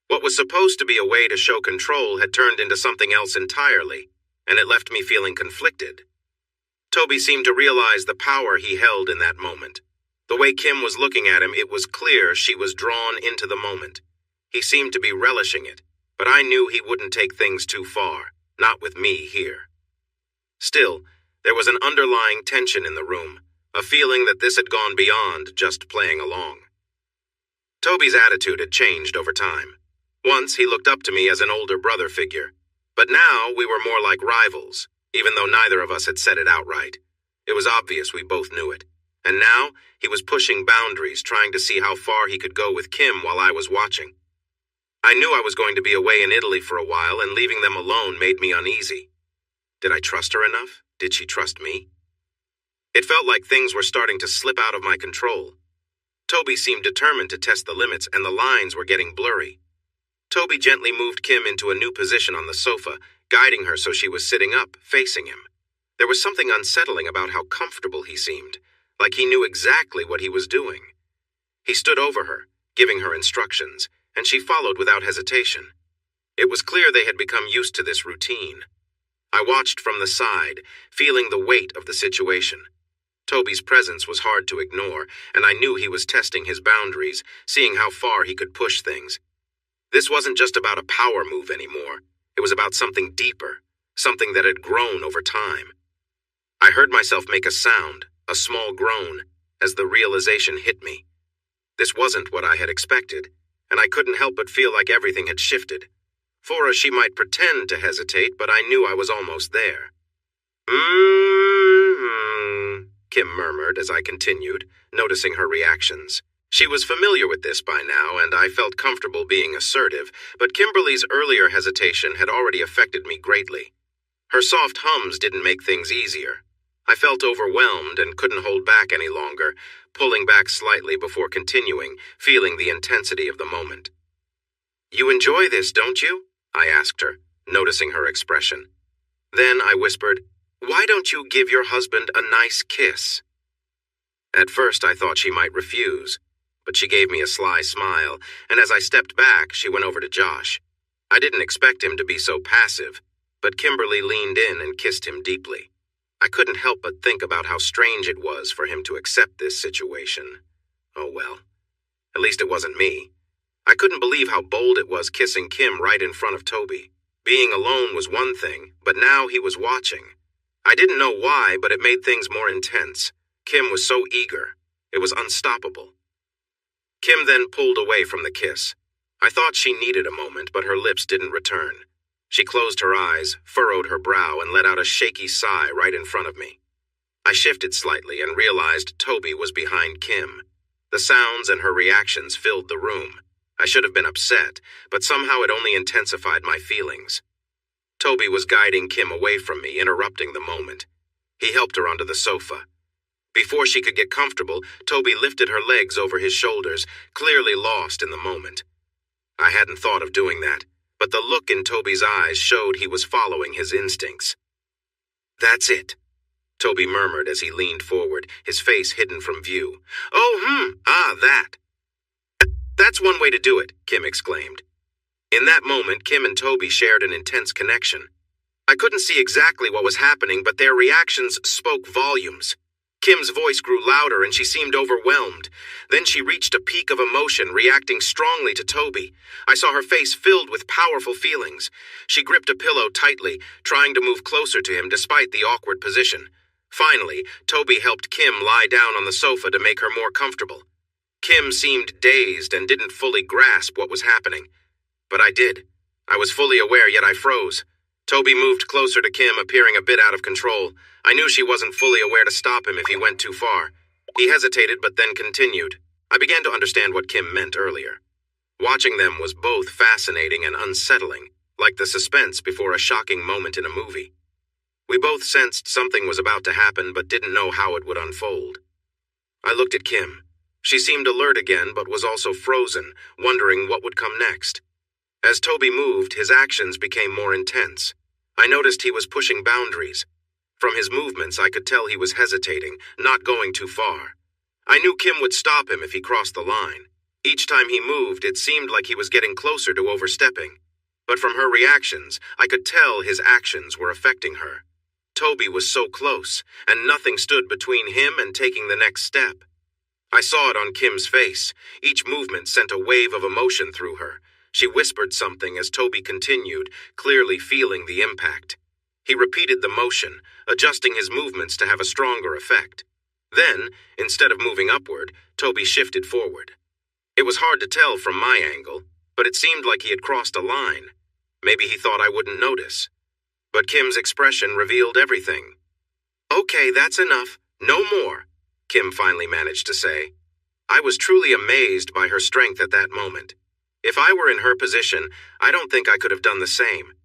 What was supposed to be a way to show control had turned into something else entirely, and it left me feeling conflicted. Toby seemed to realize the power he held in that moment. The way Kim was looking at him, it was clear she was drawn into the moment. He seemed to be relishing it, but I knew he wouldn't take things too far, not with me here. Still, there was an underlying tension in the room, a feeling that this had gone beyond just playing along. Toby's attitude had changed over time. Once he looked up to me as an older brother figure, but now we were more like rivals, even though neither of us had said it outright. It was obvious we both knew it. And now he was pushing boundaries, trying to see how far he could go with Kim while I was watching. I knew I was going to be away in Italy for a while, and leaving them alone made me uneasy. Did I trust her enough? Did she trust me? It felt like things were starting to slip out of my control. Toby seemed determined to test the limits, and the lines were getting blurry. Toby gently moved Kim into a new position on the sofa, guiding her so she was sitting up, facing him. There was something unsettling about how comfortable he seemed, like he knew exactly what he was doing. He stood over her, giving her instructions, and she followed without hesitation. It was clear they had become used to this routine. I watched from the side, feeling the weight of the situation. Toby's presence was hard to ignore, and I knew he was testing his boundaries, seeing how far he could push things. This wasn't just about a power move anymore. It was about something deeper, something that had grown over time. I heard myself make a sound, a small groan, as the realization hit me. This wasn't what I had expected, and I couldn't help but feel like everything had shifted. For she might pretend to hesitate, but I knew I was almost there. Kim murmured as I continued, noticing her reactions. She was familiar with this by now, and I felt comfortable being assertive, but Kimberly's earlier hesitation had already affected me greatly. Her soft hums didn't make things easier. I felt overwhelmed and couldn't hold back any longer, pulling back slightly before continuing, feeling the intensity of the moment. "You enjoy this, don't you?" I asked her, noticing her expression. Then I whispered, "Why don't you give your husband a nice kiss?" At first I thought she might refuse, but she gave me a sly smile, and as I stepped back, she went over to Josh. I didn't expect him to be so passive, but Kimberly leaned in and kissed him deeply. I couldn't help but think about how strange it was for him to accept this situation. Oh well, at least it wasn't me. I couldn't believe how bold it was kissing Kim right in front of Toby. Being alone was one thing, but now he was watching. I didn't know why, but it made things more intense. Kim was so eager. It was unstoppable. Kim then pulled away from the kiss. I thought she needed a moment, but her lips didn't return. She closed her eyes, furrowed her brow, and let out a shaky sigh right in front of me. I shifted slightly and realized Toby was behind Kim. The sounds and her reactions filled the room. I should have been upset, but somehow it only intensified my feelings. Toby was guiding Kim away from me, interrupting the moment. He helped her onto the sofa. Before she could get comfortable, Toby lifted her legs over his shoulders, clearly lost in the moment. I hadn't thought of doing that, but the look in Toby's eyes showed he was following his instincts. "That's it," Toby murmured as he leaned forward, his face hidden from view. That. "That's one way to do it," Kim exclaimed. In that moment, Kim and Toby shared an intense connection. I couldn't see exactly what was happening, but their reactions spoke volumes. Kim's voice grew louder and she seemed overwhelmed. Then she reached a peak of emotion, reacting strongly to Toby. I saw her face filled with powerful feelings. She gripped a pillow tightly, trying to move closer to him despite the awkward position. Finally, Toby helped Kim lie down on the sofa to make her more comfortable. Kim seemed dazed and didn't fully grasp what was happening. But I did. I was fully aware, yet I froze. Toby moved closer to Kim, appearing a bit out of control. I knew she wasn't fully aware to stop him if he went too far. He hesitated, but then continued. I began to understand what Kim meant earlier. Watching them was both fascinating and unsettling, like the suspense before a shocking moment in a movie. We both sensed something was about to happen, but didn't know how it would unfold. I looked at Kim. She seemed alert again, but was also frozen, wondering what would come next. As Toby moved, his actions became more intense. I noticed he was pushing boundaries. From his movements, I could tell he was hesitating, not going too far. I knew Kim would stop him if he crossed the line. Each time he moved, it seemed like he was getting closer to overstepping. But from her reactions, I could tell his actions were affecting her. Toby was so close, and nothing stood between him and taking the next step. I saw it on Kim's face. Each movement sent a wave of emotion through her. She whispered something as Toby continued, clearly feeling the impact. He repeated the motion, adjusting his movements to have a stronger effect. Then, instead of moving upward, Toby shifted forward. It was hard to tell from my angle, but it seemed like he had crossed a line. Maybe he thought I wouldn't notice. But Kim's expression revealed everything. "Okay, that's enough. No more," Kim finally managed to say. I was truly amazed by her strength at that moment. If I were in her position, I don't think I could have done the same.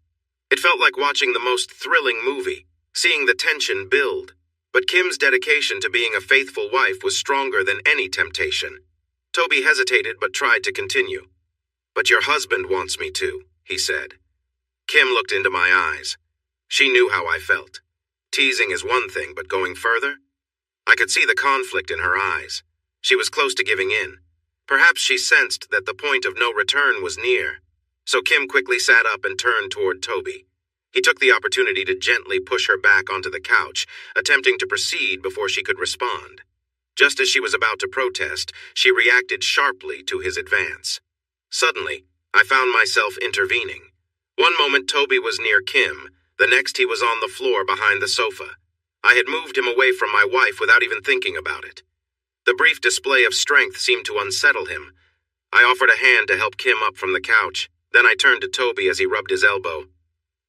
It felt like watching the most thrilling movie, seeing the tension build. But Kim's dedication to being a faithful wife was stronger than any temptation. Toby hesitated but tried to continue. "But your husband wants me to," he said. Kim looked into my eyes. She knew how I felt. Teasing is one thing, but going further? I could see the conflict in her eyes. She was close to giving in. Perhaps she sensed that the point of no return was near. So Kim quickly sat up and turned toward Toby. He took the opportunity to gently push her back onto the couch, attempting to proceed before she could respond. Just as she was about to protest, she reacted sharply to his advance. Suddenly, I found myself intervening. One moment Toby was near Kim, the next he was on the floor behind the sofa. I had moved him away from my wife without even thinking about it. The brief display of strength seemed to unsettle him. I offered a hand to help Kim up from the couch. Then I turned to Toby as he rubbed his elbow.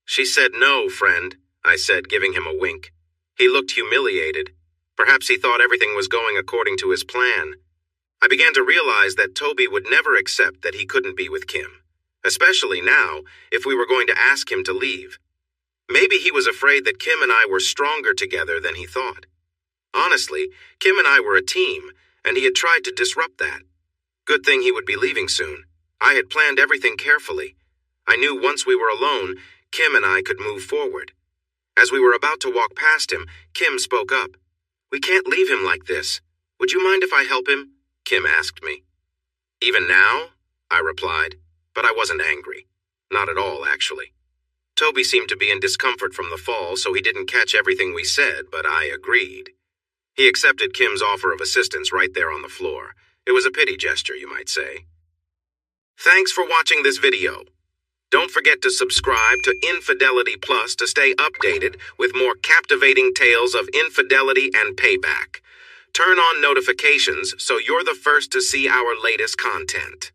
"She said no, friend," I said, giving him a wink. He looked humiliated. Perhaps he thought everything was going according to his plan. I began to realize that Toby would never accept that he couldn't be with Kim, especially now if we were going to ask him to leave. Maybe he was afraid that Kim and I were stronger together than he thought. Honestly, Kim and I were a team, and he had tried to disrupt that. Good thing he would be leaving soon. I had planned everything carefully. I knew once we were alone, Kim and I could move forward. As we were about to walk past him, Kim spoke up. "We can't leave him like this. Would you mind if I help him?" Kim asked me. "Even now?" I replied, but I wasn't angry. Not at all, actually. Toby seemed to be in discomfort from the fall, so he didn't catch everything we said, but I agreed. He accepted Kim's offer of assistance right there on the floor. It was a pity gesture, you might say. Thanks for watching this video. Don't forget to subscribe to Infidelity Plus to stay updated with more captivating tales of infidelity and payback. Turn on notifications so you're the first to see our latest content.